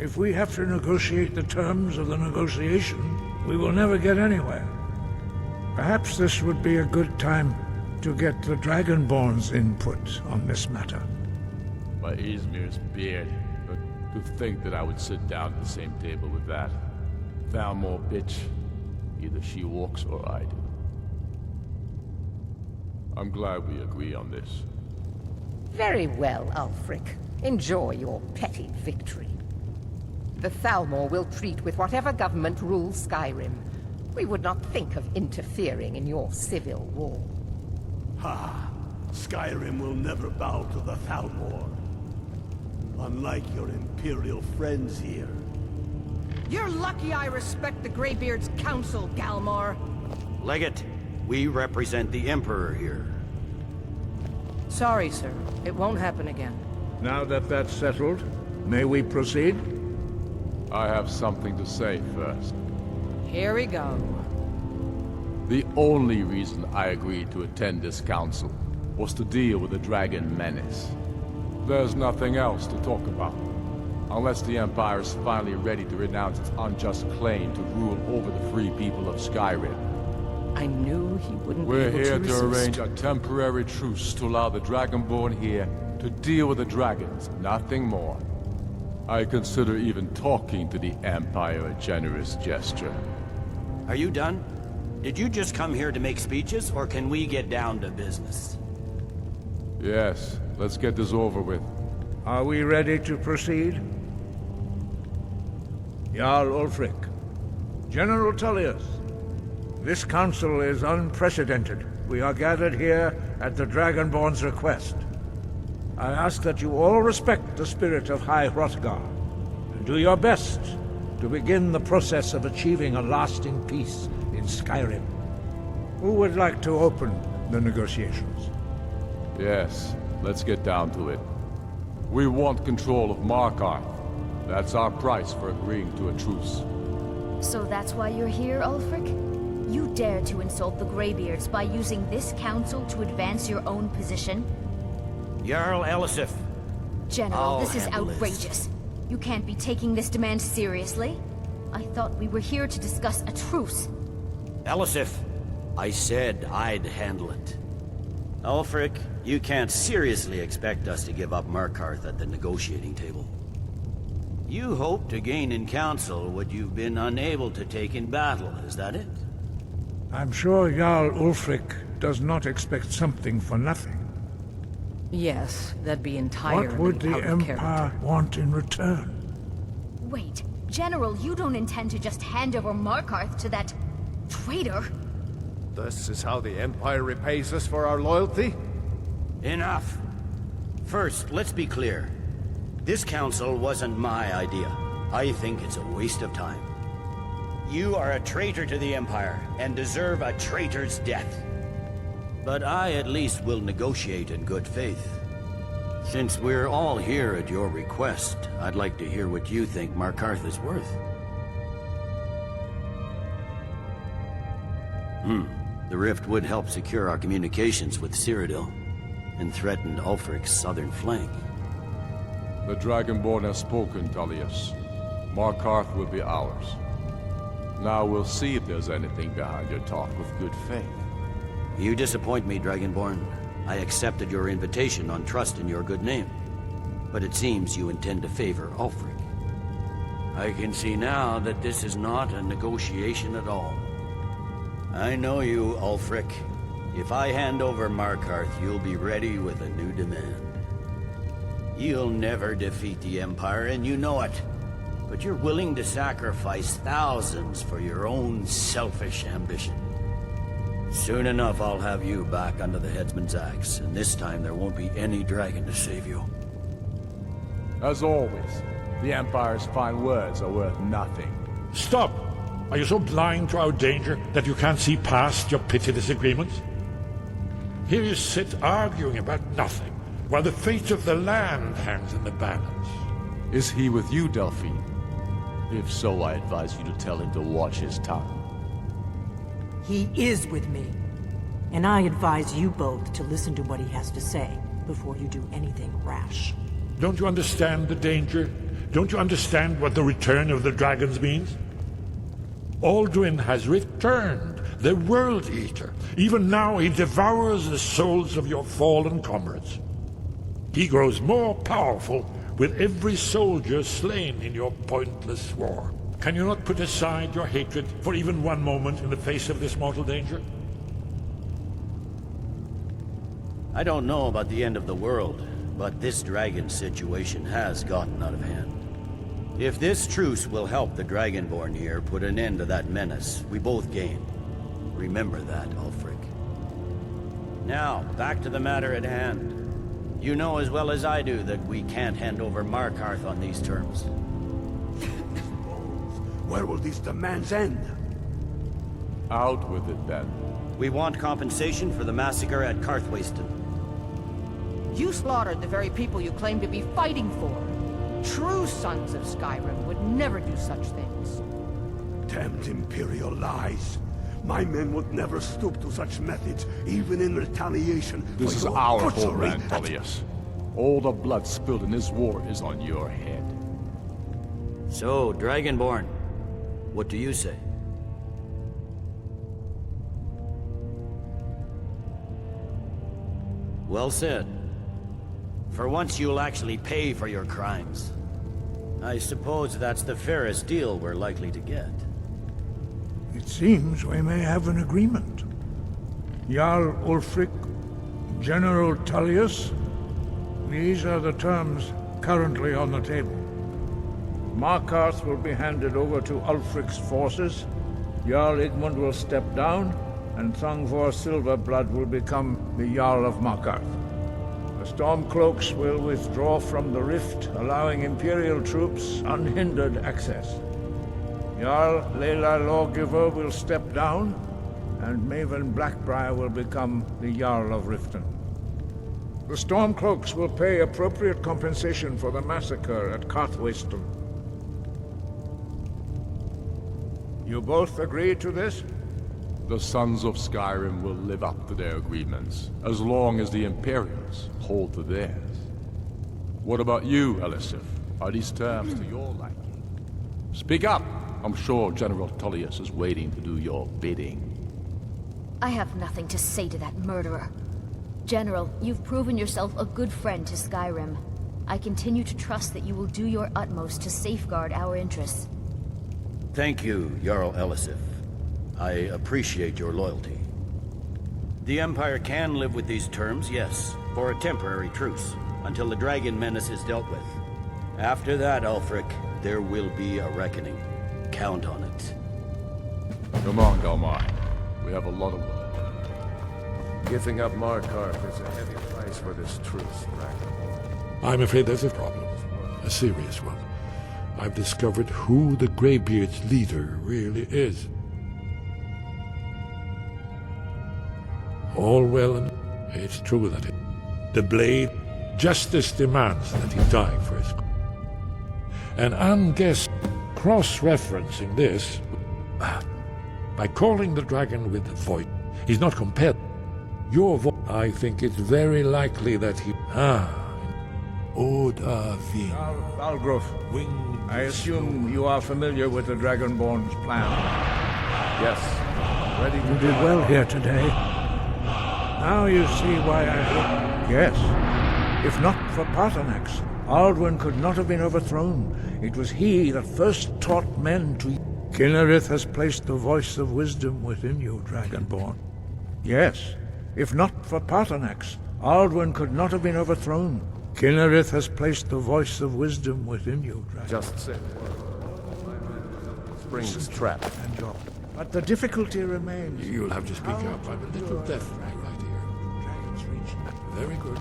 if we have to negotiate the terms of the negotiation, we will never get anywhere. Perhaps this would be a good time to get the Dragonborn's input on this matter. By Izmir's beard. To think that I would sit down at the same table with that. Thalmor bitch. Either she walks or I do. I'm glad we agree on this. Very well, Ulfric. Enjoy your petty victory. The Thalmor will treat with whatever government rules Skyrim. We would not think of interfering in your civil war. Ha! Skyrim will never bow to the Thalmor. Unlike your Imperial friends here. You're lucky I respect the Greybeard's counsel, Galmar. Legate, We represent the Emperor here. Sorry, sir. It won't happen again. Now that that's settled, may we proceed? I have something to say first. Here we go. The only reason I agreed to attend this council was to deal with the Dragon Menace. There's nothing else to talk about. Unless the Empire is finally ready to renounce its unjust claim to rule over the free people of Skyrim. I knew he wouldn't We're be able here to to resist. arrange a temporary truce to allow the Dragonborn here to deal with the dragons, nothing more. I consider even talking to the Empire a generous gesture. Are you done? Did you just come here to make speeches, or can we get down to business? Yes, let's get this over with. Are we ready to proceed? Jarl Ulfric, General Tullius, this council is unprecedented. We are gathered here at the Dragonborn's request. I ask that you all respect the spirit of High Hrothgar, and do your best to begin the process of achieving a lasting peace in Skyrim. Who would like to open the negotiations? Yes, let's get down to it. We want control of Markarth. That's our price for agreeing to a truce. So that's why you're here, Ulfric? You dare to insult the Greybeards by using this council to advance your own position? Jarl Elisif. General, I'll this is handle this. outrageous. You can't be taking this demand seriously. I thought we were here to discuss a truce. Elisif, I said I'd handle it. Ulfric, you can't seriously expect us to give up Markarth at the negotiating table. You hope to gain in council what you've been unable to take in battle, is that it? I'm sure Jarl Ulfric does not expect something for nothing. Yes, that'd be entirely What would the out of Empire character. want in return? Wait, General, you don't intend to just hand over Markarth to that traitor? This is how the Empire repays us for our loyalty? Enough. First, let's be clear. This council wasn't my idea. I think it's a waste of time. You are a traitor to the Empire, and deserve a traitor's death. But I at least will negotiate in good faith. Since we're all here at your request, I'd like to hear what you think Markarth is worth. The rift would help secure our communications with Cyrodiil, and threaten Ulfric's southern flank. The Dragonborn has spoken, Tullius. Markarth will be ours. Now we'll see if there's anything behind your talk with good faith. You disappoint me, Dragonborn. I accepted your invitation on trust in your good name. But it seems you intend to favor Ulfric. I can see now that this is not a negotiation at all. I know you, Ulfric. If I hand over Markarth, you'll be ready with a new demand. You'll never defeat the Empire, and you know it. But you're willing to sacrifice thousands for your own selfish ambition. Soon enough, I'll have you back under the headsman's axe, and this time there won't be any dragon to save you. As always, the Empire's fine words are worth nothing. Stop! Are you so blind to our danger that you can't see past your petty disagreements? Here you sit arguing about nothing, while the fate of the land hangs in the balance. Is he with you, Delphine? If so, I advise you to tell him to watch his tongue. He is with me. And I advise you both to listen to what he has to say before you do anything rash. Don't you understand the danger? Don't you understand what the return of the dragons means? Alduin has returned, the World Eater. Even now he devours the souls of your fallen comrades. He grows more powerful with every soldier slain in your pointless war. Can you not put aside your hatred for even one moment in the face of this mortal danger? I don't know about the end of the world, but this dragon situation has gotten out of hand. If this truce will help the Dragonborn here put an end to that menace, we both gain. Remember that, Ulfric. Now, back to the matter at hand. You know as well as I do that we can't hand over Markarth on these terms. Where will these demands end? Out with it, then. We want compensation for the massacre at Carthwayston. You slaughtered the very people you claim to be fighting for. True sons of Skyrim would never do such things. Damned Imperial lies. My men would never stoop to such methods, even in retaliation. This for is your our butchery homeland, Tullius. All the blood spilled in this war is on your head. So, Dragonborn, what do you say? Well said. For once you'll actually pay for your crimes. I suppose that's the fairest deal we're likely to get. It seems we may have an agreement. Jarl Ulfric, General Tullius, these are the terms currently on the table. Markarth will be handed over to Ulfric's forces, Jarl Igmund will step down, and Thungvor Silverblood will become the Jarl of Markarth. The Stormcloaks will withdraw from the rift, allowing Imperial troops unhindered access. Jarl Leila Lawgiver will step down, and Maven Blackbriar will become the Jarl of Riften. The Stormcloaks will pay appropriate compensation for the massacre at Carthwayston. You both agree to this? The Sons of Skyrim will live up to their agreements, as long as the Imperials hold to theirs. What about you, Elisif? Are these terms to your liking? Speak up! I'm sure General Tullius is waiting to do your bidding. I have nothing to say to that murderer. General, you've proven yourself a good friend to Skyrim. I continue to trust that you will do your utmost to safeguard our interests. Thank you, Jarl Elisif. I appreciate your loyalty. The Empire can live with these terms, yes, for a temporary truce, until the dragon menace is dealt with. After that, Ulfric, there will be a reckoning. Count on it. Come on, Galmar. We have a lot of work. Giving up Markarth is a heavy price for this truce, Dragon. I'm afraid there's a problem. A serious one. I've discovered who the Greybeard's leader really is. All well and it's true that the Blade, justice demands that he die for his... And I'm guess cross-referencing this by calling the dragon with the voice. He's not compelled. Your voice, I think it's very likely that he... Odahviing. Valgrove, I assume you are familiar with the Dragonborn's plan. Yes. Ready to You did well here today. Now you see why I hope. Yes. If not for Paarthurnax, Alduin could not have been overthrown. It was he that first taught men to... Kynareth has placed the voice of wisdom within you, Dragonborn. Yes. If not for Paarthurnax, Alduin could not have been overthrown. Kynareth has placed the voice of wisdom within you, Dragonborn. Just say Spring this trap. And go. But the difficulty remains. You'll have to speak up. I'm a little deaf right here. Dragon's Reach. Very good.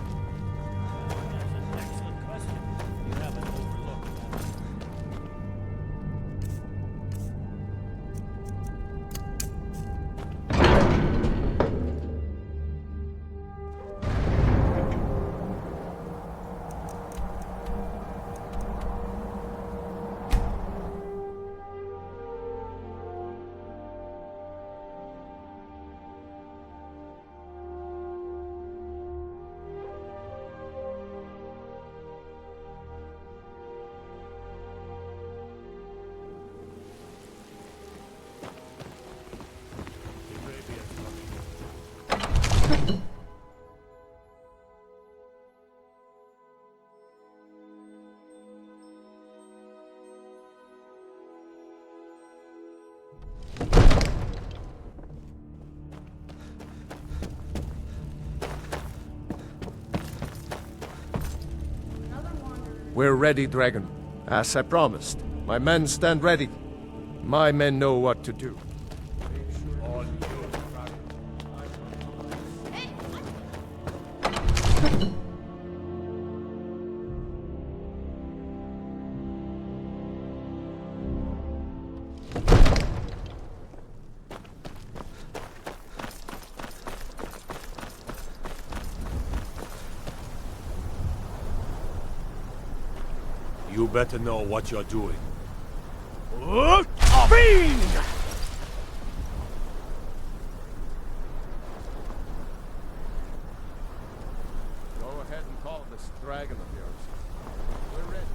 We're ready, Dragon. As I promised. My men stand ready. My men know what to do. You better know what you're doing. Fiend! Go ahead and call this dragon of yours. We're ready.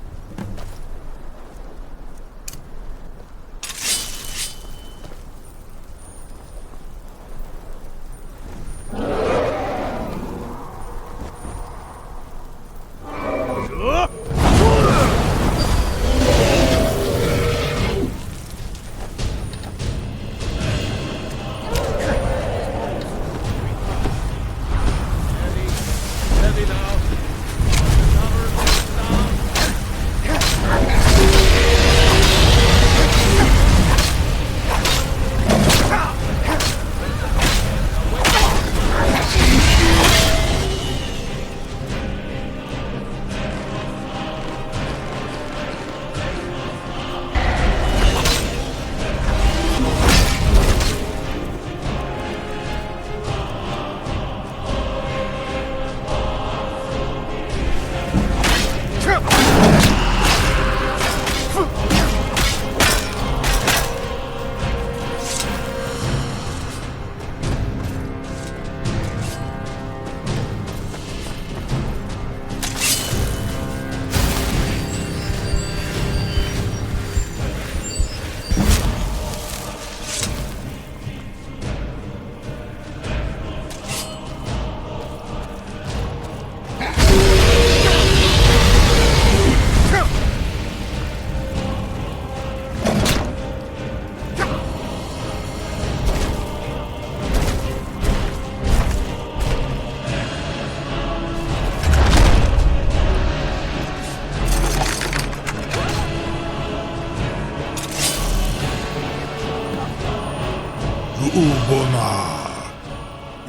Ubona.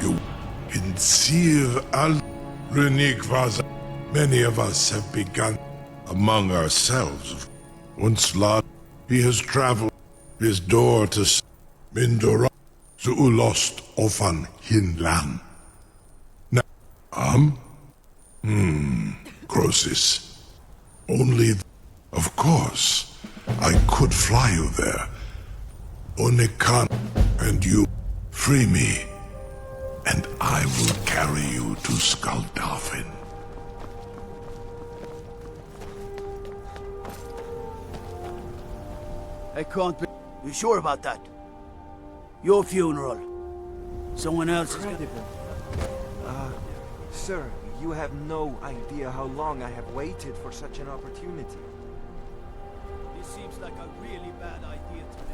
You Insir al Runikvaza. Many of us have begun among ourselves. Once Lad, he has traveled his door to Mindora, Zuulost Ofan Hinlan. Now, Crosis. Only, of course, I could fly you there. Onikan and you free me, and I will carry you to Skuldafin. I can't be... You sure about that? Your funeral. Someone else is gonna... Sir, you have no idea how long I have waited for such an opportunity. This seems like a really bad idea to me.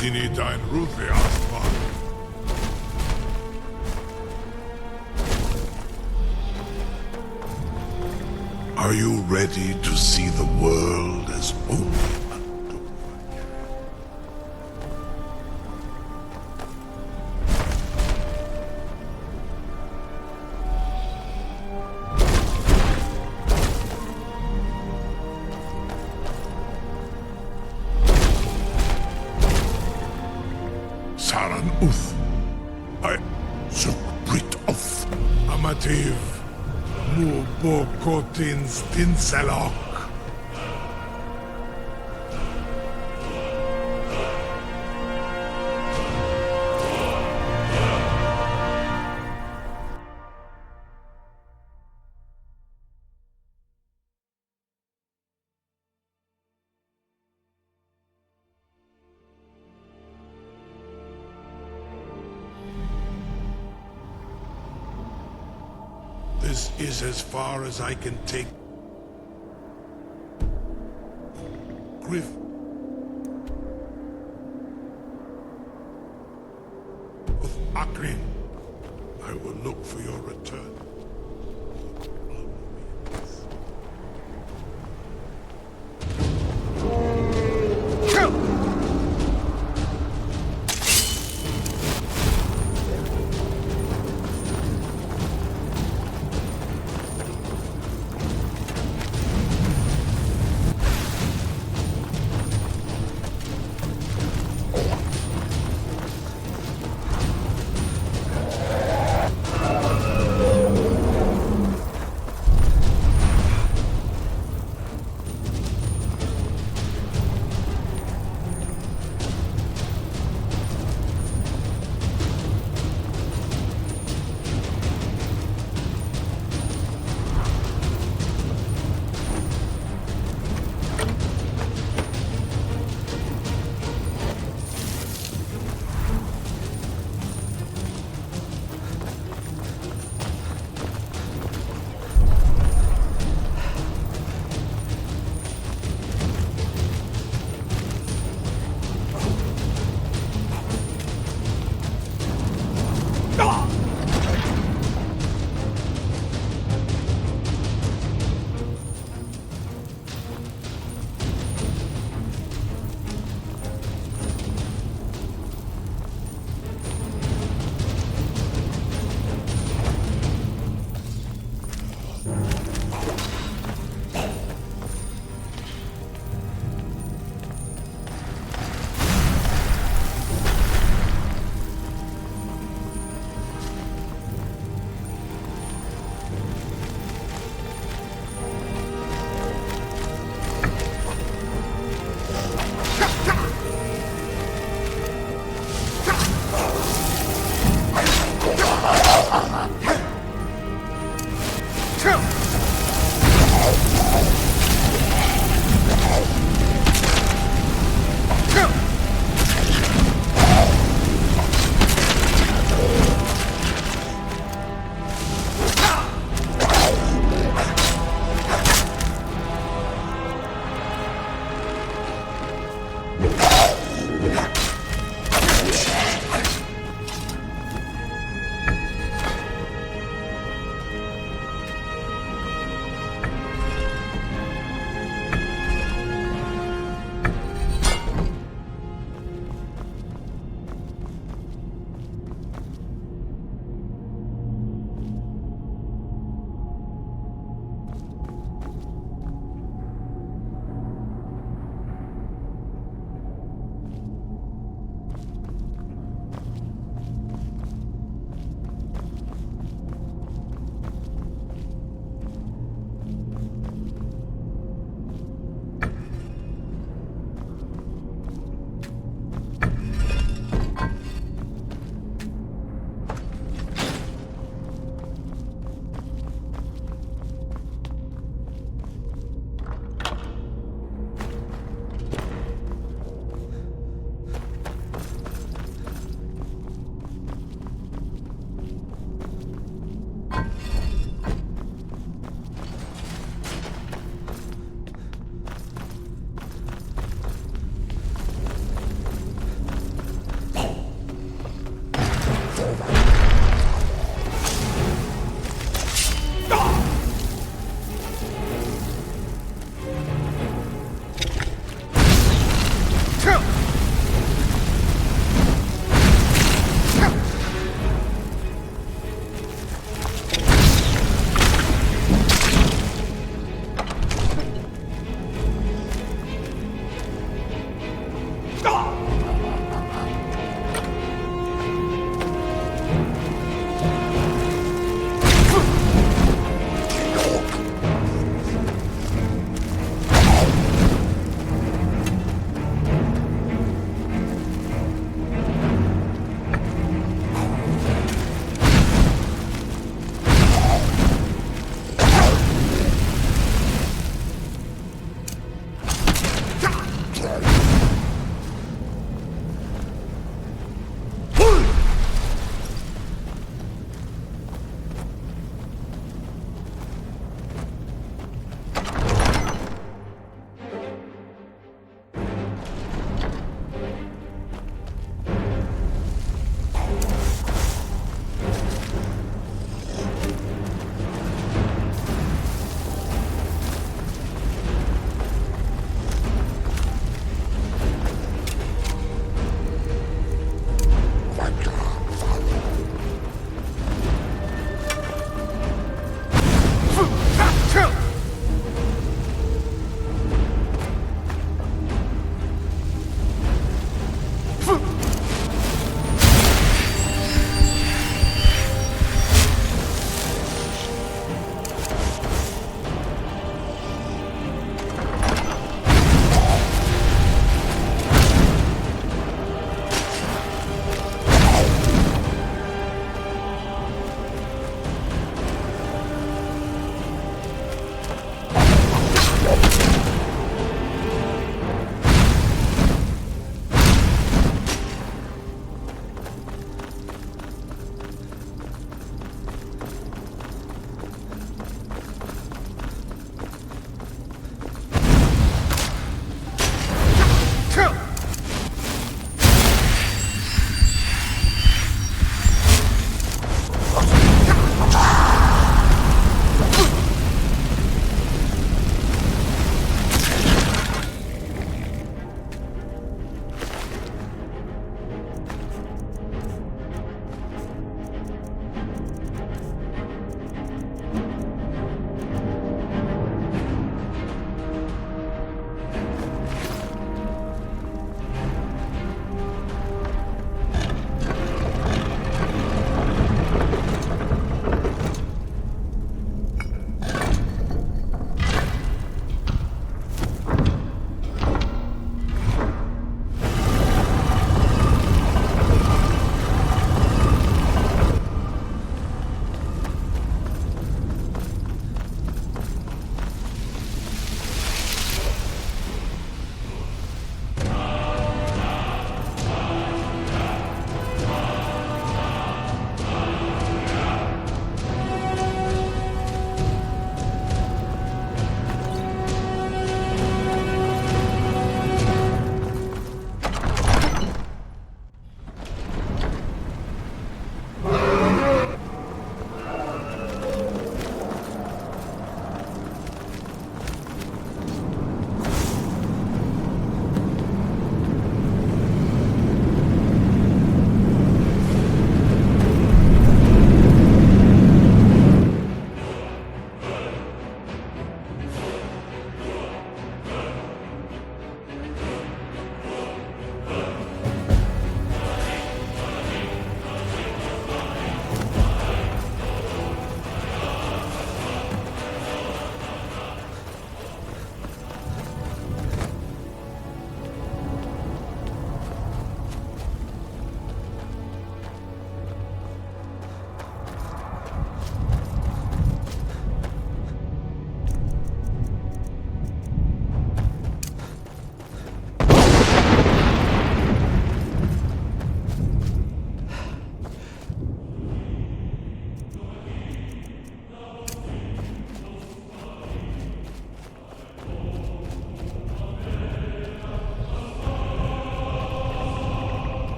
Dini dein Rufe Aspan. Are you ready to see the world as only unto? Saran Uth. I Suk Brit of Amativ. Mubokotin Stinselok. This is as far as I can take. Griff. Of Akrin. I will look for your return.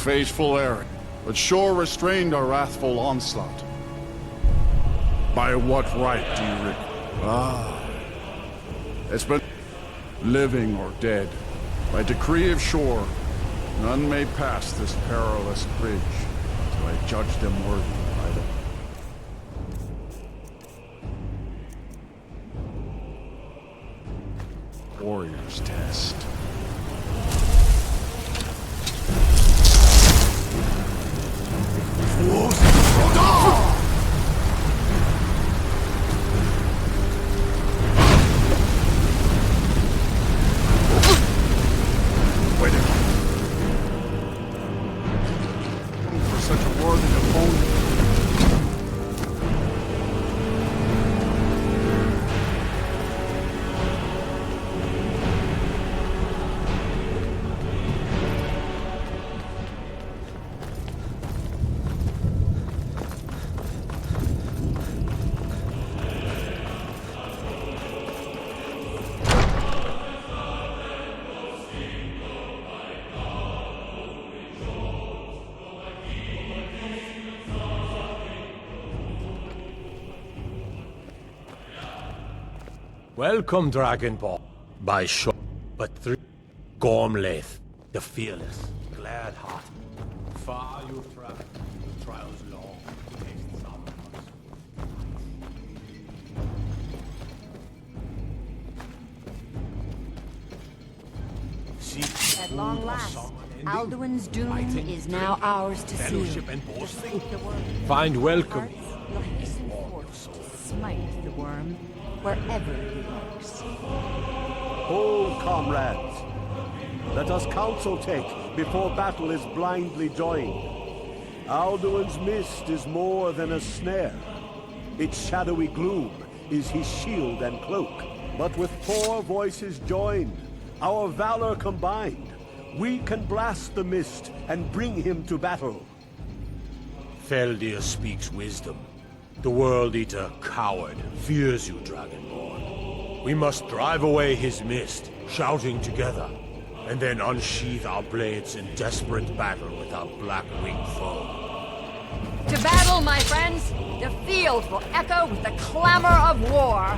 fateful errand, but sure restrained our wrathful onslaught. By what right do you it's been living or dead. By decree of shore, none may pass this perilous bridge till I judge them worthy by the warrior's test. For such a worthy opponent. Welcome, Dragonball. By shore, but through Gormlaith, the fearless, glad heart. Far you've traveled, the trials long, tastes sour. At long last, Alduin's doom is now ours to seal. Find welcome. You'll hasten forth to smite the worm wherever he lurks. Hold, comrades. Let us counsel take before battle is blindly joined. Alduin's mist is more than a snare. Its shadowy gloom is his shield and cloak. But with 4 voices joined, our valor combined, we can blast the mist and bring him to battle. Feldir speaks wisdom. The World Eater, coward, fears you, Dragonborn. We must drive away his mist, shouting together, and then unsheath our blades in desperate battle with our black-winged foe. To battle, my friends! The field will echo with the clamor of war!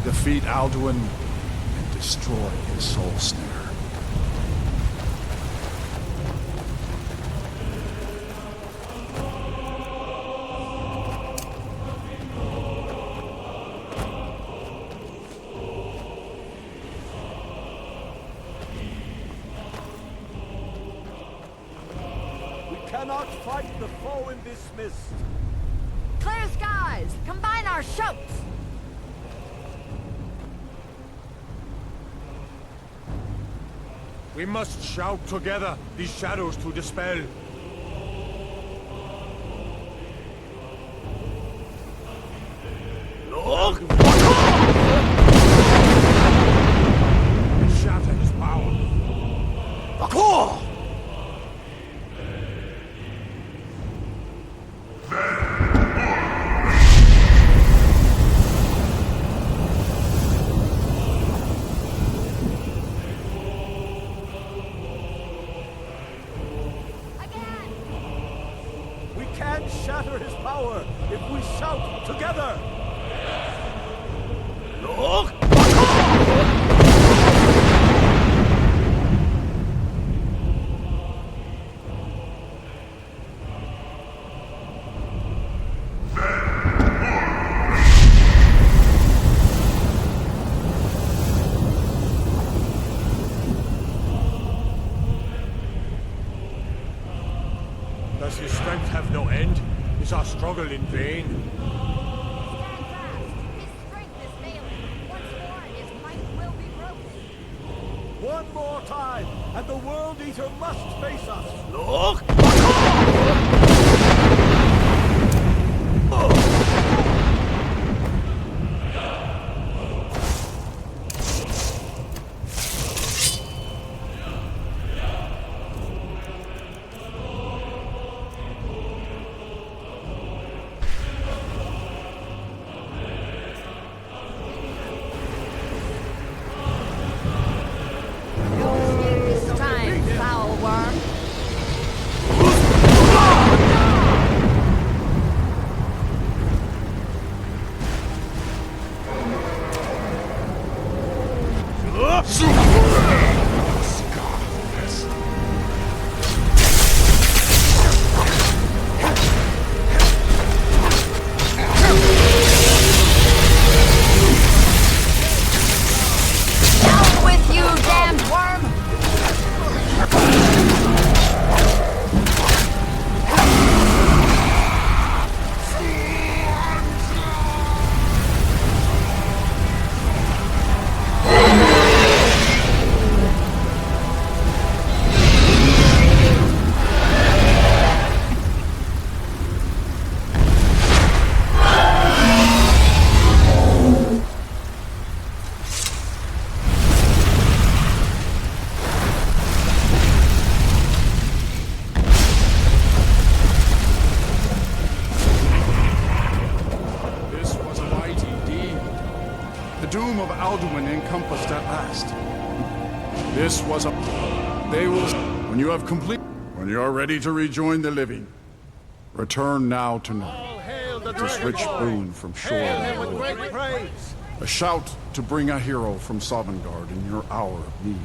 Defeat Alduin and destroy his soul snare. We cannot fight the foe in this mist. Clear skies! Combine our shouts! We must shout together, these shadows to dispel. Look! Shatter his power. Bakor! We can't shatter his power if we shout together! Look! Does his strength have no end? Is our struggle in vain? One more time, and the World Eater must face us! Look! Alduin encompassed at last. This was a... They will... When you have complete... When you are ready to rejoin the living, return now tonight. This rich boon from shore. A shout to bring a hero from Sovngarde in your hour of need.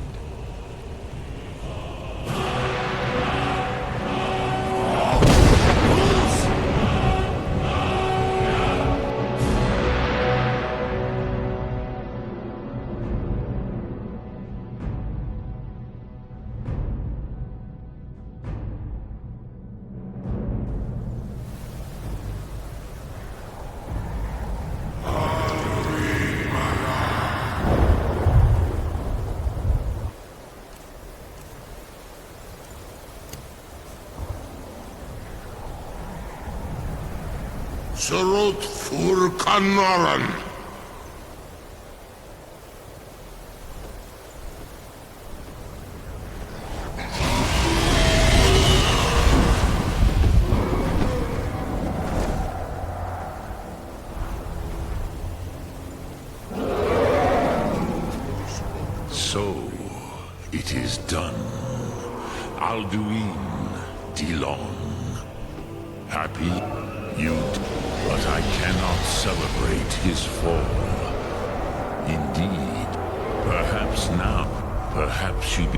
Surut fur Kanaran. So, it is done. Alduin, Dilon. Happy? But I cannot celebrate his fall. Indeed. Perhaps now. Perhaps you...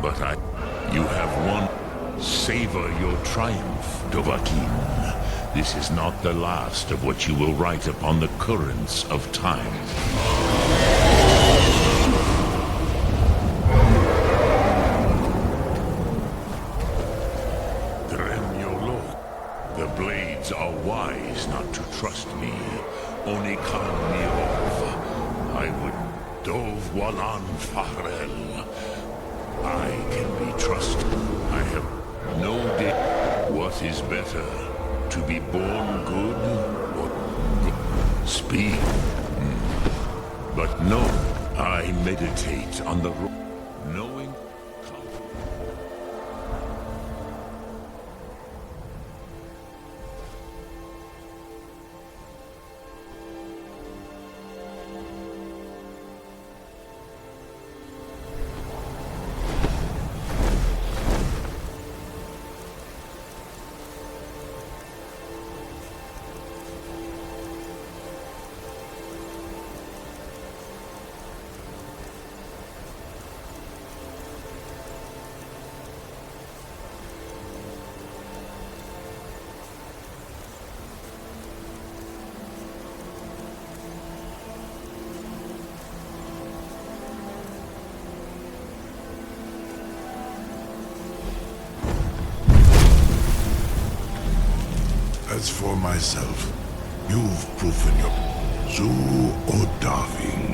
But you have won. Savor your triumph, Dovahkiin. This is not the last of what you will write upon the currents of time. The blades are wise not to trust me. Only Khan Mirov. I would Dov Walan Fahrel. I can be trusted. I have no day. What is better? To be born good or speed? But no, I meditate on the road. Knowing As for myself, you've proven your... Zu Odaving.